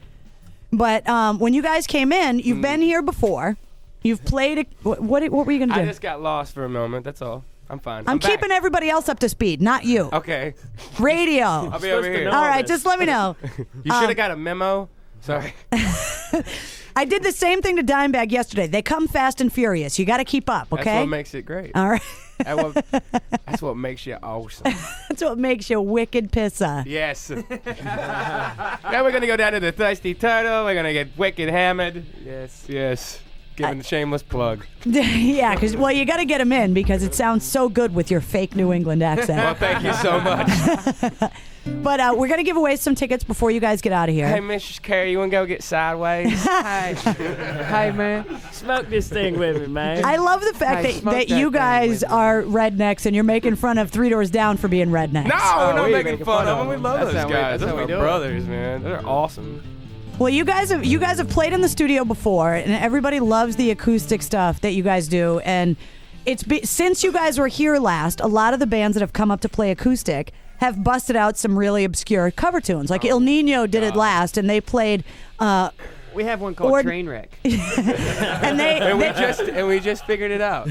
But when you guys came in, you've been here before. You've played. What were you going to do? I just got lost for a moment. That's all. I'm fine. I'm keeping everybody else up to speed, not you. Okay. Radio. I'll be over here. All right, just let me know. You should have got a memo. Sorry. I did the same thing to Dimebag yesterday. They come fast and furious. You got to keep up, okay? That's what makes it great. All right. That's what makes you awesome. That's what makes you wicked pissa. Yes. Now we're going to go down to the Thirsty Turtle. We're going to get wicked hammered. Yes. Giving the shameless plug. Yeah, because, you got to get them in because it sounds so good with your fake New England accent. Well, thank you so much. But we're going to give away some tickets before you guys get out of here. Hey, Mistress Carrie, you want to go get sideways? Hi, man. Smoke this thing with me, man. I love the fact that you guys are rednecks and you're making fun of Three Doors Down for being rednecks. No, we're not making fun of them. We love those guys. Those are my brothers, man. They're awesome. Well, you guys have played in the studio before, and everybody loves the acoustic stuff that you guys do. And since you guys were here last, a lot of the bands that have come up to play acoustic have busted out some really obscure cover tunes. Like El Nino did it last, and they played. We have one called Trainwreck. and we just figured it out.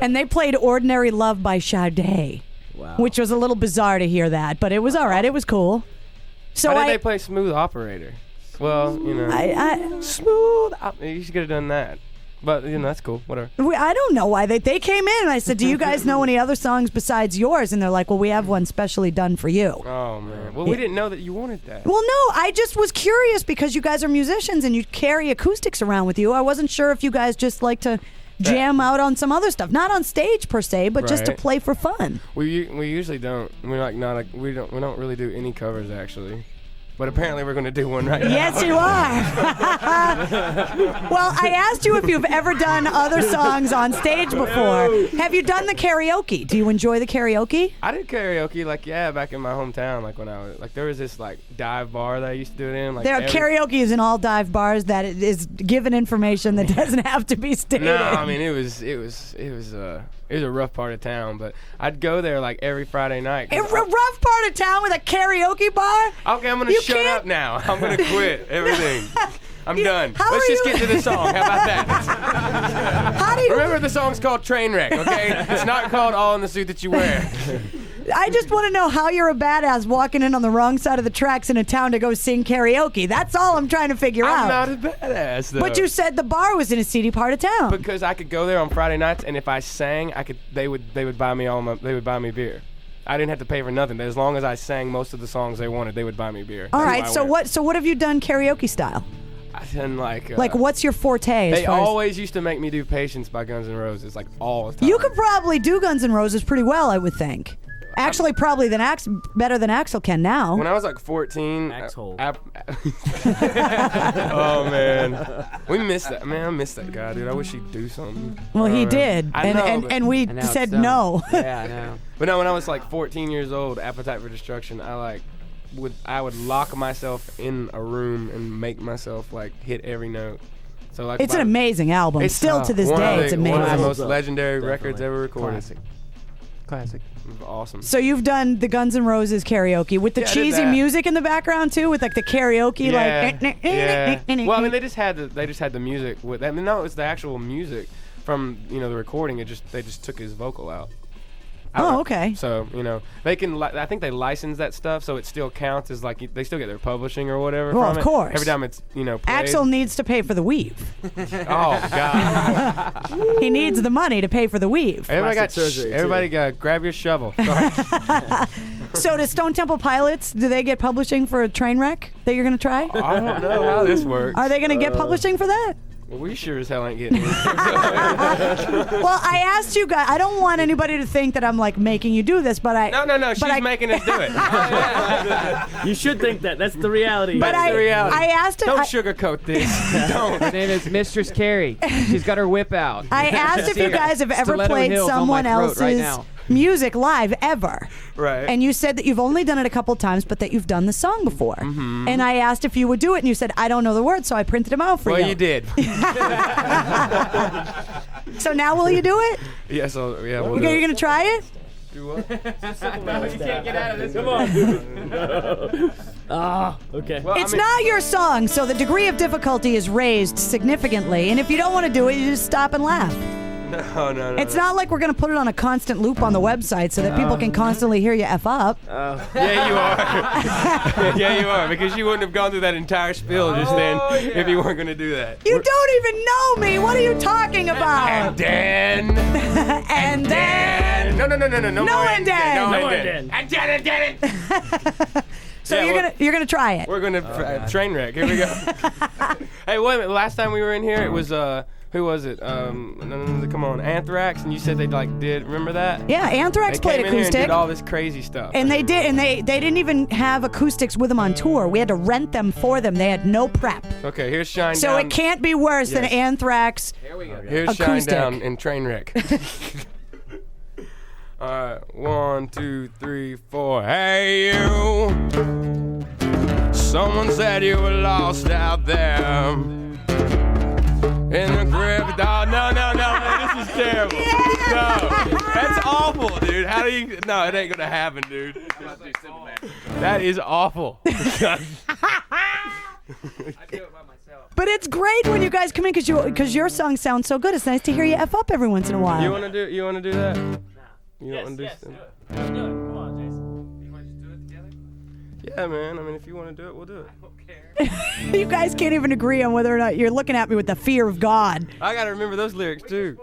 And they played Ordinary Love by Sade. Wow. Which was a little bizarre to hear that, but it was all right. It was cool. So Why did they play Smooth Operator? Well, Smooth Operator. You should have done that. But, that's cool. Whatever. I don't know why. They came in and I said, do you guys know any other songs besides yours? And they're like, well, we have one specially done for you. Oh, man. Well, we didn't know that you wanted that. Well, no. I just was curious because you guys are musicians and you carry acoustics around with you. I wasn't sure if you guys just like to jam out on some other stuff. Not on stage, per se, but just to play for fun. We usually don't. We don't really do any covers, actually. But apparently we're going to do one right now. Yes, you are. Well, I asked you if you've ever done other songs on stage before. Have you done the karaoke? Do you enjoy the karaoke? I did karaoke, back in my hometown. When I was, there was this, dive bar that I used to do it in. Karaoke is in all dive bars that it is given information that doesn't have to be stated. No, I mean, it was a rough part of town, but I'd go there, every Friday night. A rough part of town with a karaoke bar? Okay, I'm going to shut up now. I'm going to quit everything. I'm done. Let's just get to the song. How about that? Remember, the song's called Trainwreck, okay? It's not called All in the Suit That You Wear. I just want to know how you're a badass walking in on the wrong side of the tracks in a town to go sing karaoke. That's all I'm trying to figure out. I'm not a badass, though. But you said the bar was in a seedy part of town. Because I could go there on Friday nights, and if I sang, they would buy me beer. I didn't have to pay for nothing. As long as I sang most of the songs they wanted, they would buy me beer. All right. So what have you done karaoke style? I done what's your forte? They always used to make me do "Patience" by Guns N' Roses, all the time. You could probably do Guns N' Roses pretty well, I would think. Actually, probably better than Axl can now. When I was 14, oh man, we missed that. Man, I missed that guy, dude. I wish he'd do something. Well, he did, I know, and we said no. Yeah, I know. But no, when I was 14 years old, Appetite for Destruction, I would lock myself in a room and make myself hit every note. So it's an amazing album. It's still to this day, it's amazing. One of the most legendary records ever recorded. Classic. Awesome. So you've done the Guns N' Roses karaoke with the cheesy music in the background too, with the karaoke yeah. Well, I mean, they just had the music with. I mean, no, it was the actual music from the recording. They just took his vocal out. Oh, okay. So they can. I think they license that stuff, so it still counts as they still get their publishing or whatever. Well, from of course. Every time it's played. Axl needs to pay for the weave. Oh God. He needs the money to pay for the weave. Everybody got grab your shovel. So does Stone Temple Pilots, do they get publishing for a Trainwreck that you're gonna try? I don't know how this works. Are they gonna get publishing for that? Well, we sure as hell ain't getting it. Well, I asked you guys. I don't want anybody to think that I'm making you do this, but I. No. She's making us do it. You should think that. That's the reality. But that's the reality. I asked her. Don't sugarcoat this. Don't. Her name is Mistress Carrie. She's got her whip out. I asked if you guys have ever played someone else's music live ever. Right. And you said that you've only done it a couple times, but that you've done the song before. Mm-hmm. And I asked if you would do it, and you said, I don't know the words, so I printed them out for you. Well, you did. So now will you do it? Yeah, so, yeah. You're going to try it? Do what? No, you can't get out of this. Come on, dude. Okay. Well, it's not your song, so the degree of difficulty is raised significantly. And if you don't want to do it, you just stop and laugh. No. It's not like we're going to put it on a constant loop on the website so that people can constantly hear you F up. Yeah, you are. Yeah, you are, because you wouldn't have gone through that entire spiel just then if you weren't going to do that. You don't even know me. What are you talking about? And then. And then. No. No and then. And then. So yeah, you're gonna try it. We're gonna train wreck. Here we go. Hey, wait a minute. Last time we were in here, it was who was it? Come on, Anthrax, and you said they did. Remember that? Yeah, Anthrax played acoustic. Here and did all this crazy stuff. And they did, and they didn't even have acoustics with them on tour. We had to rent them for them. They had no prep. Okay, here's Shinedown. So it can't be worse than Anthrax. Here we go. Here's Shinedown and Trainwreck. All right, 1, 2, 3, 4. Hey you! Someone said you were lost out there in the crib. No, this is terrible. No, that's awful, dude. How do you? No, it ain't gonna happen, dude. That is awful. I do it by myself. But it's great when you guys come in because your song sounds so good. It's nice to hear you F up every once in a while. You wanna do that? Yes, do it. Let's do it. Come on, Jason. You want to just do it together? Yeah, man. I mean, if you want to do it, we'll do it. I don't care. You guys can't even agree on whether or not you're looking at me with the fear of God. I gotta remember those lyrics too.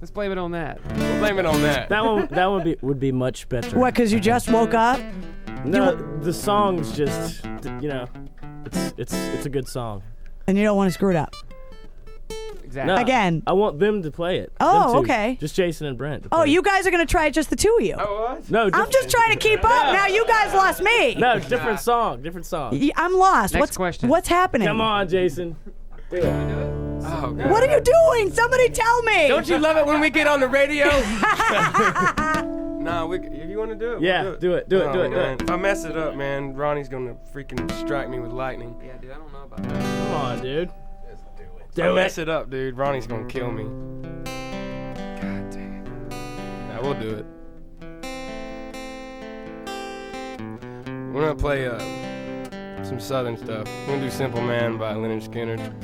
Let's blame it on that. We'll blame it on that. That would be much better. What? Because you just woke up? No, the song's just it's a good song. And you don't want to screw it up. Exactly. No, Again. I want them to play it. Oh, Them two. okay. Just Jason and Brent. to Oh, play you guys are going to try it, just the two of you. No, I'm just trying to keep up. Now you guys lost me. No, different song. Different song. I'm lost. Next question. What's happening? Come on, Jason. Do it. Oh, God. What are you doing? Somebody tell me. Don't you love it when we get on the radio? Nah, if you want to do it, Yeah, we'll do it, do it, do it, do man. it. If I mess it up, man, Ronnie's gonna freaking strike me with lightning. Yeah, dude, I don't know about that. Come on, dude. If I mess it up, dude, Ronnie's gonna kill me. God dang it. Nah, we'll do it. We're gonna play some southern stuff. We're gonna do Simple Man by Lynyrd Skynyrd.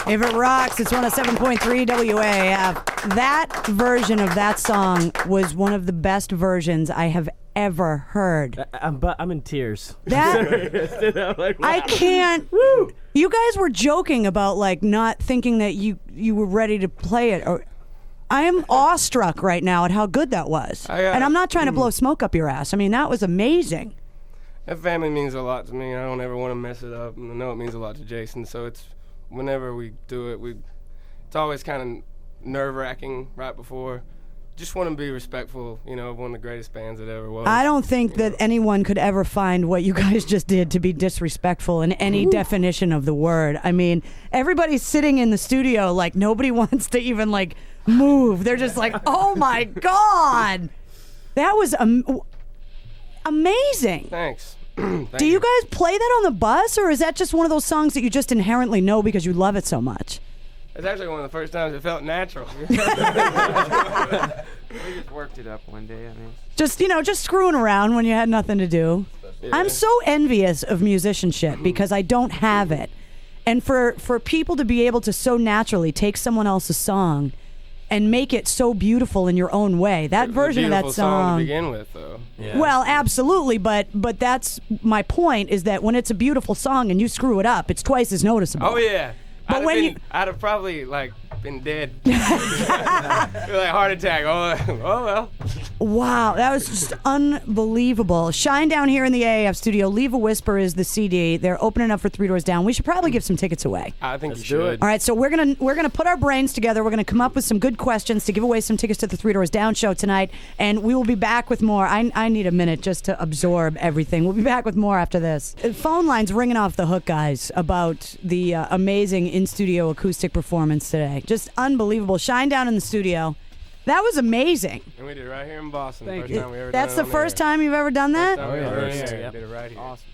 If it rocks, it's 107.3 WAF. That version of that song was one of the best versions I have ever heard. I'm in tears. That like, wow. I can't. Woo! You guys were joking about like not thinking that you were ready to play it. Or I am awestruck right now at how good that was. And I'm not trying to blow smoke up your ass. I mean, that was amazing. That family means a lot to me. I don't ever want to mess it up. And I know it means a lot to Jason. So it's whenever we do it, it's always kind of nerve-wracking right before. Just want to be respectful, of one of the greatest bands that ever was. I don't think that anyone could ever find what you guys just did to be disrespectful in any definition of the word. I mean, everybody's sitting in the studio like nobody wants to even like move. They're just like, oh my God. That was amazing. Thanks. Do you guys play that on the bus, or is that just one of those songs that you just inherently know because you love it so much? It's actually one of the first times it felt natural. We just worked it up one day. I mean, just screwing around when you had nothing to do. Yeah. I'm so envious of musicianship because I don't have it. And for people to be able to so naturally take someone else's song and make it so beautiful in your own way. That version of that beautiful song to begin with, though. Yeah. Well, absolutely, but that's my point, is that when it's a beautiful song and you screw it up, it's twice as noticeable. Oh yeah. But I'd have probably been dead. Like heart attack. Oh well. Wow, that was just unbelievable. Shinedown here in the AAF studio. Leave a Whisper is the CD. They're opening up for 3 Doors Down. We should probably give some tickets away. I think you should. All right, so we're gonna put our brains together. We're gonna come up with some good questions to give away some tickets to the 3 Doors Down show tonight, and we will be back with more. I need a minute just to absorb everything. We'll be back with more after this. Phone lines ringing off the hook, guys, about the amazing in-studio acoustic performance today. Just unbelievable. Shinedown in the studio. That was amazing. And we did it right here in Boston. Thank First you. time we ever That's done it the on first air. time you've ever done that? First time we ever yeah. did it. Yep. Did it right here. awesome.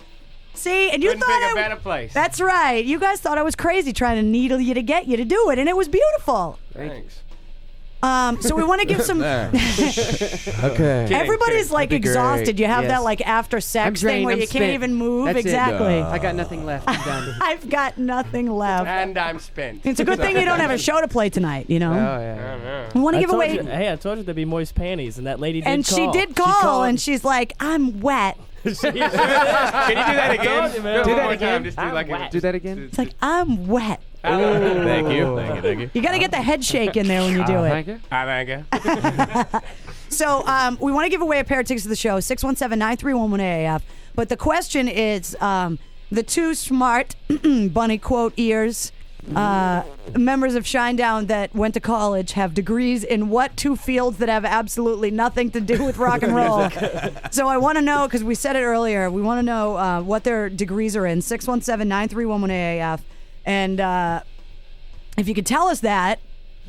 See, and you Couldn't thought pick a better place. That's right. You guys thought I was crazy trying to needle you to get you to do it, and it was beautiful. Thanks. So we want to give some. Okay. Everybody's like That'd be exhausted. great. You have Yes. that like after I'm sex drained. thing where I'm you can't spent. even move. That's it. Exactly. I got nothing left. I'm done. I've got nothing left. And I'm spent. It's a good thing you don't have a show to play tonight. You know. Oh yeah. We want to give away. I told you there'd be moist panties, and that lady did And call. she did call, and she's like, "I'm wet." Can you do that again? told you, man. Do Do that that again. again. Just do like a, Do that again. It's like, "I'm wet." Thank you. You got to get the head shake in there when you do it. Thank you. Thank you. So we want to give away a pair of tickets to the show, 617-931-1AF. But the question is, the two smart bunny quote ears members of Shinedown that went to college have degrees in what two fields that have absolutely nothing to do with rock and roll? So I want to know, because we said it earlier, we want to know what their degrees are in, 617-931-1AF. And if you could tell us that,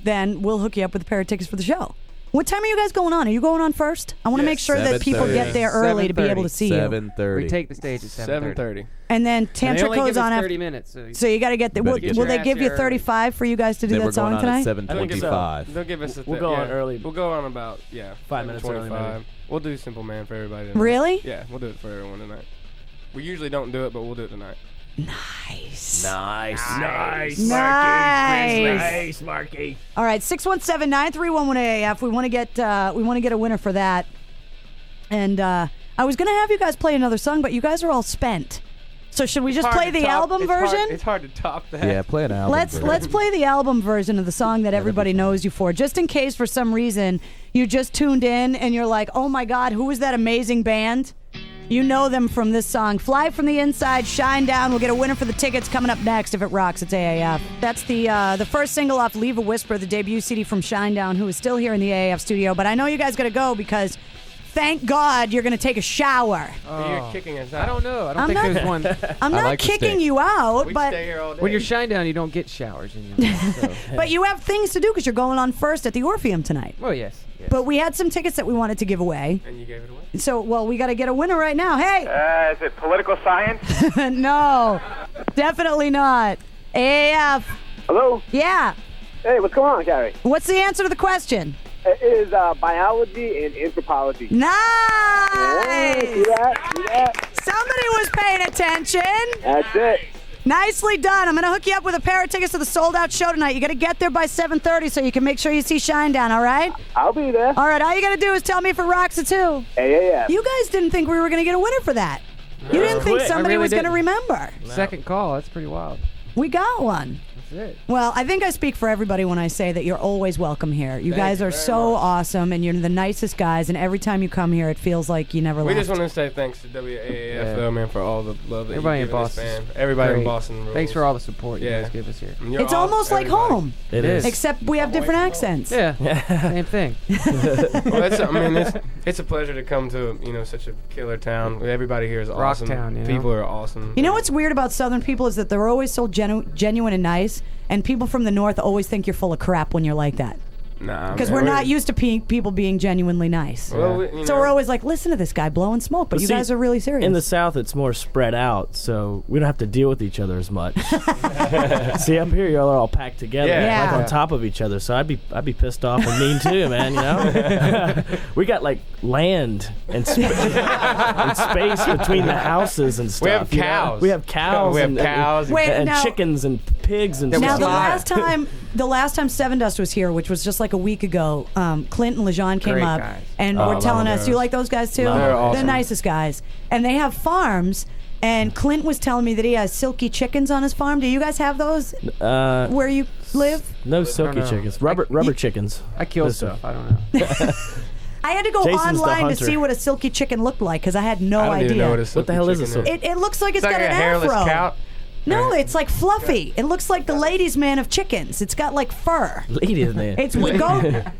then we'll hook you up with a pair of tickets for the show. What time are you guys going on? Are you going on first? I want to make sure that people get there early to be able to see you. 7:30. We take the stage at 7:30. And then And they Tantra only goes give us on 30 after. minutes. So you got to get there. Better Will, get will your they give you ass here 35 for you guys to do Then that we're song going on tonight? at 7:25. They'll give us a We'll go on yeah. early. We'll go on about 5 minutes early, 25. maybe. We'll do Simple Man for everybody tonight. Really? Yeah, we'll do it for everyone tonight. We usually don't do it, but we'll do it tonight. Nice. Nice, Nice. Marky. All right, 617-931-1AF. We want to get a winner for that. And I was gonna have you guys play another song, but you guys are all spent. So should we just play the album version? It's hard to top that. Yeah, play an album. Let's play the album version of the song that everybody knows you for, just in case for some reason you just tuned in and you're like, oh my God, who was that amazing band? You know them from this song, Fly From the Inside, Shinedown. We'll get a winner for the tickets coming up next. If it rocks, it's AAF. That's the first single off Leave a Whisper, the debut CD from Shinedown, who is still here in the AAF studio. But I know you guys got to go because thank God you're going to take a shower. You're kicking us out. I don't know. I don't think there's one. I'm not kicking you out, but stay here all day. When you're Shinedown, you don't get showers in your mouth, so. but you have things to do because you're going on first at the Orpheum tonight. Oh, yes. But we had some tickets that we wanted to give away. And you gave it away? So, well, we got to get a winner right now. Hey! Is it political science? No, definitely not. AAF. Hello? Yeah. Hey, what's going on, Carrie? What's the answer to the question? It is biology and anthropology. Nice! Yeah, see that? Somebody was paying attention. That's it. Nicely done. I'm going to hook you up with a pair of tickets to the sold-out show tonight. You got to get there by 7:30 so you can make sure you see Shinedown, all right? I'll be there. All right, all you got to do is tell me if it rocks it too. Yeah. You guys didn't think we were going to get a winner for that. You didn't think somebody was going to remember. No. Second call. That's pretty wild. We got one. That's it. Well, I think I speak for everybody when I say that you're always welcome here. You guys are so awesome, and you're the nicest guys, and every time you come here, it feels like you never left. We just want to say thanks to WAAF, though, man, for all the love that everybody you've in given Boston. this band. Everybody Great. in Boston rules. Thanks for all the support you guys give us here. It's almost like home. It is. Except we have different accents. Yeah, same thing. Well, it's a pleasure to come to such a killer town. Everybody here is awesome. Rock town, People are awesome. You know what's weird about Southern people is that they're always so genuine and nice, and people from the North always think you're full of crap when you're like that. Nah, because we're not used to people being genuinely nice. Well, so we're always like, listen to this guy blowing smoke, but you guys are really serious. In the South, it's more spread out, so we don't have to deal with each other as much. See, up here, y'all are all packed together, like on top of each other. So I'd be pissed off and mean too, man. You know, we got like land and, and space between the houses and stuff. We have cows. We have cows. We have cows and chickens and pigs and now stuff. the last time Seven Dust was here, which was just like a week ago, Clint and LeJean came Great up guys. and were telling us, do you like those guys too? They're awesome. They're nicest guys. And they have farms, and Clint was telling me that he has silky chickens on his farm. Do you guys have those where you live? No silky chickens. Rubber chickens. I kill stuff. I don't know. I had to go Jason's the online to hunter. see what a silky chicken looked like because I had no I don't idea. even know what the hell is a silky? It looks like it's It's got like an a hairless afro. cow. No, it's like fluffy. It looks like the ladies' man of chickens. It's got like fur. Ladies, man. It's go to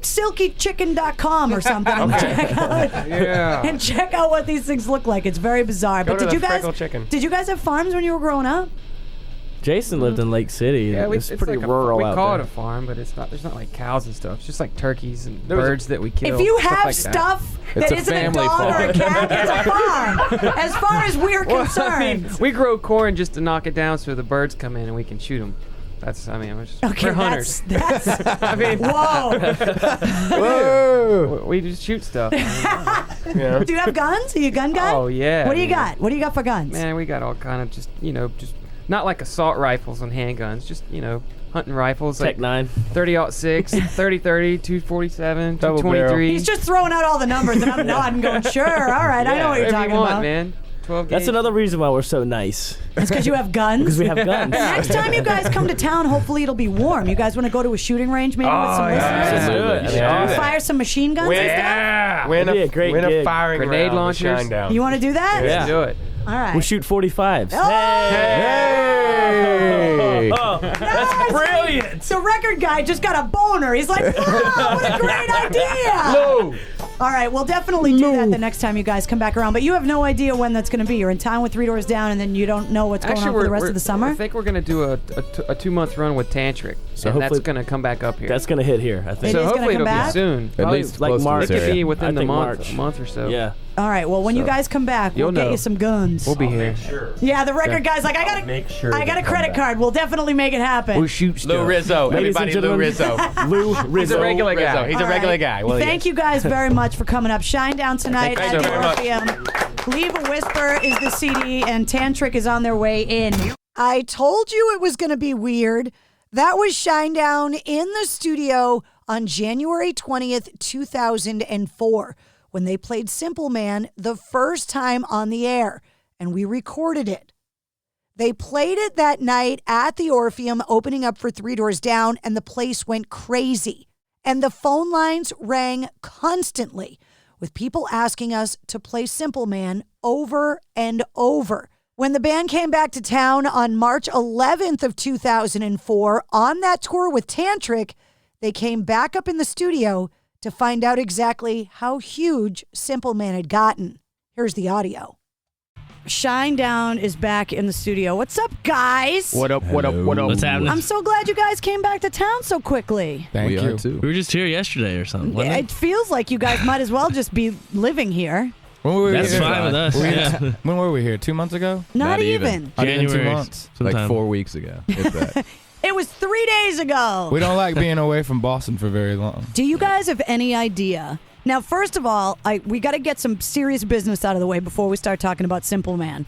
silkychicken.com or something and check out what these things look like. It's very bizarre. Go But to did the you guys Freckle Chicken. did you guys have farms when you were growing up? Jason lived in Lake City. Yeah, it's pretty like rural we out call there. it a farm, but it's not. There's not like cows and stuff. It's just like turkeys and birds that we kill. If you stuff have like that. stuff It's that a isn't a family dog or a farm. cat, it's a farm. As far as we're Well, concerned. I mean, we grow corn just to knock it down so the birds come in and we can shoot them. We're hunters. That's I mean, whoa. we just shoot stuff. Yeah. Do you have guns? Are you a gun guy? Oh yeah. What do you got? What do you got for guns? Man, we got all kind of just not like assault rifles and handguns, just hunting rifles. Tech like 9. 30-06, 30-30, 247, Double 223. He's just throwing out all the numbers, and I'm nodding, going, sure, all right, I know what you're Whatever talking you want, about. man. 12 That's gauge. another reason why we're so nice. It's because you have guns? Because we have guns. Next time you guys come to town, hopefully it'll be warm. You guys want to go to a shooting range maybe with some listeners? Absolutely. Yeah. Fire some machine guns and Yeah. That'd be a great win a gig. firing Grenade round with launchers. Shinedown. You want to do that? Yeah. Do it. All right. We shoot 45s. Hey! That's brilliant. The record guy just got a boner. He's like, wow, what a great idea. All right, we'll definitely do that the next time you guys come back around. But you have no idea when that's going to be. You're in town with Three Doors Down, and then you don't know what's going on for the rest of the summer? I think we're going to do a 2-month run with Tantric. So and that's hopefully going to come back up here. That's going to hit here, I think. It so is gonna hopefully come it'll back? be soon. At Probably least like close March. to It this could be area. within I the think month, March. a month or so. Yeah. All right, well, when you guys come back, we'll You'll get know. you some guns. We'll be here. Yeah, the record guy's like, I got a credit card. We'll definitely make it happen. We'll shoot stuff. Lou Rizzo. Ladies and Everybody, Lou Rizzo. gentlemen, Lou Rizzo. He's a regular guy. He's All a regular right. guy. Well, Thank you guys very much for coming up. Shinedown tonight Thank at you the very much. Orpheum. Leave a Whisper is the CD, and Tantric is on their way in. I told you it was going to be weird. That was Shinedown in the studio on January 20th, 2004, when they played Simple Man the first time on the air, and we recorded it. They played it that night at the Orpheum, opening up for Three Doors Down, and the place went crazy. And the phone lines rang constantly with people asking us to play Simple Man over and over. When the band came back to town on March 11th of 2004 on that tour with Tantric, they came back up in the studio to find out exactly how huge Simple Man had gotten. Here's the audio. Shinedown is back in the studio. What's up, guys? What up, what up, what up? What's happening? I'm so glad you guys came back to town so quickly. Thank you. We were just here yesterday or something, wasn't it? It feels like you guys might as well just be living here. When were we That's here? fine with us. Yeah. When were we here? 2 months ago? Not even. Not even 2 January, months. sometime. Like 4 weeks ago. If that. It was 3 days ago. We don't like being away from Boston for very long. Do you guys have any idea? Now, first of all, we got to get some serious business out of the way before we start talking about Simple Man.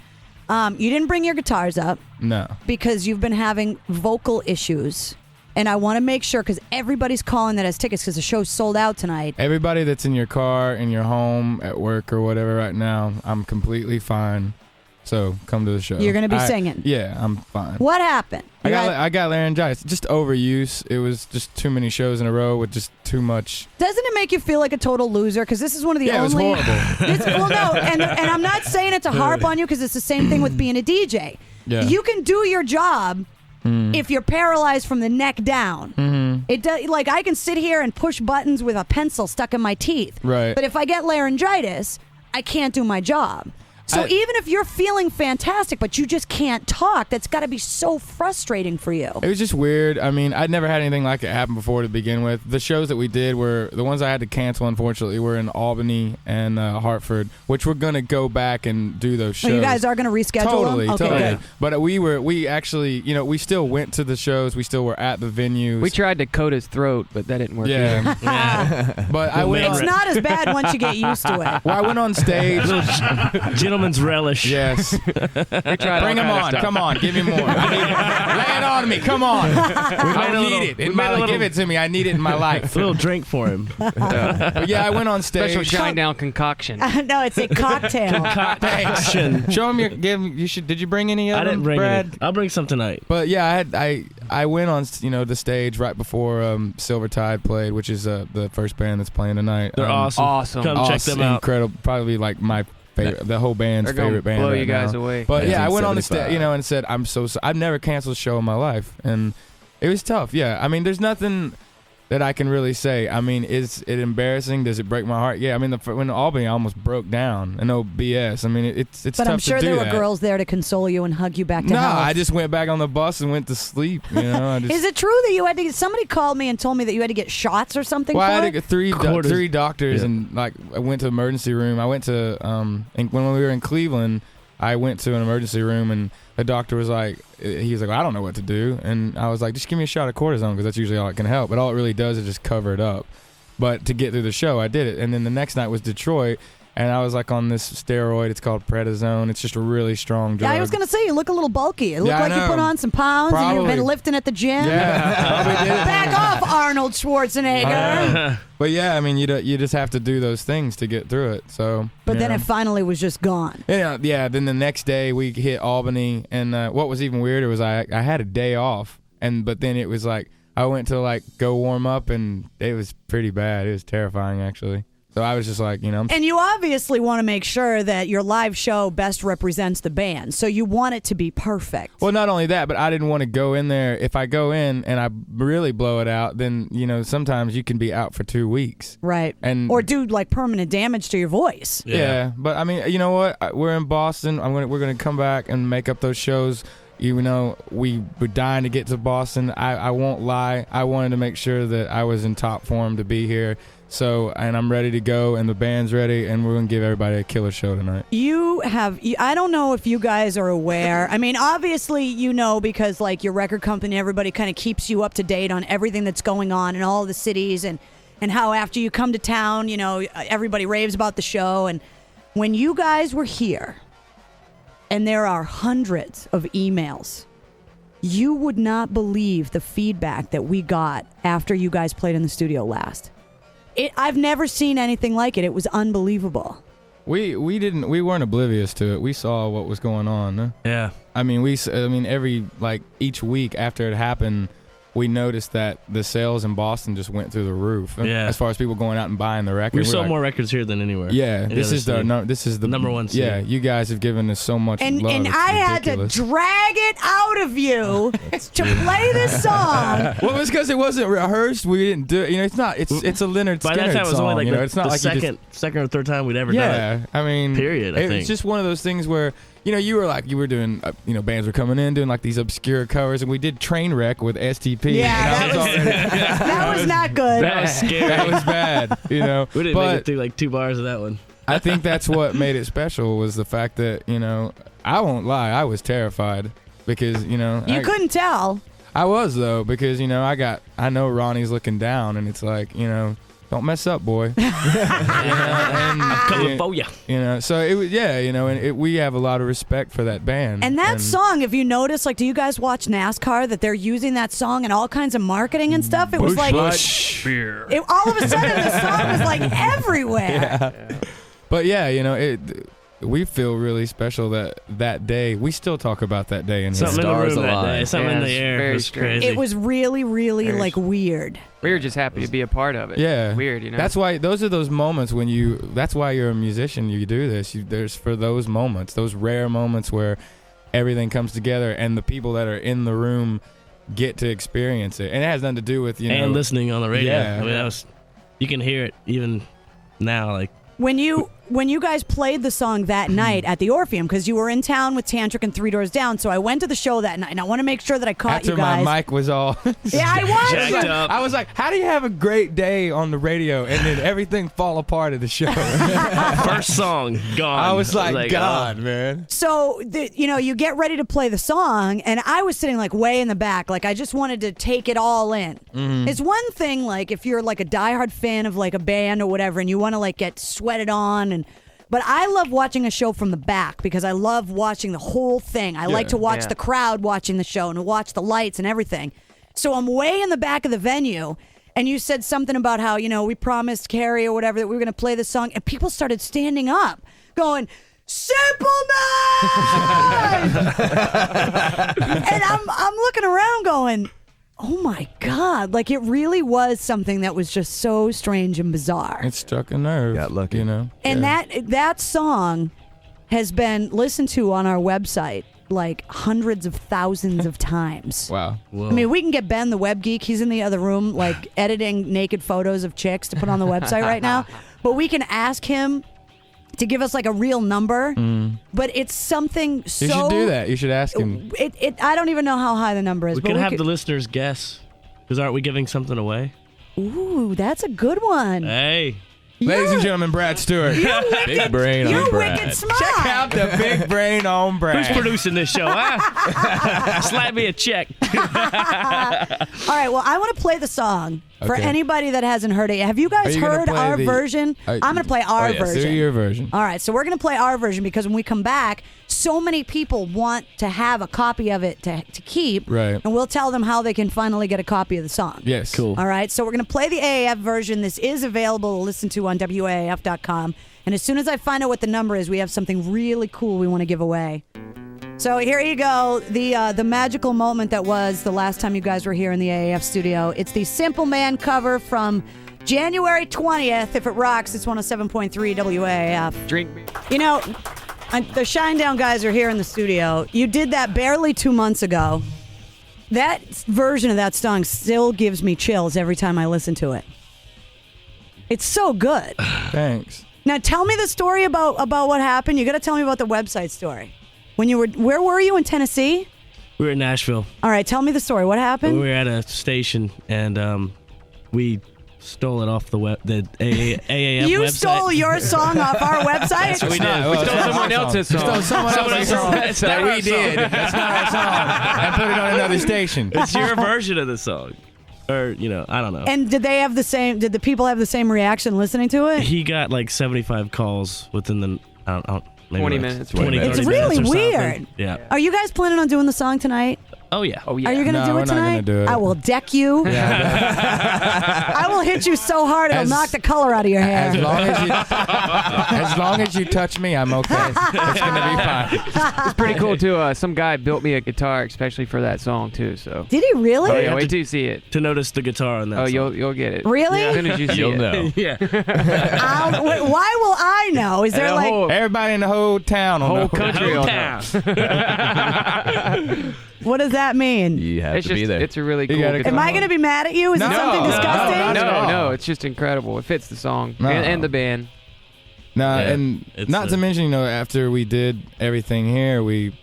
You didn't bring your guitars up. No. Because you've been having vocal issues. And I want to make sure, because everybody's calling that has tickets because the show's sold out tonight. Everybody that's in your car, in your home, at work, or whatever right now, I'm completely fine. So come to the show. You're going to be singing? Yeah, I'm fine. What happened? I got laryngitis. Just overuse. It was just too many shows in a row with just too much. Doesn't it make you feel like a total loser? Because this is one of the only. Yeah, it was horrible. Well, no, and I'm not saying it to harp on you because it's the same thing with being a DJ. Yeah. You can do your job if you're paralyzed from the neck down. Mm-hmm. It does. Like I can sit here and push buttons with a pencil stuck in my teeth. Right. But if I get laryngitis, I can't do my job. So even if you're feeling fantastic, but you just can't talk, that's got to be so frustrating for you. It was just weird. I mean, I'd never had anything like it happen before to begin with. The shows that we did were, the ones I had to cancel, unfortunately, were in Albany and Hartford, which we're going to go back and do those shows. Oh, you guys are going to reschedule Totally, them? Okay, totally. good. But we actually, we still went to the shows. We still were at the venues. We tried to coat his throat, but that didn't work. Yeah. Yeah. But I went It's not as bad once you get used to it. Well, I went on stage. Gentleman's relish. Yes. Bring him on. Come on. Give me more. I need it. Lay it on me. Come on. I need it. Give it to me. I need it in my life. A little drink for him. But yeah, I went on stage. Special Shinedown concoction. No, it's a cocktail. Concoction. Show him you should. Did you bring any of them, I didn't bring Brad? any. I'll bring some tonight. But yeah, I went on the stage right before Silvertide played, which is the first band that's playing tonight. They're awesome. Come check them out. Incredible. Probably like my favorite, the whole band's favorite band. Blow right you guys now. away. But yeah, I went on the stage, and said, I'm so sorry. I've never canceled a show in my life, and it was tough. Yeah, I mean, there's nothing that I can really say. I mean, is it embarrassing? Does it break my heart? Yeah, I mean, when Albany, I almost broke down. And no BS. I mean, it's But tough I'm sure to do there were that. girls there to console you and hug you back to No, health. I just went back on the bus and went to sleep. Is it true that you had to get, somebody called me and told me that you had to get shots or something Well, for I had to it? get three doctors, and I went to the emergency room. I went to and when we were in Cleveland, I went to an emergency room, and the doctor was like, well, I don't know what to do, and I was like, just give me a shot of cortisone because that's usually all it can help. But all it really does is just cover it up. But to get through the show, I did it, and then the next night was Detroit. And I was like on this steroid. It's called prednisone. It's just a really strong drug. Yeah, I was going to say, you look a little bulky. It looked Yeah, I like you know. put on some pounds and you've Probably. been lifting at the gym. Yeah. Back off, Arnold Schwarzenegger. But yeah, I mean, you just have to do those things to get through it. So. But then it finally was just gone. Yeah. Then the next day we hit Albany, and what was even weirder was I had a day off, but then it was like I went to go warm up, and it was pretty bad. It was terrifying actually. So I was just like, And you obviously want to make sure that your live show best represents the band. So you want it to be perfect. Well, not only that, but I didn't want to go in there. If I go in and I really blow it out, then, sometimes you can be out for 2 weeks. Right. Or do permanent damage to your voice. Yeah. But I mean, you know what? We're in Boston. We're going to come back and make up those shows. Even though we were dying to get to Boston, I won't lie. I wanted to make sure that I was in top form to be here. And I'm ready to go, and the band's ready, and we're going to give everybody a killer show tonight. I don't know if you guys are aware. I mean, obviously, because your record company, everybody kind of keeps you up to date on everything that's going on in all the cities and how after you come to town, everybody raves about the show. And when you guys were here, and there are hundreds of emails, you would not believe the feedback that we got after you guys played in the studio last. I've never seen anything like it. It was unbelievable. We weren't oblivious to it. We saw what was going on. Yeah. I mean, each week after it happened, we noticed that the sales in Boston just went through the roof. Yeah. As far as people going out and buying the record. We sold more records here than anywhere. Yeah, Any this other is city. this is the number one city. Yeah, you guys have given us so much And love. and It's I had to ridiculous. drag it out of you to play this song. Well, it's because it wasn't rehearsed. We didn't do it. You know, it's not. It's a Lynyrd Skynyrd By that time, it was only song, like you know? the, It's not the like second or third time we'd ever done yeah, it. I mean, period. I think it's just one of those things where you were doing bands were coming in doing like these obscure covers, and we did Trainwreck with STP. Yeah, and that was not good. That was scary. That was bad. We didn't make it through like 2 bars of that one. I think that's what made it special was the fact that I won't lie, I was terrified because You couldn't tell. I was though because I know Ronnie's looking down, and it's like don't mess up, boy. I'm coming for you. So it was and we have a lot of respect for that band. And that song, if you notice, like, do you guys watch NASCAR that they're using that song in all kinds of marketing and stuff? It was like beer. all of a sudden the song was like everywhere. Yeah. But we feel really special that day. We still talk about that day in Something in the room that day. Something in the it's air. very It was crazy. It was really, really like weird. We were just happy to be a part of it. Yeah, weird. That's why those are those moments when that's why you're a musician. You do this. There's for those moments, those rare moments where everything comes together and the people that are in the room get to experience it. And it has nothing to do with and listening on the radio. Yeah. I mean, you can hear it even now. Like When you guys played the song that night at the Orpheum, because you were in town with Tantric and Three Doors Down, so I went to the show that night, and I want to make sure that I caught After you guys. my mic was all Yeah, I was. jacked up. I was like, how do you have a great day on the radio and then everything fall apart at the show? First song gone. I was like, God, oh. man. So, you get ready to play the song, and I was sitting like way in the back. Like, I just wanted to take it all in. Mm-hmm. It's one thing, like, if you're like a diehard fan of like a band or whatever, and you want to like get sweated on, but I love watching a show from the back because I love watching the whole thing. I like to watch the crowd watching the show and watch the lights and everything. So I'm way in the back of the venue, and you said something about how, we promised Carrie or whatever that we were going to play the song, and people started standing up going, Simple Man! And I'm looking around going, oh my God, like it really was something that was just so strange and bizarre. It struck a nerve. Got lucky. And that song has been listened to on our website like hundreds of thousands of times. Wow. Whoa. I mean, we can get Ben, the web geek. He's in the other room, like editing naked photos of chicks to put on the website right now. But we can ask him to give us like a real number. But it's something so. You should do that. You should ask him. I don't even know how high the number is. We but could have the listeners guess. Because aren't we giving something away? Ooh, that's a good one. Hey. Ladies and gentlemen, Brad Stewart. Big brain on You're Brad. wicked smart. Check out the big brain on Brad. Who's producing this show, huh? Slap me a check. All right, well, I want to play the song for Okay. anybody that hasn't heard it yet. Have you guys Are you gonna heard play our the- version? I'm going to play our version. Do your version. All right, so we're going to play our version because when we come back, so many people want to have a copy of it to keep. Right. And we'll tell them how they can finally get a copy of the song. Yes. Cool. All right, so we're going to play the AAF version. This is available to listen to on WAAF.com. And as soon as I find out what the number is, we have something really cool we want to give away. So here you go, the magical moment that was the last time you guys were here in the AAF studio. It's the Simple Man cover from January 20th. If it rocks, it's 107.3 WAAF. Drink me. The Shinedown guys are here in the studio. You did that barely 2 months ago. That version of that song still gives me chills every time I listen to it. It's so good. Thanks. Now tell me the story about what happened. You got to tell me about the website story. Where were you in Tennessee? We were in Nashville. All right, tell me the story. What happened? We were at a station, and we stole it off the AAF website. You stole your song off our website? That's what we did. We stole someone else's song. Stole someone else's song that we did. That's not our song. And put it on another station. It's your version of the song. Or, I don't know. And did the people have the same reaction listening to it? He got like 75 calls within the, maybe 20 like minutes. 20, It's 30 really minutes or weird. something. Yeah. Are you guys planning on doing the song tonight? Oh yeah. Oh yeah. Are you going to do we're it not tonight? gonna do it. I will deck you. I will hit you so hard it'll knock the color out of your hair. As long as you touch me, I'm okay. It's gonna be fine. It's pretty cool too. Some guy built me a guitar especially for that song too. So. Did he really? Oh yeah. Wait till you see it. To notice the guitar on that. Oh, song. you'll get it. Really? As soon as you see You'll it. know. Yeah. Wait, why will I know? Is there And the like whole- Everybody in the whole town, will whole know. country will know. what does that mean? You have It's to be just, there. it's a really cool gotta guitar. Am I going to be mad at you? Is it something disgusting? not at all. No, it's just incredible. It fits the song No. and the band. Nah, Yeah, and it's not to mention, after we did everything here, we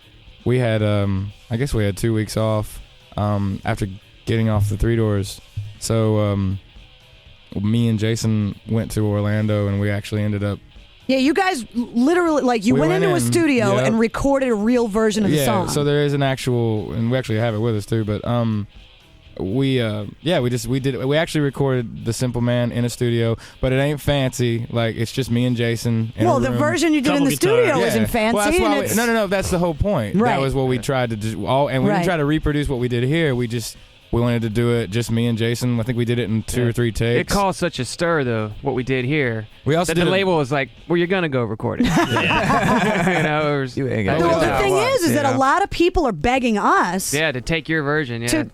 had I guess we had 2 weeks off after getting off the Three Doors. So me and Jason went to Orlando, and we actually ended up. Yeah, you guys literally, you We went into a in, studio yep. and recorded a real version of the song. So there is an actual, and we actually have it with us too. But we actually recorded The Simple Man in a studio, but it ain't fancy. Like, it's just me and Jason. In Well, a the room. version you did in the studio isn't fancy. Well, that's why and it's, no. That's the whole point. Right. That was what we tried to do. And we Right. didn't try to reproduce what we did here. We wanted to do it just me and Jason. I think we did it in 2 or 3 takes. It caused such a stir, though, what we did here. We also that did the a- label was like, well, you're going to go record it. You ain't gonna well, the thing is that a lot of people are begging us Yeah, to take your version, yeah. to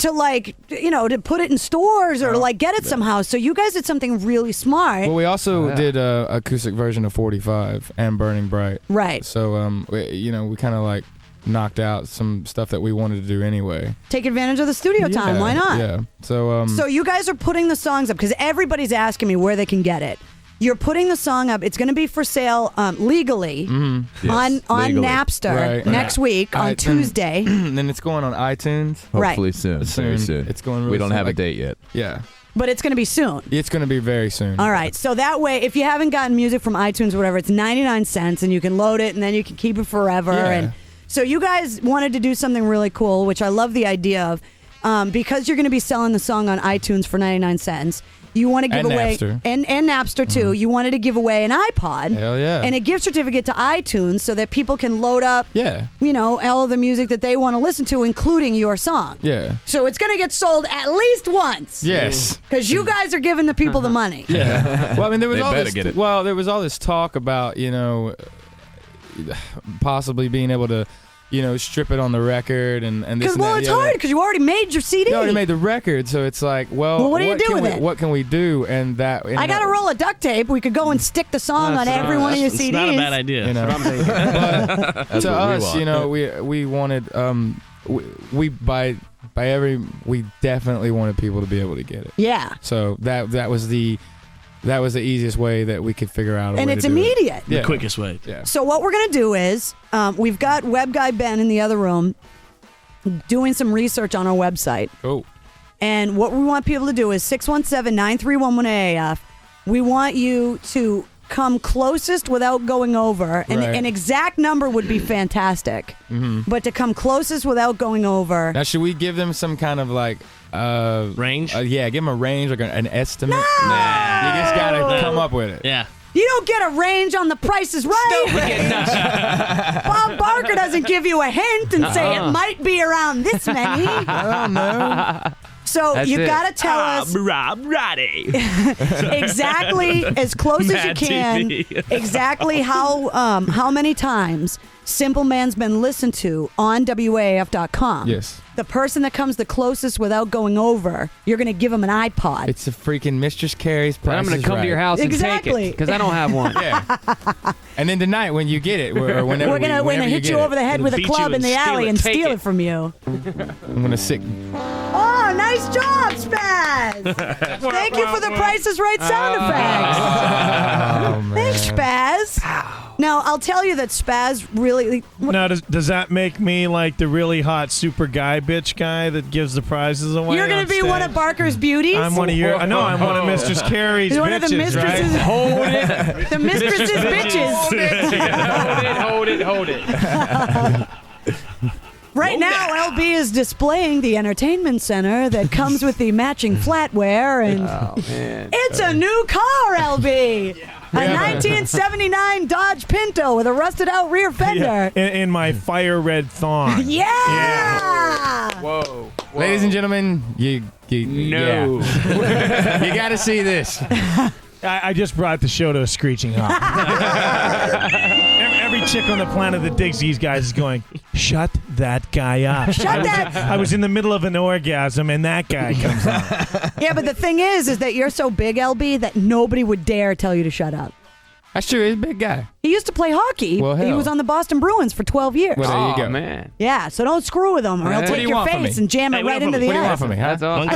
put it in stores or get it somehow. So you guys did something really smart. Well, we also did a acoustic version of 45 and Burning Bright. Right. So, we kind of knocked out some stuff that we wanted to do anyway. Take advantage of the studio time. Why not? Yeah. So, So you guys are putting the songs up because everybody's asking me where they can get it. You're putting the song up. It's going to be for sale legally on legally. Napster Right. next week on Tuesday. And then it's going on iTunes. Hopefully soon. Very soon. It's going. Really We don't soon. have a date yet. Yeah. But it's going to be soon. It's going to be very soon. All right. So that way, if you haven't gotten music from iTunes or whatever, it's 99 cents and you can load it and then you can keep it forever. Yeah. And so you guys wanted to do something really cool, which I love the idea of, because you're going to be selling the song on iTunes for 99 cents. You want to give And away Napster. and Napster too. You wanted to give away an iPod. Hell yeah. And a gift certificate to iTunes so that people can load up, all of the music that they want to listen to, including your song. Yeah. So it's going to get sold at least once. Yes. Because you guys are giving the people the money. Yeah. Well, I mean, there was They all better this. get it. Well, there was all this talk about possibly being able to, strip it on the record and this. Because and that, it's hard because you already made your CD. You already made the record, so it's like, well, what do you do with it? What can we do? And that I got a roll of duct tape. We could go and stick the song on every one of your CDs. It's not a bad idea. But to us, we wanted we definitely wanted people to be able to get it. Yeah. So that was the easiest way that we could figure out. And it's immediate. The quickest way. Yeah. So what we're going to do is we've got web guy Ben in the other room doing some research on our website. Oh. And what we want people to do is 617-931-1AF. We want you to come closest without going over. And Right. an exact number would be fantastic. Mm-hmm. But to come closest without going over. Now, should we give them some kind of range? Yeah, give them a range, an estimate. No! Nah, you just gotta come up with it. Yeah. You don't get a range on The Price is Right. Bob Barker doesn't give you a hint and say it might be around this many. I don't know. So That's you it. got to tell us Rob Roddy. exactly as close as you Mad can. TV. Exactly how many times Simple Man's been listened to on WAAF.com. Yes. The person that comes the closest without going over, you're going to give them an iPod. It's a freaking Mistress Carrie's Price I'm going is to come Right. to your house and Exactly. take it because I don't have one. Yeah. And then tonight when you get it, or whenever We're gonna whenever hit you get over the head Gonna with a beat club you in the and steal alley it. and Take steal it. it from you. I'm gonna sick. Oh, nice job, Spaz! Thank you for the Price is Right sound effects. Oh, man. Thanks, Spaz. Now, I'll tell you that Spaz really... Now, does that make me like the really hot super guy bitch guy that gives the prizes away? You're going to be one of Barker's beauties? I'm one of your... I know, I'm one of Mistress Carrie's You're bitches, one of the mistresses. right? Hold it. The mistresses bitches. Hold it. Right now, LB is displaying the entertainment center that comes with the matching flatware, and Oh, man. it's a new car, LB. A 1979 Dodge Pinto with a rusted out rear fender. In my fire red thong. Yeah. Whoa. Ladies and gentlemen, you No. you got to see this. I just brought the show to a screeching halt. Every chick on the planet that digs these guys is going, shut that guy up. Shut that. I was in the middle of an orgasm and that guy comes on. Yeah, but the thing is that you're so big, LB, that nobody would dare tell you to shut up. That's true. He's a big guy. He used to play hockey. Well, He hell. was on the Boston Bruins for 12 years. Well, there you go. Man. Yeah, so don't screw with him, or he'll What do take you your want from face me? and jam it right into the What do you want ice. from me? Huh? That's awesome.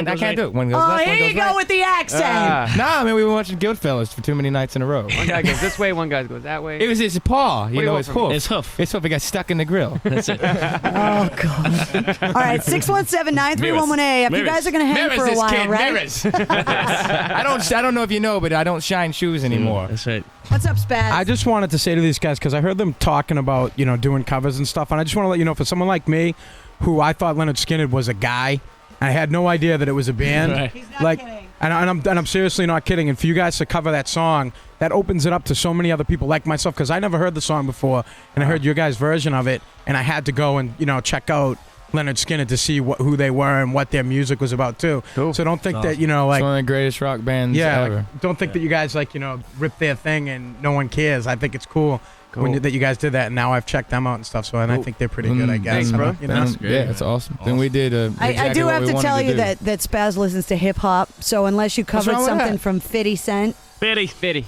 I can't do it. One goes Oh, left, one here you goes go right. with the accent. Nah, I mean, we were watching Goodfellas for too many nights in a row. One guy goes this way, one guy goes that way. It was his paw. do You you know, want his from me? hoof. His hoof. His hoof. He got stuck in the grill. That's it. Oh, God. All right, 617-931-1A. If you guys are going to hang Mirrors for a this while, kid, right? mirrors. I don't know if you know, but I don't shine shoes anymore. That's right. What's up, Spaz? I just wanted to say to these guys, because I heard them talking about, doing covers and stuff, and I just want to let you know, for someone like me, who I thought Lynyrd Skynyrd was a guy, I had no idea that it was a band. Right. He's not kidding. And I'm seriously not kidding. And for you guys to cover that song, that opens it up to so many other people like myself, because I never heard the song before, and I heard your guys' version of it, and I had to go and check out Lynyrd Skynyrd to see who they were and what their music was about too. Cool. So don't think that it's one of the greatest rock bands ever. Don't think that you guys rip their thing and no one cares. I think it's cool. That you guys did that, and now I've checked them out and stuff. So I think they're pretty good. I guess. Thanks, bro. That's great. Yeah, it's awesome. Then we did. I do have to tell you that Spaz listens to hip hop. So unless you covered wrong with something that? from 50 Cent, Fitty.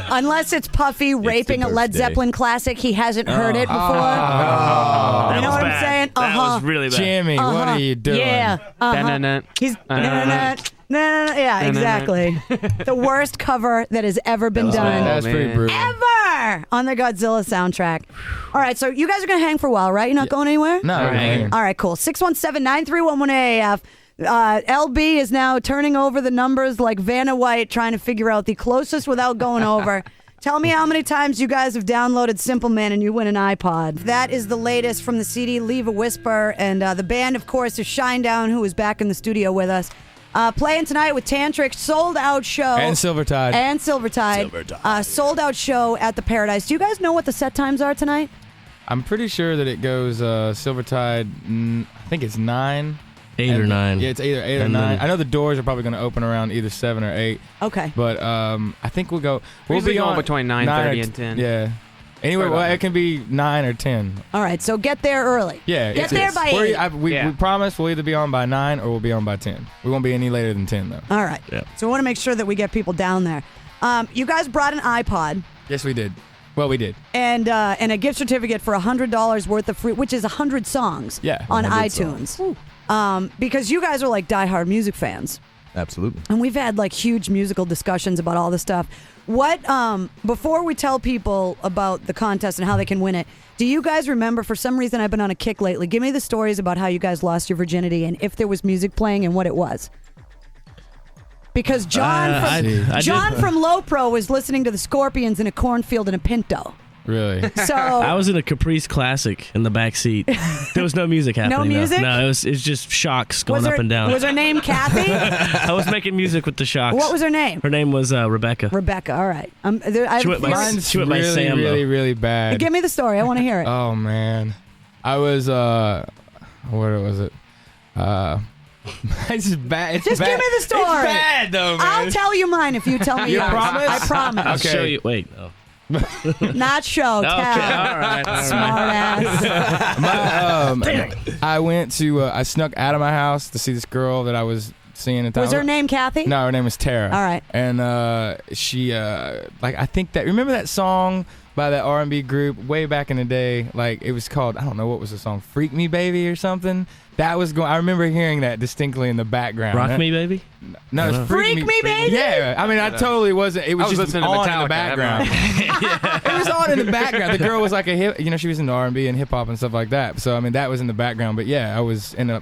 unless it's Puffy raping a Led Zeppelin classic, he hasn't heard it before. You know what I'm saying? That was really bad. Jimmy, what are you doing? Yeah. He's yeah, exactly. The worst cover that has ever been done. That's pretty brutal. Ever on the Godzilla soundtrack. All right, so you guys are going to hang for a while, right? You're not going anywhere? No. All right, cool. 617-931-1AF. LB is now turning over the numbers like Vanna White, trying to figure out the closest without going over. Tell me how many times you guys have downloaded Simple Man and you win an iPod. That is the latest from the CD Leave a Whisper. And the band, of course, is Shinedown, who is back in the studio with us. Playing tonight with Tantric, sold out show. And Silvertide. Sold out show at the Paradise. Do you guys know what the set times are tonight? I'm pretty sure that it goes Silvertide. I think it's 9. 8 or 9. Yeah, it's either 8 or 9. I know the doors are probably going to open around either 7 or 8. Okay. But I think we'll Usually be going on between 9:30 and 10. Yeah. Anyway, it can be 9 or 10. All right, so get there early. Yeah. Get there by 8. We promise we'll either be on by 9 or we'll be on by 10. We won't be any later than 10, though. All right. Yeah. So we want to make sure that we get people down there. You guys brought an iPod. Yes, we did. Well, we did. And a gift certificate for $100 worth of free, which is 100 songs on iTunes. Because you guys are like diehard music fans. Absolutely. And we've had like huge musical discussions about all this stuff. What, before we tell people about the contest and how they can win it, do you guys remember, for some reason I've been on a kick lately, give me the stories about how you guys lost your virginity and if there was music playing and what it was. Because John from Low Pro was listening to the Scorpions in a cornfield in a Pinto. Really? So I was in a Caprice Classic in the back seat. There was no music happening. No music? No, it was just shocks going up and down. Was her name Kathy? I was making music with the shocks. What was her name? Her name was Rebecca. Rebecca. All right. She went by Sam. Really, really bad. Give me the story. I want to hear it. Oh man, I was what was it? It's bad. It's Just bad. give me the story. It's bad though, man. I'll tell you mine if you tell me You yours. promise? I promise. I'll show you. Wait. Oh. Not show. Okay, Tell. all right. Smart ass. I went to. I snuck out of my house to see this girl that I was seeing at the time. Was her name Kathy? No, her name was Tara. All right. And she I think that, remember that song by that R&B group way back in the day? Like, it was called, I don't know, what was the song? Freak Me Baby or something? That was going. I remember hearing that distinctly in the background. Rock Me Baby? No, it's Freak Me Baby? Yeah, I mean, I totally wasn't. It was just listening to on in Metallica, the background. It was on in the background. The girl was like she was into R&B and hip hop and stuff like that. So I mean, that was in the background. But yeah, I was in a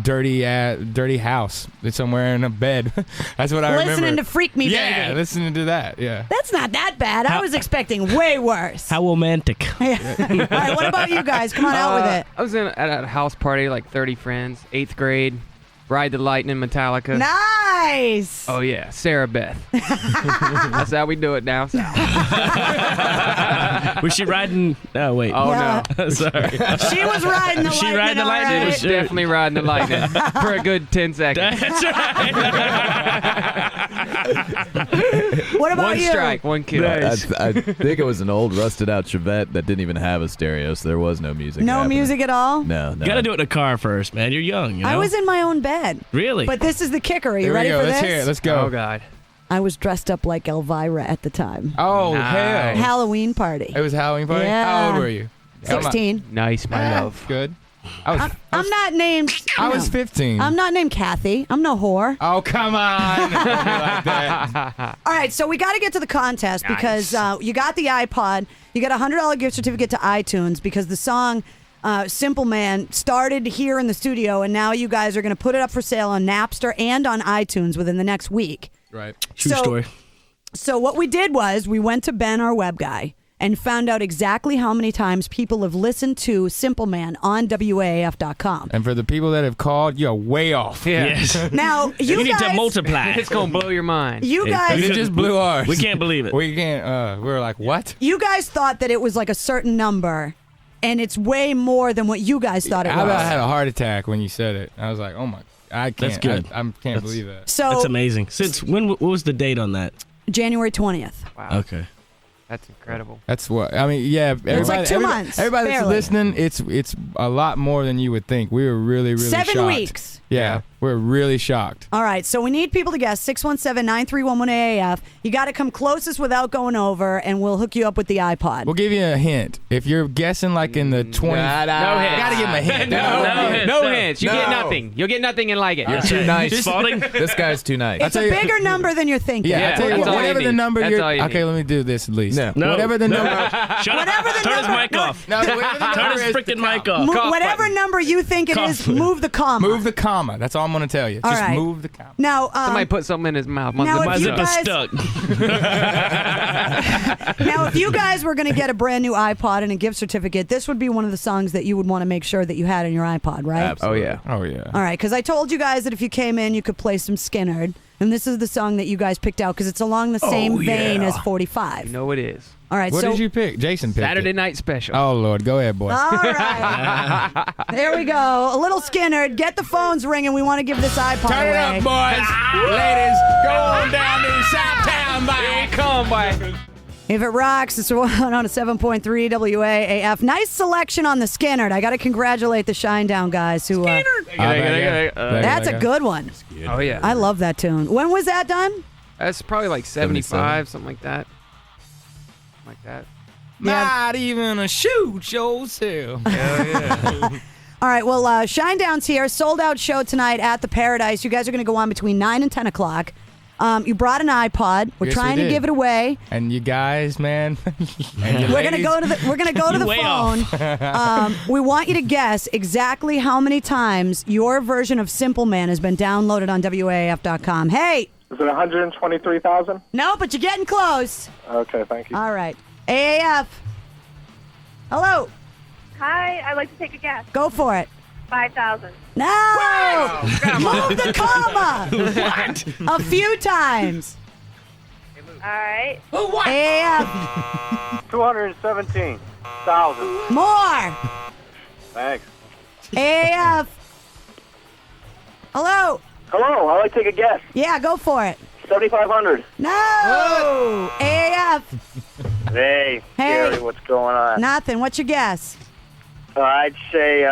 dirty house somewhere in a bed. That's what I remember. Listening to Freak Me Baby. Yeah, listening to that. Yeah. That's not that bad. I was expecting way worse. How romantic. All right, what about you guys? Come on out with it. I was at a house party, like 30 friends, 8th grade. Ride the Lightning, Metallica. Nice. Oh yeah, Sarah Beth. That's how we do it now. Was she riding? Oh wait. Oh no. Sorry. She was riding the Was she lightning. riding the lightning? all She right. was definitely riding the lightning for a good 10 seconds. That's right. What about One you? strike, one kill. I think it was an old rusted out Chevette that didn't even have a stereo, so there was no music. No happening. music at all? No. You gotta do it in a car first, man. You're young. You know? I was in my own bed. Really? But this is the kicker. Are you Here ready we go. for Let's this? hear it. Let's go. Oh God. I was dressed up like Elvira at the time. Oh, Nice. hell. Halloween party. It was Halloween party? Yeah. How old were you? 16. Nice, my love. Good. I'm not named. I was no. 15. I'm not named Kathy. I'm no whore. Oh, come on. Don't be like that. All right, so we got to get to the contest because you got the iPod. You got a $100 gift certificate to iTunes because the song Simple Man started here in the studio, and now you guys are going to put it up for sale on Napster and on iTunes within the next week. Right. True story. So what we did was we went to Ben, our web guy, and found out exactly how many times people have listened to Simple Man on WAAF.com. And for the people that have called, you're way off. Yeah. Yes. Now, you need to guys- multiply. It's gonna blow your mind. You guys, It just blew ours. We can't believe it. We can't. We were like, what? you guys thought that it was like a certain number, and it's way more than what you guys thought it I was. had a heart attack when you said it. I was like, oh my, I can't. That's good. I can't believe that. So That's amazing. Since when? What was the date on that? January 20th. Wow. Okay. That's incredible. That's what I mean. Yeah, everybody, like 2 months, Everybody that's barely. listening, it's a lot more than you would think. We were really 7 shocked. weeks. Yeah, we're really shocked. All right, so we need people to guess 617-931-1AAF. You got to come closest without going over, and we'll hook you up with the iPod. We'll give you a hint. If you're guessing like in the 20, No hints. gotta give him a hint. No hints. You No. get nothing. You'll get nothing and like it. You're too nice. Just faulting. This guy's too nice. It's a bigger number than you're thinking. Yeah, Yeah, I tell you that's what, all you whatever the need. number That's you're. all you Okay, need. let me do this at least. No. Whatever the number. Shut Whatever up. the Turn his number- mic off. No, whatever the Turn number his is, freaking mic off. Whatever number you think it is, move the comma. Move the comma. That's all I'm gonna tell you. All Just right. move the comma. Now, Somebody put something in his mouth. Now, My if you zip is guys- stuck. now, if you guys were going to get a brand new iPod and a gift certificate, this would be one of the songs that you would want to make sure that you had in your iPod, right? Absolutely. Oh yeah. All right, because I told you guys that if you came in, you could play some Skynyrd, and this is the song that you guys picked out because it's along the same vein as 45. You know it is. All right, What so did you pick? Jason picked Saturday it. Night Special. Oh Lord, go ahead, boy. all right, there we go. A little Skynyrd. Get the phones ringing. We want to give this iPod Turn it away. up, boys. Ladies, go on down to Southtown, Here boy. you come, boy. If it rocks, it's on a 7.3 WAAF. Nice selection on the Skynyrd. I got to congratulate the Shinedown guys who. That's a good one. Oh yeah. I love that tune. When was that done? That's probably like 75, something like that. Like that. Not even a shoot yourself. Hell yeah. All right, well, Shinedown's here. Sold out show tonight at the Paradise. You guys are going to go on between 9 and 10 o'clock. You brought an iPod. We're Yes, trying we to did. give it away. And you guys, man. We're gonna go to the Way phone. We want you to guess exactly how many times your version of Simple Man has been downloaded on WAAF.com. Hey, Is it 123,000? no, but you're getting close. Okay, thank you. All right, AAF. Hello, Hi, I'd like to take a guess. go for it. 5,000. No, move the comma. What? A few times. All right. AAF. 217,000. More. Thanks. AAF. Hello. Hello, I'd like to take a guess. Yeah, go for it. 7,500. No. AAF. Hey, Hey. Gary, what's going on? Nothing. What's your guess? I'd say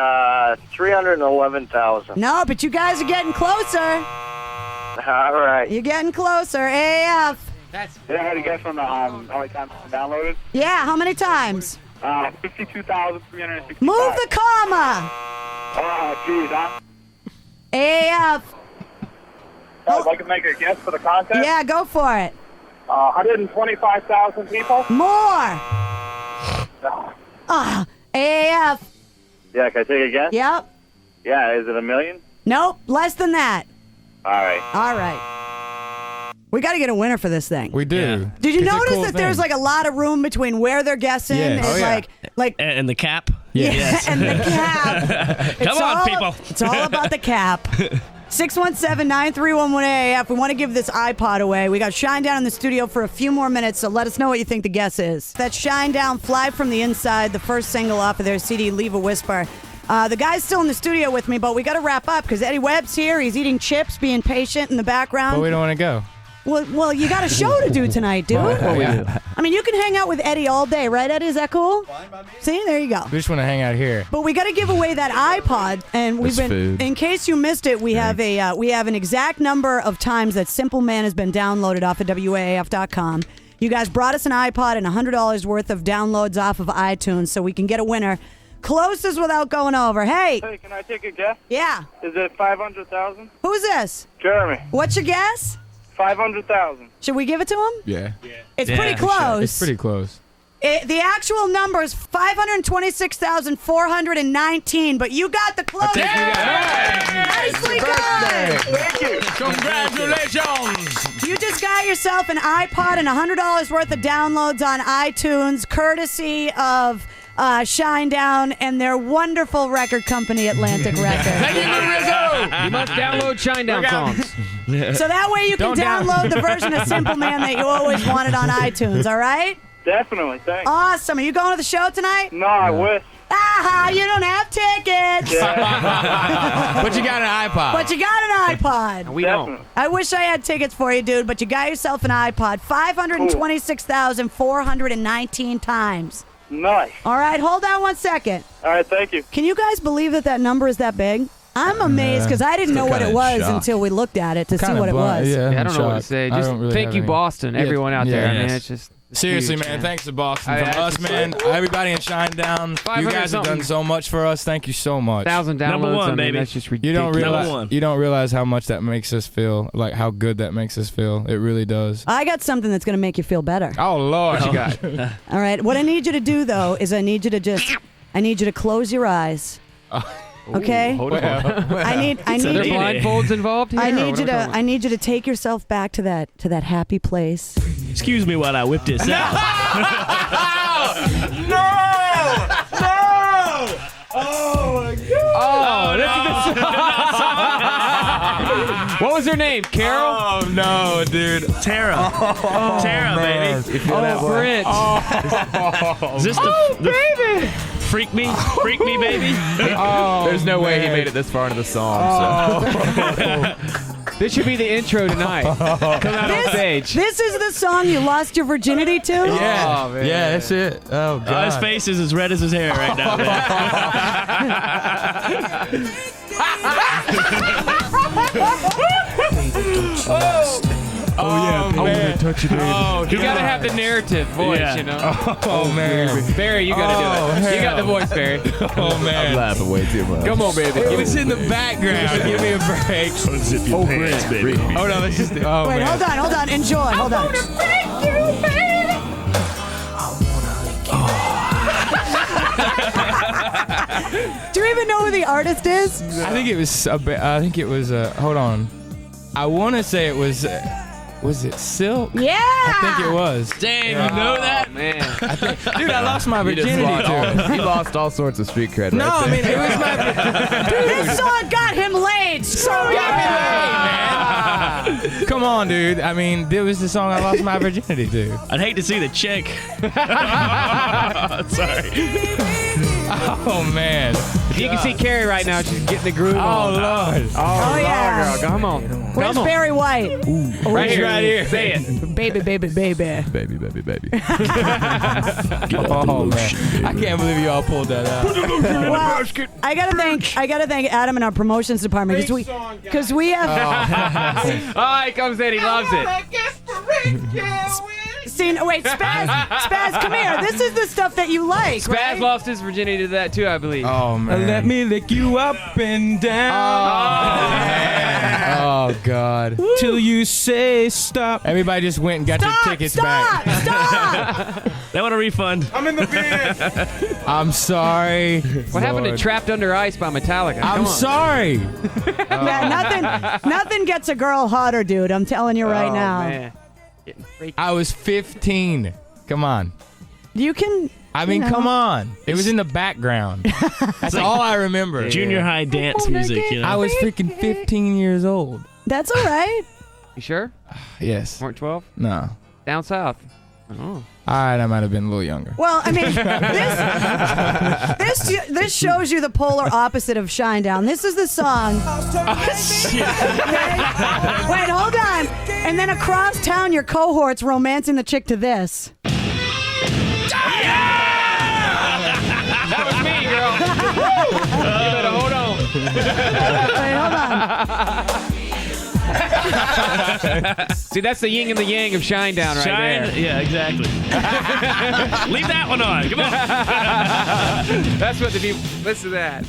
311,000. No, but you guys are getting closer. All right. You're getting closer. AAF. Did I had a guess on the how many times it's been downloaded? Yeah, how many times? 52,365. Move the comma. Oh, geez, huh? AAF. I'd like to make a guess for the contest. Yeah, go for it. 125,000 people. More. AAF. Yeah, can I take a guess? Yep. Yeah, is it a million? Nope, less than that. All right. All right. We got to get a winner for this thing. We do. Did you It's a notice cool that there's thing. like a lot of room between where they're guessing Yes. and Oh, yeah. like And the cap. yeah, Yes. and the cap. Come on, people. It's all about the cap. 617-931-1AF. We want to give this iPod away. We got Shinedown in the studio for a few more minutes, so let us know what you think the guess is. That's Shinedown, Fly From the Inside, the first single off of their CD, Leave a Whisper. The guy's still in the studio with me, but we got to wrap up because Eddie Webb's here. He's eating chips, being patient in the background. But we don't want to go. Well, you got a show to do tonight, dude. I mean, you can hang out with Eddie all day, right, Eddie? Is that cool? Fine by me. See, there you go. We just want to hang out here. But we got to give away that iPod, and we've been. Food. In case you missed it, we have an exact number of times that Simple Man has been downloaded off of WAAF.com. You guys brought us an iPod and $100 worth of downloads off of iTunes, so we can get a winner. Closest without going over. Hey, can I take a guess? Yeah. Is it 500,000? Who's this? Jeremy. What's your guess? 500,000. Should we give it to him? Yeah. It's pretty close. It's pretty close. The actual number is 526,419, but you got the close. Nicely done. Thank you. Congratulations. You just got yourself an iPod and $100 worth of downloads on iTunes, courtesy of Shinedown and their wonderful record company, Atlantic Records. You must download Shinedown songs. So that way you can download the version of Simple Man that you always wanted on iTunes, all right? Definitely, thanks. Awesome. Are you going to the show tonight? No, I wish. Aha, you don't have tickets. But you got an iPod. But you got an iPod. We don't. I wish I had tickets for you, dude, but you got yourself an iPod 526,419 times. Nice. All right, hold on 1 second. All right, thank you. Can you guys believe that number is that big? I'm amazed because I didn't know what it was until we looked at it to see what it was. Yeah, I don't know what to say. Just thank you, Boston, everyone out there. I mean, it's just seriously, huge, man. Thanks to Boston. I- From us, man. Everybody in Shinedown. You guys have done so much for us. Thank you so much. 1,000 downloads. Number one, I mean, baby. That's just You ridiculous. don't realize how much that makes us feel, like how good that makes us feel. It really does. I got something that's going to make you feel better. Oh Lord, What you got? All right, what I need you to do, though, is I need you to close your eyes. Okay? Hold on. I need Are there blindfolds involved here? I or need what you are we to talking I need you to take yourself back to that happy place. Excuse me while I whip this out. No! Oh my God! What was her name? Carol? Oh no, dude. Tara. Tara, baby. Brent. Is this baby? Freak me, baby. There's no way he made it this far into the song. So. This should be the intro tonight. Come out on stage. This is the song you lost your virginity to? Yeah, Oh, man. yeah, that's it. Oh God. His face is as red as his hair right now, man. Oh yeah, I man. wanna touch you, baby. Oh, You gotta have the narrative voice, Yeah. you know? Oh man. Barry, you gotta do it. You got the voice, Barry. Oh I'm man. laughing way too much. Come on, baby. It was in the background. Give me a break. Unzip your pants, baby. Oh no, that's just. Oh Wait, man. hold on. Enjoy. Hold on. Do you even know who the artist is? I think it was. Hold on. I want to say it was. Was it Silk? Yeah. I think it was. Damn, you know that? Man. Dude, I lost my virginity to it. He lost all sorts of street cred. No, right I mean there. it was my. Dude, this song got him laid. man. Come on, dude. I mean, it was the song I lost my virginity to. I'd hate to see the chick. Sorry. Oh man. If you can see Carrie right now, she's getting the groove on. Lord. Oh, yeah. Lord, girl. Come on. Where's Come on. Barry White? Right here. Right here. Say it. Baby. Baby, baby, baby. Oh man. I can't believe you all pulled that out. Well, I gotta thank Adam in our promotions department because we have. Oh, he comes in. He loves it. Wait, Spaz, come here. This is the stuff that you like, Spaz right? lost his virginity to that too, I believe. Oh man. Let me lick you up and down. Oh God. Till you say stop. Everybody just went and got their tickets back. Stop! They want a refund. I'm in the bin. I'm sorry. What happened to Trapped Under Ice by Metallica? I'm Come on. sorry. Yeah, nothing gets a girl hotter, dude. I'm telling you right now. Man. I was 15. Come on. You can I mean, come on. It was in the background. That's all I remember. Junior high dance music, you know. I was freaking 15 years old. That's all right. You sure? Yes. Weren't 12? No. Down south. Oh. All right, I might have been a little younger. Well, I mean, this shows you the polar opposite of Shinedown. This is the song. Okay? Wait, hold on. And then across town, your cohort's romancing the chick to this. That was me, girl. You better hold on. Wait, hold on. See, that's the yin and the yang of Shinedown right there. Yeah, exactly. Leave that one on. Come on. That's what the people. Listen to that.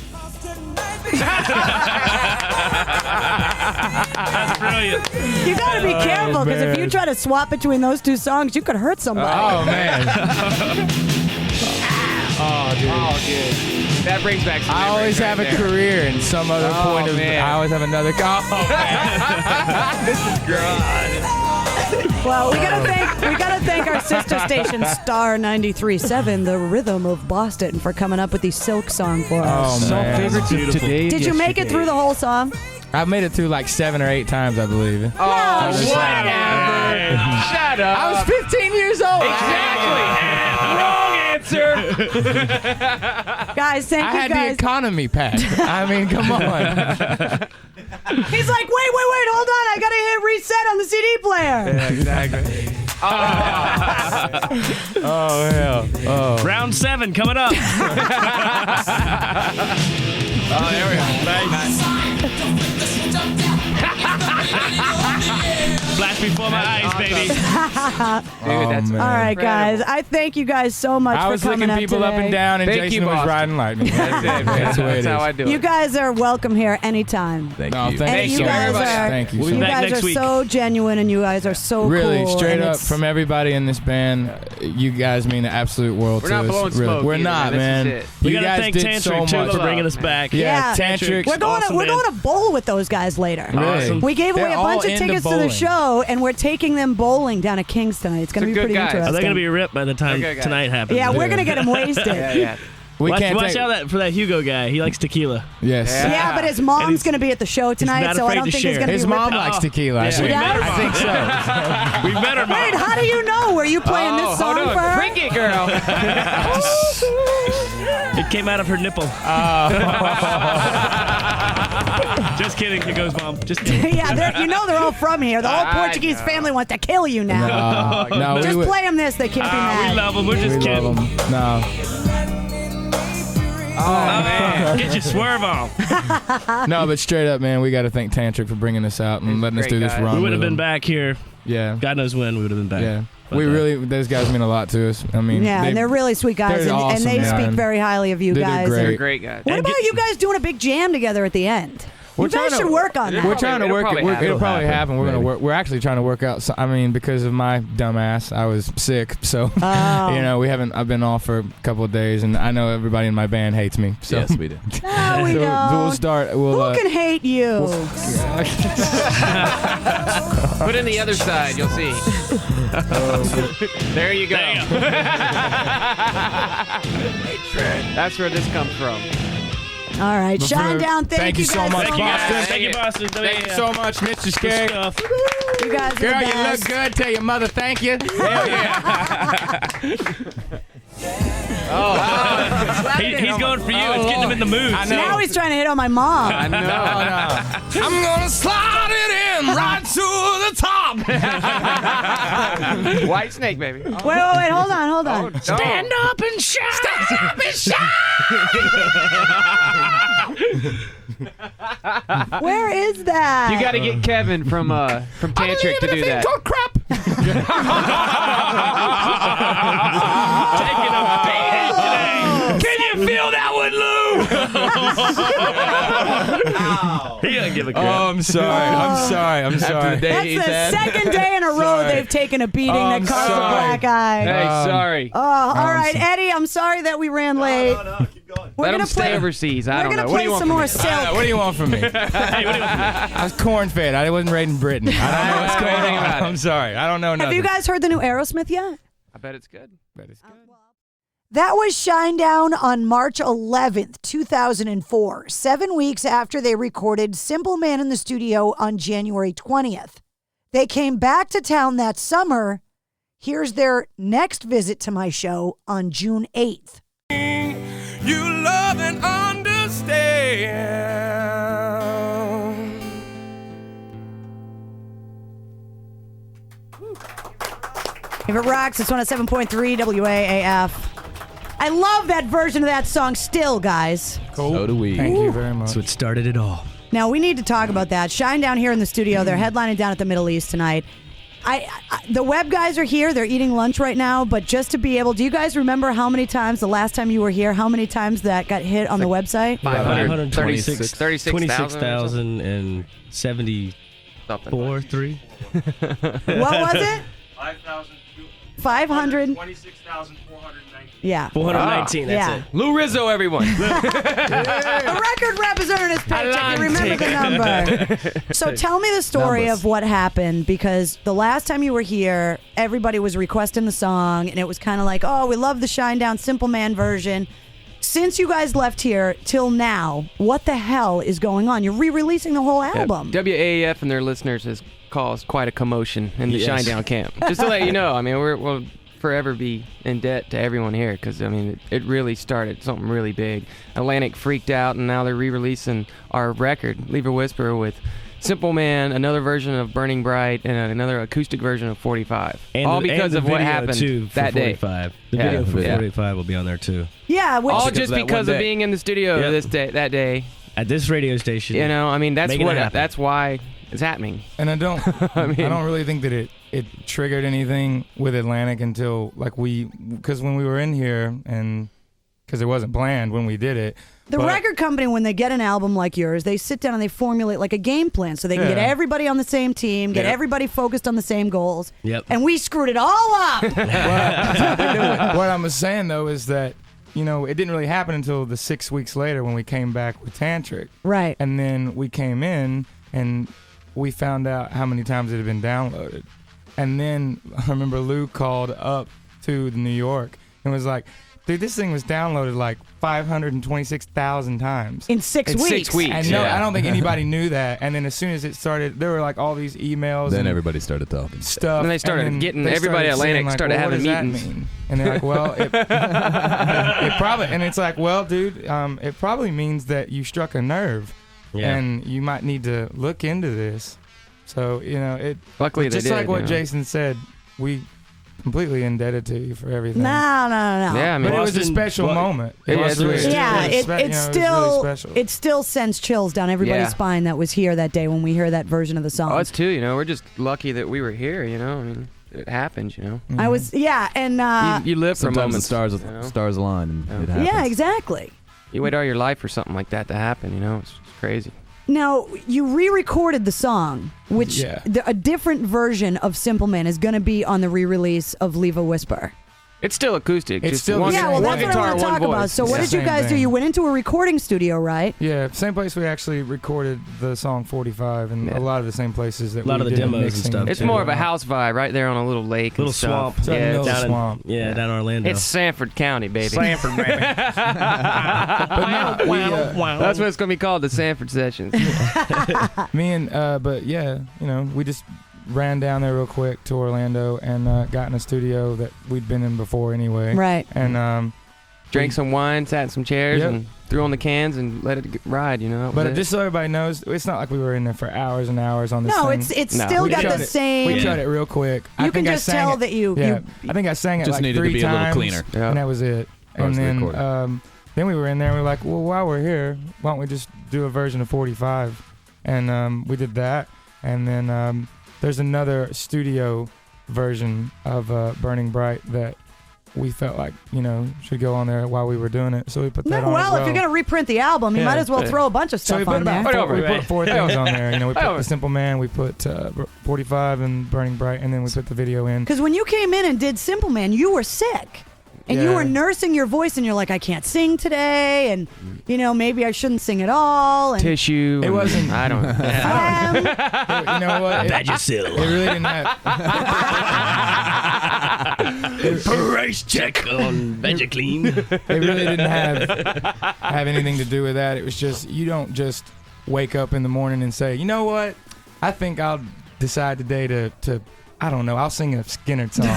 That's brilliant. You gotta be careful, because if you try to swap between those two songs, you could hurt somebody. Oh, man. Oh, dude. Oh, dude. That brings back some I always have a career in some other point of man. I always have another man. This is great. Well, we gotta thank our sister station, Star 93.7, the Rhythm of Boston, for coming up with the Silk song for us. Oh, man. Favorites of today. Did you make it through the whole song? I've made it through like 7 or 8 times, I believe. Oh, whatever. Shut up. I was 15 years old. Exactly. Wrong answer. I Guys, thank you had guys. the economy pack. I mean, come on. He's like, wait, hold on. I gotta hit reset on the CD player. Yeah, exactly. Oh, hell. Oh. Round 7 coming up. Oh, there we go. Nice. Flash before my eyes, baby. Dude, that's all right, guys. I thank you guys so much I for was coming licking up people today. up and down, and Thank Jason you, was Boston. riding lightning. That's it. That's the way it is. That's how I do it. You guys are welcome here anytime. Thank No, you. thank you you. guys are. Thank you. We'll be You back guys next are week. so genuine, and you guys are so Really, cool. straight and up it's- from everybody in this band, you guys mean the absolute world We're to not us. blowing Really. smoke We're either, not, man. man. This is it. We You gotta guys thank did Tantric, so too, much. for bringing us back. Yeah, Yeah. Tantric. We're going awesome, to man. bowl with those guys later. Really? We gave away They're a bunch all of into tickets to the bowling. show, and we're taking them bowling down at King's tonight. It's going to They're be good pretty guys. interesting. Are they going to be ripped by the time Okay, guys. tonight happens? Yeah, we're going to get them wasted. Yeah. We can't watch take. out for that Hugo guy. He likes tequila. Yes. Yeah, but his mom's going to be at the show tonight, not so I afraid don't to think he's share. going to be His mom ripping- likes tequila. Yeah, She does? I think so. We met her mom. Wait, how do you know? Were you playing this song hold on. for her? Bring it, girl. It came out of her nipple. Just kidding. Here goes mom. Just kidding. Yeah, they're all from here. The whole I Portuguese know. family wants to kill you now. No, Just we would. play them this. They can't be mad. We love them. We're just We kidding. love 'em. No. Oh, man. Get your swerve on. No, but straight up, man, we got to thank Tantric for bringing us out and letting us great do this guy. run. We would have with been him. back here. Yeah. God knows when we would have been back. Yeah. But, We really, those guys mean a lot to us. I mean, Yeah, and they're really sweet guys, they're and awesome, they man. speak very highly of you They do guys. great. They're great guys. What And about get- you guys doing a big jam together at the end? We're You guys trying should to- work on that. We're trying to It'll work probably it. happen. It'll probably happen. We're gonna Maybe. work. We're actually trying to work out. I mean, because of my dumbass, I was sick, so Oh. you know, I've been off for a couple of days, and I know everybody in my band hates me. So Yes, we do. No, we so don't. we'll start. We'll. Who can hate you? Put in the other side. You'll see. There you go. That's where this comes from. All right, But Shinedown, thank you so guys much, so Boston. much. Thank you, Boston. Thank you so much, Mistress Carrie. Stuff. You guys are Girl, the you look best. good. Tell your mother thank you. Hell yeah. He's going for you. It's getting him in the mood. I know. Now he's trying to hit on my mom. I know. I'm gonna slide it in right to the top. White snake, baby. Wait, hold on. Oh, Stand up and shine. Stand up and shine. Where is that? You got to get Kevin from Tantric to do that. Called crap. Taking a beating today. Can you feel that one, Lou? He doesn't give a crap. Oh, I'm sorry. I'm sorry. After the day That's he's the had. second day in a row Sorry. they've taken a beating I'm that caused a sorry. black eye. Hey, sorry. Oh, all right, Eddie, I'm sorry that we ran late. We're Let gonna him stay play overseas. I We're don't gonna know. What do play you want some from more me? Silk. What do you want from me? Hey, what do you want from me? I was corn-fed. I wasn't raised in Britain. I don't know what's I don't know going anything on. about it. I'm sorry. I don't know nothing. Have you guys heard the new Aerosmith yet? I bet it's good. But it's good. That was Shinedown on March 11th, 2004, 7 weeks after they recorded Simple Man in the studio on January 20th. They came back to town that summer. Here's their next visit to my show on June 8th. You love and understand. If it rocks, it's 107.3 WAAF. I love that version of that song still, guys. Cool. So do we. Thank you very much. So it started it all. Now, we need to talk about that. Shinedown here in the studio. They're headlining down at the Middle East tonight. The web guys are here. They're eating lunch right now. But just to be able, do you guys remember how many times the last time you were here, how many times that got hit on the website? 26,074, 3. What was it? 500. 26,419. Yeah. 419, that's it. Lou Rizzo, everyone. The record rep is earning his paycheck. You remember the number. So tell me the story of what happened, because the last time you were here, everybody was requesting the song, and it was kind of like, oh, we love the Shinedown Simple Man version. Since you guys left here till now, what the hell is going on? You're re-releasing the whole album. WAAF and their listeners has caused quite a commotion in the Shinedown camp. Just to let you know, I mean, we'll forever be in debt to everyone here, because I mean it really started something really big. Atlantic freaked out, and now they're re-releasing our record, Leave a Whisper, with Simple Man, another version of Burning Bright, and another acoustic version of 45. And all because of what happened too, that day. 45. The video for 45 will be on there too. Yeah, all just because of being in the studio that day at this radio station. You know, I mean that's why it's happening. And I don't really think that it triggered anything with Atlantic until because when we were in here, and because it wasn't planned when we did it. The record company, when they get an album like yours, they sit down and they formulate like a game plan so they can get everybody on the same team, get everybody focused on the same goals. Yep. And we screwed it all up. What I'm saying though is that, you know, it didn't really happen until the 6 weeks later when we came back with Tantric. Right. And then we came in and we found out how many times it had been downloaded. And then I remember Lou called up to New York and was like, dude, this thing was downloaded like 526,000 times. In 6 weeks. 6 weeks. And no, I don't think anybody knew that. And then as soon as it started, there were like all these emails. Then and everybody started talking. Stuff. And they started getting, everybody at Atlantic like, started having meetings. What does that mean? And they're like, well, it probably, and it's like, well, dude, it probably means that you struck a nerve. Yeah. And you might need to look into this. So, you know, luckily just they did, like what you know. Jason said, we completely indebted to you for everything. No. Yeah, I mean, but it was a special moment. It still sends chills down everybody's spine that was here that day when we hear that version of the song. Oh, it's too, you know, we're just lucky that we were here, you know. I mean, it happens, you know. I was, and you live for a moment. Sometimes the stars align and it happens. Yeah, exactly. You wait all your life for something like that to happen, you know. It's crazy. Now, you re-recorded the song, which a different version of Simple Man is going to be on the re-release of Leave a Whisper. It's still acoustic. It's just still one, that's what I guitar, want to talk about. So what did you guys do? You went into a recording studio, right? Yeah, same place we actually recorded the song 45, and a lot of the same places that a lot we of the did demos mixing and stuff. It's too. more of a house vibe right there on a little lake, little and stuff. swamp. Yeah, down swamp. down in Orlando. It's Sanford County, baby. Sanford, baby. That's what it's gonna be called, the Sanford Sessions. But yeah, you know, we just ran down there real quick to Orlando and got in a studio that we'd been in before anyway. Right. And drank some wine, sat in some chairs, and threw on the cans and let it ride, you know. But just so everybody knows, it's not like we were in there for hours and hours on this thing. No, it's still got the same. We cut it real quick. You can just tell that you. I think I sang it just like needed 3 to be times, a little cleaner. and that was it. And then we were in there and we were like, well, while we're here, why don't we just do a version of 45? And we did that. And then there's another studio version of Burning Bright that we felt like, you know, should go on there while we were doing it. So we put that on. Well, if you're going to reprint the album, you might as well throw a bunch of stuff on there. We put 4 things on there. You know, we put The Simple Man, we put 45 and Burning Bright, and then we put the video in. Because when you came in and did Simple Man, you were sick. And you were nursing your voice, and you're like, I can't sing today, and, you know, maybe I shouldn't sing at all. And Tissue. It wasn't. I don't know. You know what? Vagisil. It really didn't have. Price check on VegaClean. It really didn't have anything to do with that. It was just, you don't just wake up in the morning and say, you know what, I think I'll decide today to I don't know, I'll sing a Skynyrd song.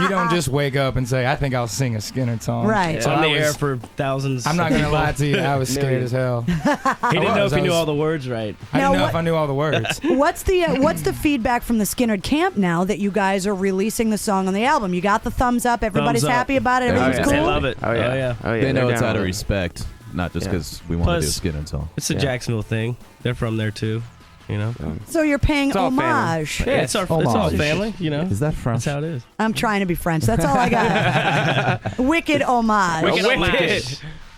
You don't just wake up and say, I think I'll sing a Skynyrd song. Right. So on the air for thousands. I'm not going to lie to you, I was scared as hell. He didn't know if he knew all the words right. I didn't know if I knew all the words. What's the feedback from the Skynyrd camp now that you guys are releasing the song on the album? You got the thumbs up, everybody's Thumbs up. happy about it, everything's cool? They love it. Oh yeah. They know it's out of respect, not just because we want to do a Skynyrd song. It's a Jacksonville thing. They're from there too. You know, so you're paying it's all homage. Yeah, it's all family. You know, is that French? That's how it is. I'm trying to be French. That's all I got. Wicked homage.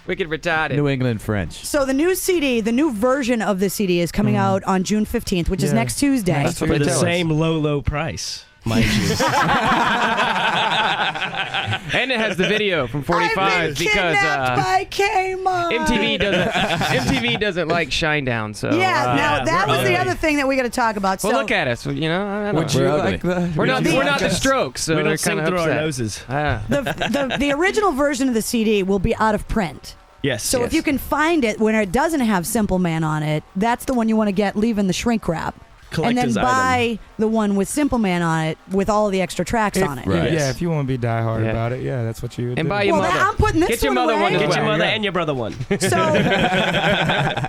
Wicked retarded. New England French. So the new CD, the new version of the CD is coming out on June 15th, which is next Tuesday. That's for the same low price, mind you. And it has the video from 45 I've been kidnapped by Kmart. MTV doesn't like Shinedown, so now that was the other thing that we got to talk about. Well, so, look at us, you know. I don't Would know. you like that? We're not the Strokes, so we they're don't sing kind of through upset. our noses. the original version of the CD will be out of print. Yes. So if you can find it when it doesn't have Simple Man on it, that's the one you want to get, leaving the shrink wrap. And then buy the one with Simple Man on it with all of the extra tracks on it. Right. Yeah, if you want to be diehard about it, that's what you would do. And buy your mother. I'm putting this Get your mother away. one as Get well. your mother and your brother one.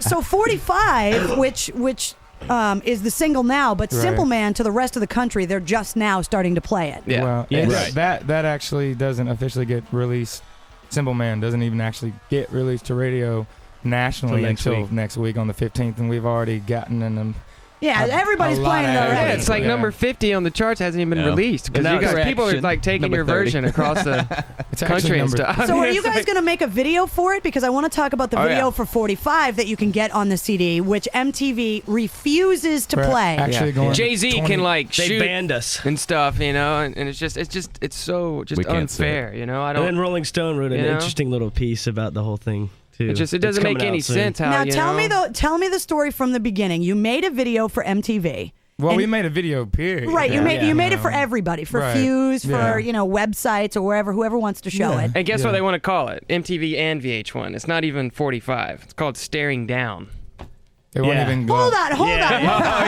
So 45, which is the single now, but Simple Man to the rest of the country, they're just now starting to play it. Yeah. Well, that actually doesn't officially get released. Simple Man doesn't even actually get released to radio nationally until next week on the 15th, and we've already gotten in them. Yeah, everybody's playing it already. Yeah, it's like number 50 on the charts, hasn't even been released because you guys, people are like taking your version across the country and stuff. So are you guys going to make a video for it? Because I want to talk about the video for 45 that you can get on the CD, which MTV refuses to play. Actually, Jay-Z can like they shoot banned us and stuff, you know, and it's so unfair, you know. I don't. And then Rolling Stone wrote an interesting little piece about the whole thing. Too. It doesn't make any sense how. Now you tell know? tell me the story from the beginning. You made a video for MTV. Well, we made a video, period. Right, you made it for everybody, for Fuse, for websites or whoever wants to show it. And guess what they want to call it? MTV and VH1. It's not even 45. It's called Staring Down. They won't even go. Hold on. Oh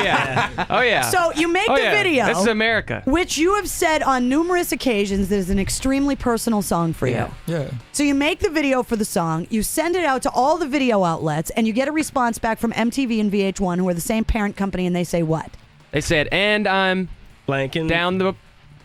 yeah. Oh yeah. So you make the video. This is America. Which you have said on numerous occasions that is an extremely personal song for you. Yeah. So you make the video for the song, you send it out to all the video outlets, and you get a response back from MTV and VH1, who are the same parent company, and they say what? They said, and I'm blanking down the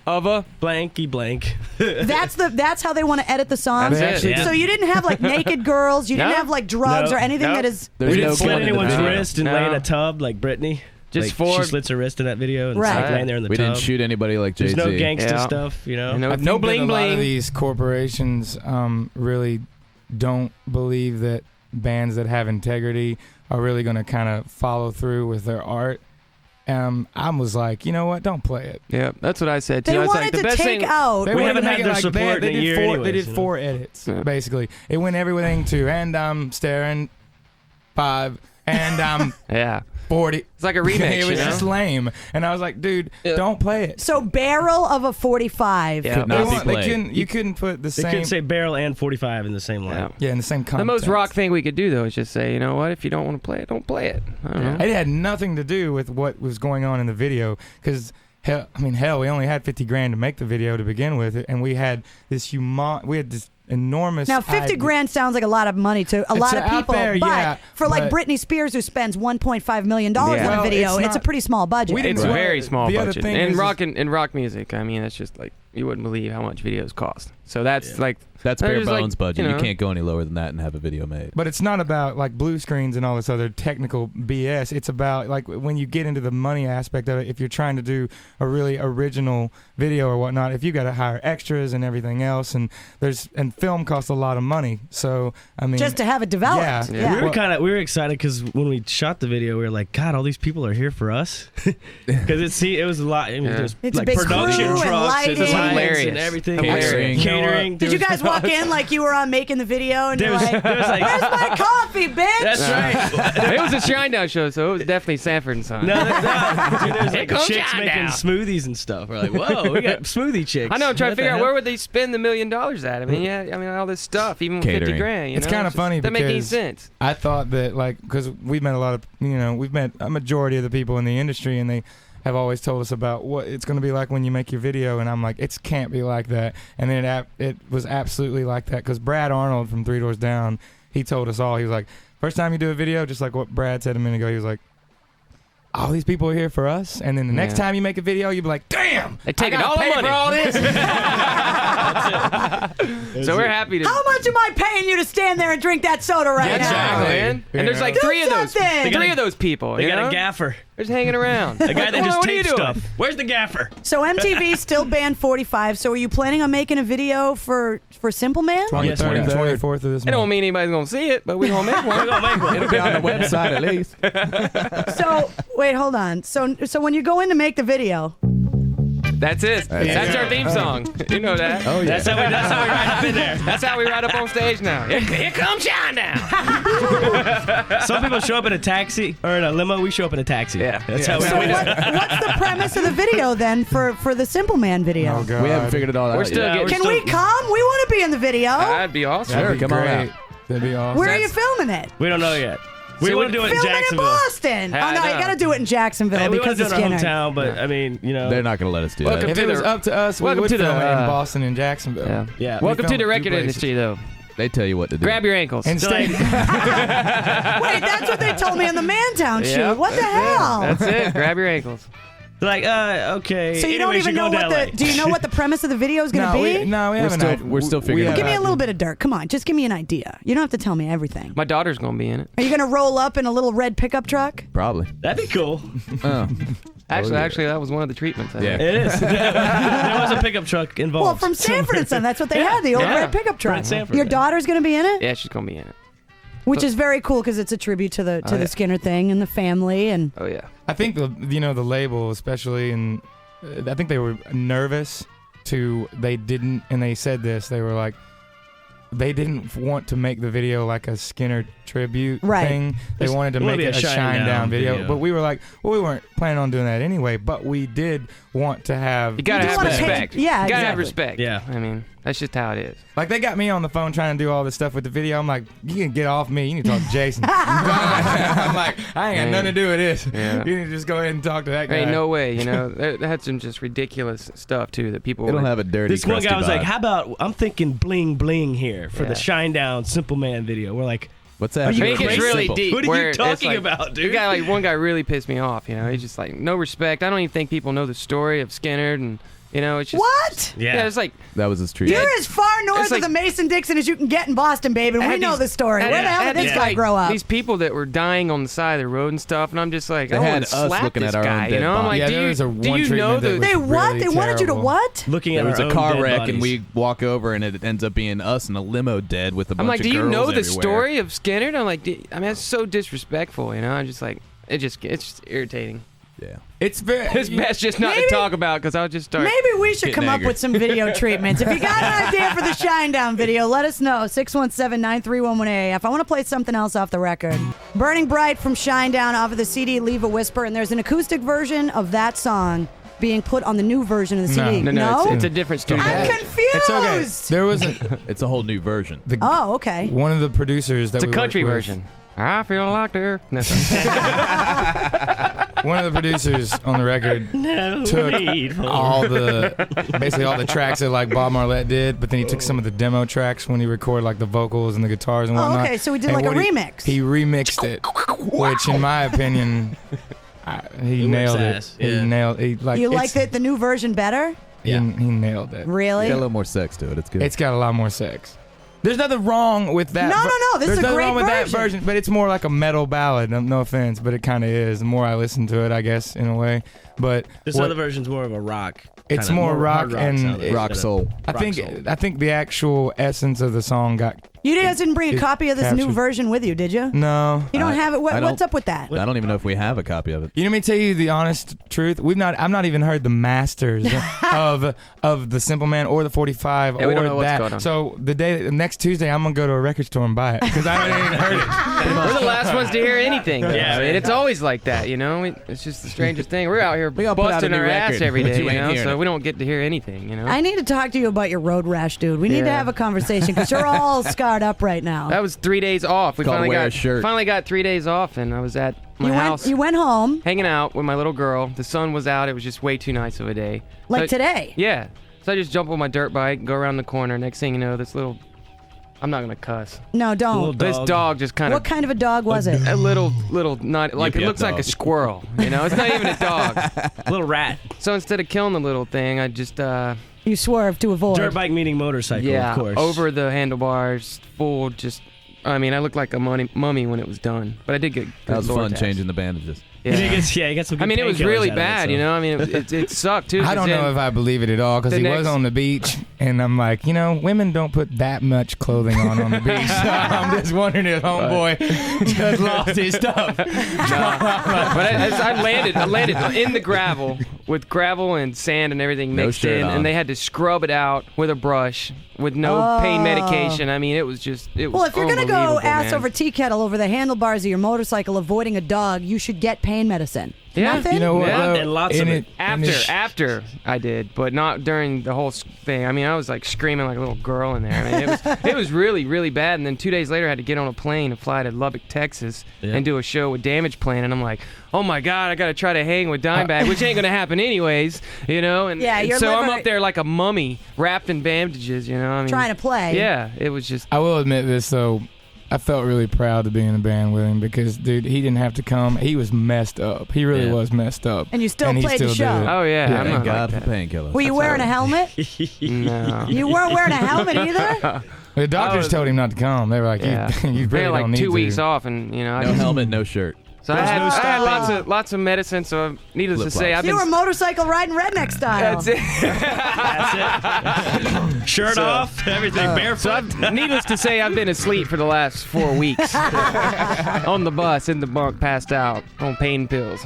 of a blanky blank. That's how they want to edit the song. That's it. So you didn't have like naked girls, you didn't have like drugs or anything that is. We didn't slit anyone's wrist and lay in a tub like Britney. Just she slits her wrist in that video and it's like laying there in the we tub. didn't shoot anybody like Jay-Z. There's no gangsta stuff, you know. No bling bling. A lot of these corporations really don't believe that bands that have integrity are really going to kind of follow through with their art. I was like, you know what? Don't play it. Yeah, that's what I said too. They I was wanted like, the to best take thing. out. They we wanted haven't to had make their it like support in a year they did anyways, 4 edits, basically. It went everything to, and I'm staring 5, and I'm 40. It's like a remix. It was just lame. And I was like, dude, don't play it. So barrel of a 45. Could not be played. You couldn't put the They same. couldn't say barrel and 45 in the same line. Yeah, in the same context. The most rock thing we could do though is just say, you know what? If you don't want to play it, don't play it. I don't know. It had nothing to do with what was going on in the video, because hell, we only had $50,000 to make the video to begin with, and we had this enormous. Now, $50,000 sounds like a lot of money to a lot of people, but for like Britney Spears, who spends $1.5 million on a video, it's a pretty small budget. It's a very small budget. And rock music, I mean, that's just like you wouldn't believe how much videos cost. So that's like that's bare there's, bones like, budget. you know. You can't go any lower than that and have a video made. But it's not about like blue screens and all this other technical BS. It's about like when you get into the money aspect of it. If you're trying to do a really original video or whatnot, if you got to hire extras and everything else, and film costs a lot of money. So I mean, just to have it developed. Yeah. We were excited because when we shot the video, we were like, God, all these people are here for us, because it was a lot. I mean, there's it's like a big production crew trucks and lighting and everything, Catering. catering. Did you guys walk in like you were on making the video, and you're like, "Where's my coffee, bitch?" That's right. It was a Shinedown show, so it was definitely Sanford and Son. No, there's like chicks making smoothies and stuff. We're like, whoa, we got smoothie chicks. I know. I'm trying to figure out where would they spend the $1 million at. I mean, all this stuff, even with $50 grand. It's kind of funny that because make any sense. I thought that because we've met a lot of we've met a majority of the people in the industry, and they have always told us about what it's going to be like when you make your video, and I'm like, it can't be like that. And then it was absolutely like that, because Brad Arnold from 3 Doors Down, he told us all, he was like, first time you do a video, just like what Brad said a minute ago, he was like, all these people are here for us, and then the next time you make a video, you'll be like, damn, they taking all the money for all this. So we're happy to. How much am I paying you to stand there and drink that soda right now? Man. And there's like three of those people. They got a gaffer. They're just hanging around. A guy that just what are you tapes doing? stuff. Where's the gaffer? So MTV still banned 45. So are you planning on making a video for Simple Man? 23rd and 24th of this month. It don't mean anybody's gonna see it, but we're gonna make one. It'll be on the website at least. So wait, hold on. So when you go in to make the video. That's it. That's our theme song. You know that. Oh yeah. That's how we ride up in there. That's how we ride up on stage now. Here comes Shinedown. Some people show up in a taxi or in a limo. We show up in a taxi. Yeah. That's how we So do it. what's the premise of the video then for the Simple Man video? Oh, God. We haven't figured it all out. We're still yet. getting. Can we come? We want to be in the video. That'd be awesome. Sure, come on out. That'd be awesome. Where are you filming it? We don't know yet. We want to do it in Film it in Jacksonville. Boston. I Oh no, know. you got to do it in Jacksonville Hey, we because want of to do it in our Skynyrd. hometown, but I mean, They're not going to let us do Welcome that. If it was up to us, we welcome would to the, film it in Boston and Jacksonville. Yeah. We Welcome to filmed the two record places. industry, though. They tell you what to do. Grab your ankles. And stay. Wait, that's what they told me on the Mantown shoot. Yep, What the hell? That's it. Grab your ankles. They're like, okay. So you don't anyways, even you're know going to what LA. do you know what the premise of the video is going to be? We haven't. We're still figuring it Give out. me a little bit of dirt. Come on, just give me an idea. You don't have to tell me everything. My daughter's gonna be in it. Are you going to roll up in a little red pickup truck? Probably. That'd be cool. Oh. Actually, that was one of the treatments. I Yeah. think. It is. There was a pickup truck involved. Well, from Sanford and Son, that's what they had, the old red pickup truck. Brent Sanford, Your yeah. daughter's going to be in it? Yeah, she's gonna be in it. Which is very cool because it's a tribute to the yeah. Skynyrd thing and the family and Oh yeah. I think the label especially, and I think they were nervous they said this, they were like, they didn't want to make the video like a Skynyrd tribute thing. They wanted to make it a Shinedown video. But we were like, well, we weren't planning on doing that anyway, but we did want to have... You gotta have respect. Yeah, you gotta have exactly. respect. Yeah. I mean, that's just how it is. Like, they got me on the phone trying to do all this stuff with the video. I'm like, you can get off me. You need to talk to Jason. I'm like, I ain't got nothing to do with this. Yeah. You need to just go ahead and talk to that guy. Ain't no way, They had some just ridiculous stuff, too, that people... They don't have a dirty, This one guy was crusty like, vibe. how about, I'm thinking bling bling here for the Shinedown Simple Man video. We're like, what's that? I mean, it gets really Simple. deep. What are where you it's talking like- about, dude? One guy really pissed me off. He's just like, no respect. I don't even think people know the story of Skynyrd, and it's just What? Yeah, it's like That was his treatment. You're as far north It's like- of the Mason-Dixon as you can get in Boston, babe, and I we had know these- the story. Where the hell did this guy grow up? These people that were dying on the side of the road and stuff, and I'm just like, They I had want us to slap looking this at our own guy. dead I'm body. like, Yeah, do there you, was a do one you know treatment that the? was They what? really They wanted you to terrible. what? looking at There was our a own car dead wreck, bodies. and we walk over, and it ends up being us in a limo dead with a bunch I'm like, of do you girls know the everywhere. story of Skynyrd? I'm like, that's so disrespectful. I'm just like, it's just irritating. Yeah. It's very... It's best just not to talk about because I'll just start. Maybe we should getting come up angry. with some video treatments. If you got an idea for the Shinedown video, let us know. 617-931-1AF. I want to play something else off the record. Burning Bright from Shinedown off of the CD Leave a Whisper, and there's an acoustic version of that song being put on the new version of the CD. No, it's a different studio. I'm confused. It's okay. There was It's a whole new version. Oh, okay. one of the producers that It's a we country worked with, version. I feel like there. No, one of the producers on the record took basically all the tracks that like Bob Marlette did, but then he took some of the demo tracks when he recorded like the vocals and the guitars and Oh, whatnot. okay, so he did And like a what remix. He remixed it, which in my opinion, he nailed it. ass. Yeah. He nailed it. Like, You like it's- the new version better? He nailed it. Really? Got a little more sex to it. It's good. It's got a lot more sex. There's nothing wrong with that. No, this There's is a nothing great wrong with that version. version, but it's more like a metal ballad. No offense, but it kind of is. The more I listen to it, I guess, in a way. But This other version's more of a rock. It's kinda more rock hard and sound rock soul. I think the actual essence of the song got You guys didn't bring a copy of this new version with you, did you? No. You don't have it? I don't- What's up with that? I don't even know if we have a copy of it. You know, me tell you the honest truth. I've not even heard the masters of the Simple Man or the 45 Yeah, or we don't know what's that. going on. So next Tuesday, I'm gonna go to a record store and buy it because I haven't even heard it. We're the last ones to hear anything. Yeah, I mean, it's always like that, you know. It's just the strangest thing. We're out here We gotta put out a busting new our ass record, every but day, you you ain't know. hearing So it. we don't get to hear anything, you know. I need to talk to you about your road rash, dude. We need to Yeah. have a conversation because you're all scarred up right now. That was 3 days off. We Called finally wear a got shirt. 3 days off, and I was at my you house went home hanging out with my little girl. The sun was out. It was just way too nice of a day. like So- today. Yeah. So I just jump on my dirt bike, go around the corner. Next thing you know, I'm not gonna cuss. No, don't. This dog just kind What of kind of a dog was it? a little not like it UPF looks like a dog. squirrel. You know, it's not even a dog. Little rat. So instead of killing the little thing, I just You swerved to avoid. Dirt bike meaning motorcycle, yeah, of course. over the handlebars, full just. I mean, I looked like a mummy when it was done, but I did get. That was good fun Lortax. changing the bandages. Yeah. You got some good I mean, it was painkillers really out of it, bad, so. you know. I mean, it sucked too. I don't know if I believe it at all because the he next- was on the beach, and I'm like, women don't put that much clothing on the beach. So I'm just wondering if homeboy just lost his stuff. But I landed in the gravel with gravel and sand and everything No mixed shirt in, on. and they had to scrub it out with a brush with no pain Oh. medication. I mean, it was Well, if you're gonna go unbelievable, ass man. over tea kettle over the handlebars of your motorcycle, avoiding a dog, you should get pain medicine. Yeah. Nothing? You know what? Yeah. though? And lots of it. After I did, but not during the whole thing. I mean, I was like screaming like a little girl in there. I mean, it was really, really bad. And then 2 days later, I had to get on a plane and fly to Lubbock, Texas, and do a show with Damage Plan. And I'm like, oh my God, I got to try to hang with Dimebag, which ain't gonna happen anyways, you know. And, Yeah, and your so I'm liver- up there like a mummy, wrapped in bandages, you know. I mean, Trying to play. Yeah, it was just. I will admit this though. I felt really proud to be in a band with him because, dude, he didn't have to come. He was messed up. He really was messed up. And you still he played the still show. did it. Oh yeah, I'm Thank not God like for that. painkillers. Were you wearing a helmet? No. You weren't wearing a helmet either? The doctors told him not to come. They were like, Yeah. you They really had like don't need 2 to. weeks off, and you know, I No just, helmet, no shirt. so I had lots of medicine. So needless to say, I've You been. were motorcycle riding redneck style. That's it. Shirt off, everything barefoot. Needless to say, I've been asleep for the last 4 weeks on the bus, in the bunk, passed out on pain pills.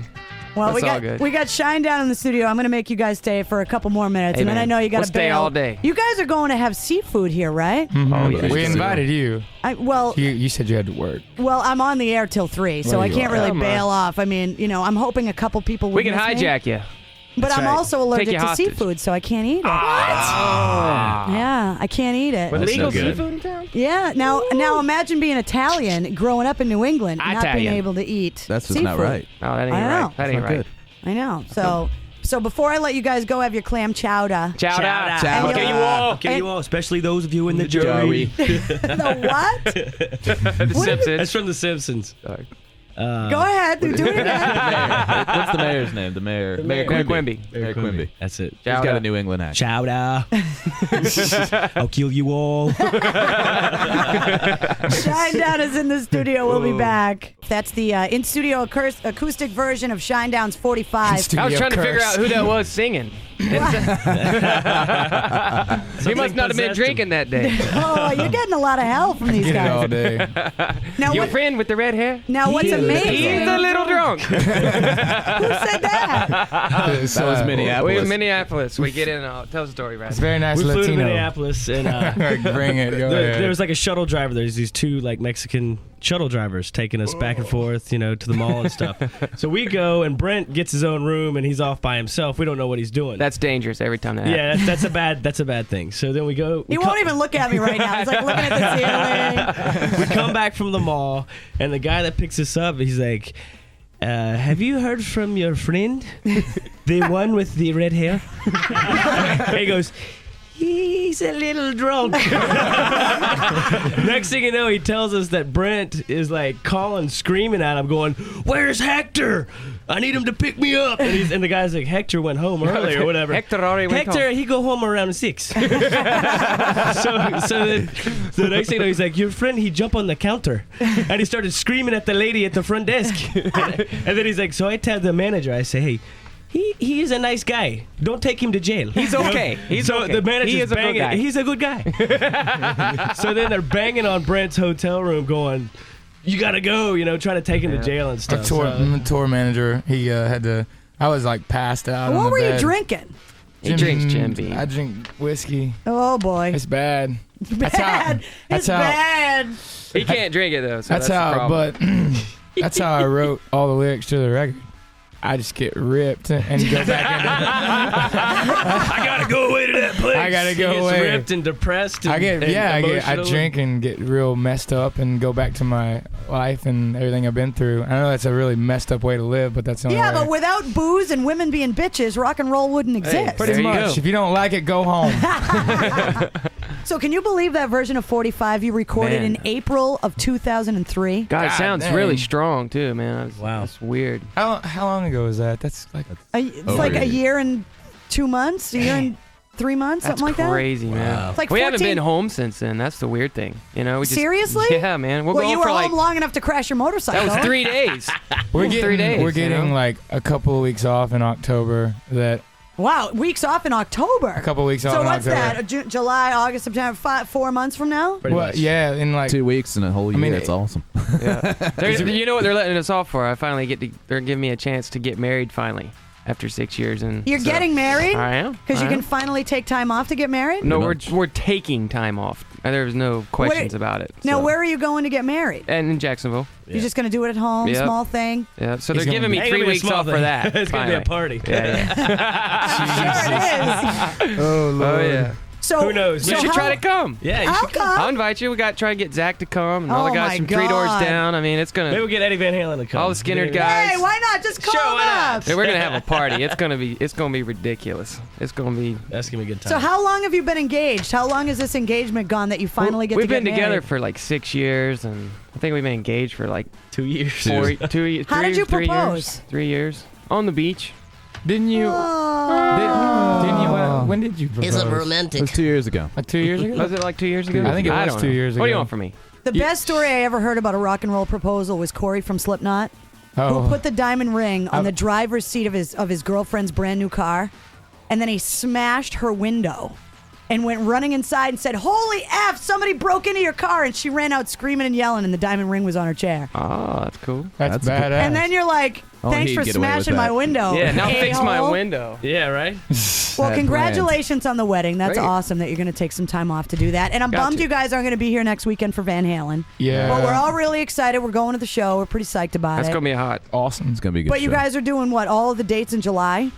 Well, That's all good. we got Shinedown in the studio. I'm going to make you guys stay for a couple more minutes, Hey, and then man. I know you got We'll to stay bail all day. You guys are going to have seafood here, right? Mhm. Oh, yeah. We invited you. Well, You said you had to work. I'm on the air till 3, so Well, I you can't are. really Come bail on. off. I mean, I'm hoping a couple people would We can miss me. hijack you. But That's I'm right. also allergic Take you to hostage. seafood, so I can't eat it. Ah. Yeah, I can't eat it. With That's legal no good. seafood in town? Yeah, now imagine being Italian, growing up in New England, and not being Italian. able to eat That's just seafood. not right. No, that ain't I know. right. That That's ain't not right. good. I know. So before I let you guys go, have your clam chowder. Shout out. Chowder. Okay, you all. Okay, you all, especially those of you in the jury. The what? The Simpsons. That's from The Simpsons. Sorry. Go ahead, do it again. What's the mayor's name? The mayor. Mayor Quimby. Mayor Quimby. That's it. He's got Chowder. a New England accent. Chowder. I'll kill you all. Shinedown is in the studio. We'll be back. That's the in-studio acoustic version of Shinedown's 45. I was trying to figure out who that was singing. He must not have been drinking that day. Oh, you're getting a lot of help from these Get it all guys. day. Now, Your what, friend with the red hair? now what's amazing? He's a little drunk. Who said that? So is Minneapolis. We're in Minneapolis. We get in. Tell the story, right? It's very nice We flew to Latino. Minneapolis and Bring it. Go ahead. there was like a shuttle driver. There's these two like Mexican shuttle drivers taking us back and forth, to the mall and stuff. So we go and Brent gets his own room and he's off by himself. We don't know what he's doing. That's dangerous every time that happens. yeah, that's a bad thing. So then we go. He won't even look at me right now. He's like looking at the ceiling. We come back from the mall and the guy that picks us up, he's like, have you heard from your friend? The one with the red hair? He goes, he's a little drunk. Next thing you know, he tells us that Brent is like calling, screaming at him, going, "Where's Hector? I need him to pick me up." And the guy's like, "Hector went home early or whatever." Hector already went Hector, home. he go home around 6. so then, the next thing you know, he's like, "Your friend, he jumped on the counter," and he started screaming at the lady at the front desk. And then he's like, so I tell the manager, I say, "Hey, He is a nice guy. Don't take him to jail. He's okay. He's so okay. the manager's He is a good banging. guy. He's a good guy. So then they're banging on Brent's hotel room, going, "You gotta go," trying to take him to jail and stuff. The tour manager, he had to. I was like passed out. What on the were bed. you drinking? He drinks Jim Beam. I drink whiskey. Oh boy, it's bad. bad. It's bad. He can't drink it though. So That's the how. problem. But that's how I wrote all the lyrics to the record. I just get ripped and go back into. I gotta go away to that place. I gotta go he gets away. ripped and depressed. And, I drink and get real messed up and go back to my life and everything I've been through. I know that's a really messed up way to live, but that's the only way. But without booze and women being bitches, rock and roll wouldn't exist. Pretty much. If you don't like it, go home. So can you believe that version of 45 you recorded Man. in April of 2003? God, it sounds dang. really strong too, man. Wow, that's weird. How long ago was that? That's like It's like a year and 2 months, a year and 3 months, That's something like that. crazy, man. It's like we haven't 14 been home since then. That's the weird thing. We just, Seriously? Yeah, man. We'll Well, go you were for home long enough to crash your motorcycle. That was 3 days. we're getting 3 days. we're getting like a couple of weeks off in October. Wow, weeks off in October. A couple weeks off So in what's October. that? July, August, September, 4 months from now? Well, yeah, in like 2 weeks and a whole year. That's awesome. You know what they're letting us off for? I finally they're giving me a chance to get married finally after 6 years. And You're getting married? I am. Because you can finally take time off to get married? No, we're taking time off. There's no questions about it. Now, so. where are you going to get married? And in Jacksonville. You're just going to do it at home, Yep. small thing? Yeah, so He's they're gonna giving me be- 3 Ain't gonna be a weeks small off for thing. that. It's gonna be a finally. party. Yeah. Oh Lord. Oh yeah. So who knows? You should try to come. Yeah, you I'll should come. I'll invite you. We got to try to get Zach to come and all Oh the guys my from Three Doors God. Down. I mean, it's gonna. Maybe we'll get Eddie Van Halen to come. All the Skynyrd guys. Hey, why not? Just call them up. Yeah, we're gonna have a party. It's gonna be ridiculous. It's gonna be. That's gonna be a good time. So how long have you been engaged? How long has this engagement gone that you finally get to We've get been together married? for like 6 years, and I think we've been engaged for like 2 years. 2 years. How did you 3 propose? years. 3 years on the beach. Didn't you? Oh. Didn't you? When did you propose? Is it It romantic? was 2 years ago. Like 2 years ago? Was it like 2 years ago? I think it was don't 2 know. years What do you ago. want from me? The best story I ever heard about a rock and roll proposal was Corey from Slipknot, Oh. who put the diamond ring on the driver's seat of his girlfriend's brand new car, and then he smashed her window and went running inside and said, "Holy F, somebody broke into your car," and she ran out screaming and yelling, and the diamond ring was on her chair. Oh, that's cool. That's badass. And then you're like, Oh, thanks he'd for get away with smashing my that. window. Yeah, now fix my a-hole." window. Yeah, right. Well, Had congratulations on the wedding. That's Great. awesome that you're going to take some time off to do that. And I'm Got bummed to. you guys aren't going to be here next weekend for Van Halen. Yeah. But we're all really excited. We're going to the show. We're pretty psyched about That's it. gonna be hot. awesome. It's gonna be a good. But you show. guys are doing what? All of the dates in July?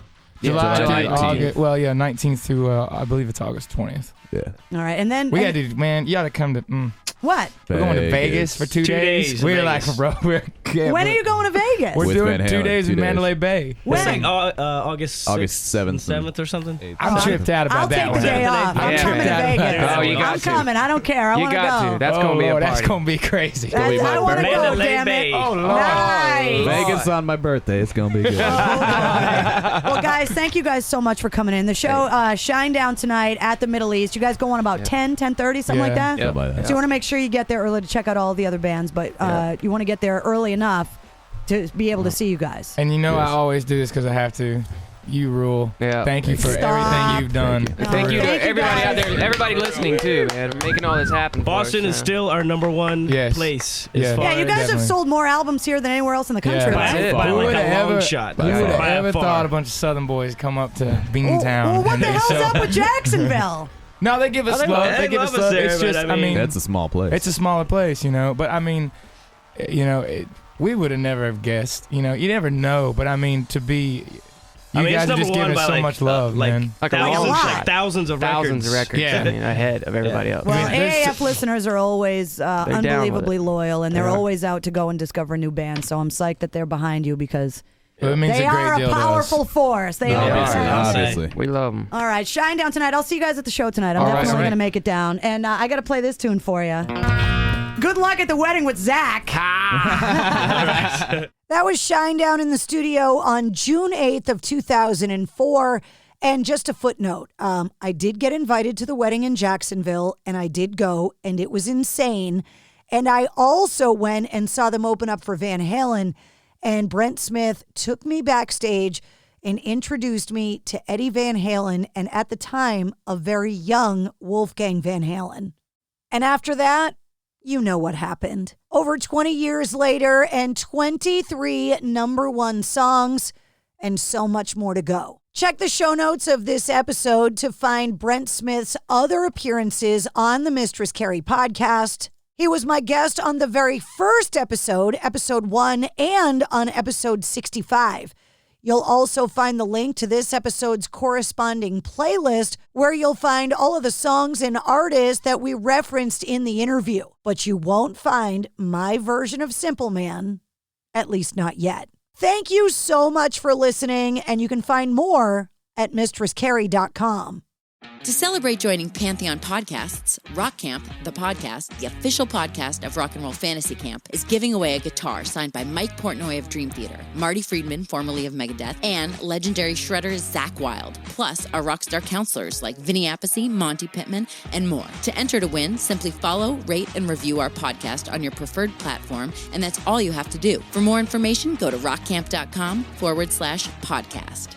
July, July to 19th. August. Well, yeah, 19th through I believe it's August 20th. Yeah. All right. And then. We and- got to, man. You got to come to. What? We're going to Vegas for 2 2 days. days in We're Vegas. like, bro, When are you going to Vegas? We're With doing Van 2 Halen, days 2 in days. Mandalay Bay. When? It's like August 7th and 7th or something. I'm tripped out about I'll that take one. the day off. I'm Yeah, coming to man. Vegas. Oh, you got I'm to. coming. I don't care. I You want to got go. to. That's gonna be a Lord, party. that's gonna be crazy. That's- I want to go, Mandalay damn Bay. it. Oh, Lord. Nice. Vegas on my birthday. It's gonna be good. Well, guys, thank you guys so much for coming in. The show, Shinedown tonight at the Middle East. You guys go on about 10:30, something like that? Yeah. Something like that. So you want to make sure you get there early to check out all the other bands, but you want to get there early enough to be able to see you guys. And you know I always do this because I have to. You rule. Yeah. Thank you for Stop. everything you've done. Thank you to Thank you, everybody out guys. there, everybody listening too, man, for making all this happen. Boston for us, is still our number one Yes. place. Yeah. As far Yeah, you guys have definitely. sold more albums here than anywhere else in the country. Yeah. right? That's it. by Who like would a have long ever, shot. who would have By ever far. thought a bunch of Southern boys come up to Well, Beantown? what and the they hell's sell- up with Jacksonville? No, they give us they love. love- They they give us love us love. there, It's but just, I I mean, That's a small place. it's a smaller place, you know. But I mean, you know, we would have never have guessed. You know, you never know. But I mean, to be, you I mean, guys it's are number just one giving by us so like, much love, like man. Like a thousands, lot. like thousands of records. Yeah. I mean, ahead of everybody else. Well, There's- AAF listeners are always down with unbelievably it. loyal, and they're Yeah. always out to go and discover new bands. So I'm psyched that they're behind you because Well, it means they a great are deal a to us. powerful force. They are. Obviously. We love them. All right, Shinedown tonight. I'll see you guys at the show tonight. I'm All right, definitely all right. going to make it down. And I got to play this tune for you. Good luck at the wedding with Zach. That was Shinedown in the studio on June 8th of 2004. And just a footnote, I did get invited to the wedding in Jacksonville, and I did go, and it was insane. And I also went and saw them open up for Van Halen, and Brent Smith took me backstage and introduced me to Eddie Van Halen and at the time, a very young Wolfgang Van Halen. And after that, you know what happened. Over 20 years later and 23 #1 songs and so much more to go. Check the show notes of this episode to find Brent Smith's other appearances on the Mistress Carrie podcast. He was my guest on the very first episode, episode 1, and on episode 65. You'll also find the link to this episode's corresponding playlist where you'll find all of the songs and artists that we referenced in the interview. But you won't find my version of Simple Man, at least not yet. Thank you so much for listening, and you can find more at mistresscarrie.com. To celebrate joining Pantheon Podcasts, Rock Camp, the podcast, the official podcast of Rock and Roll Fantasy Camp, is giving away a guitar signed by Mike Portnoy of Dream Theater, Marty Friedman, formerly of Megadeth, and legendary shredder Zakk Wylde, plus our rockstar counselors like Vinny Appice, Monty Pittman, and more. To enter to win, simply follow, rate, and review our podcast on your preferred platform, and that's all you have to do. For more information, go to rockcamp.com/podcast.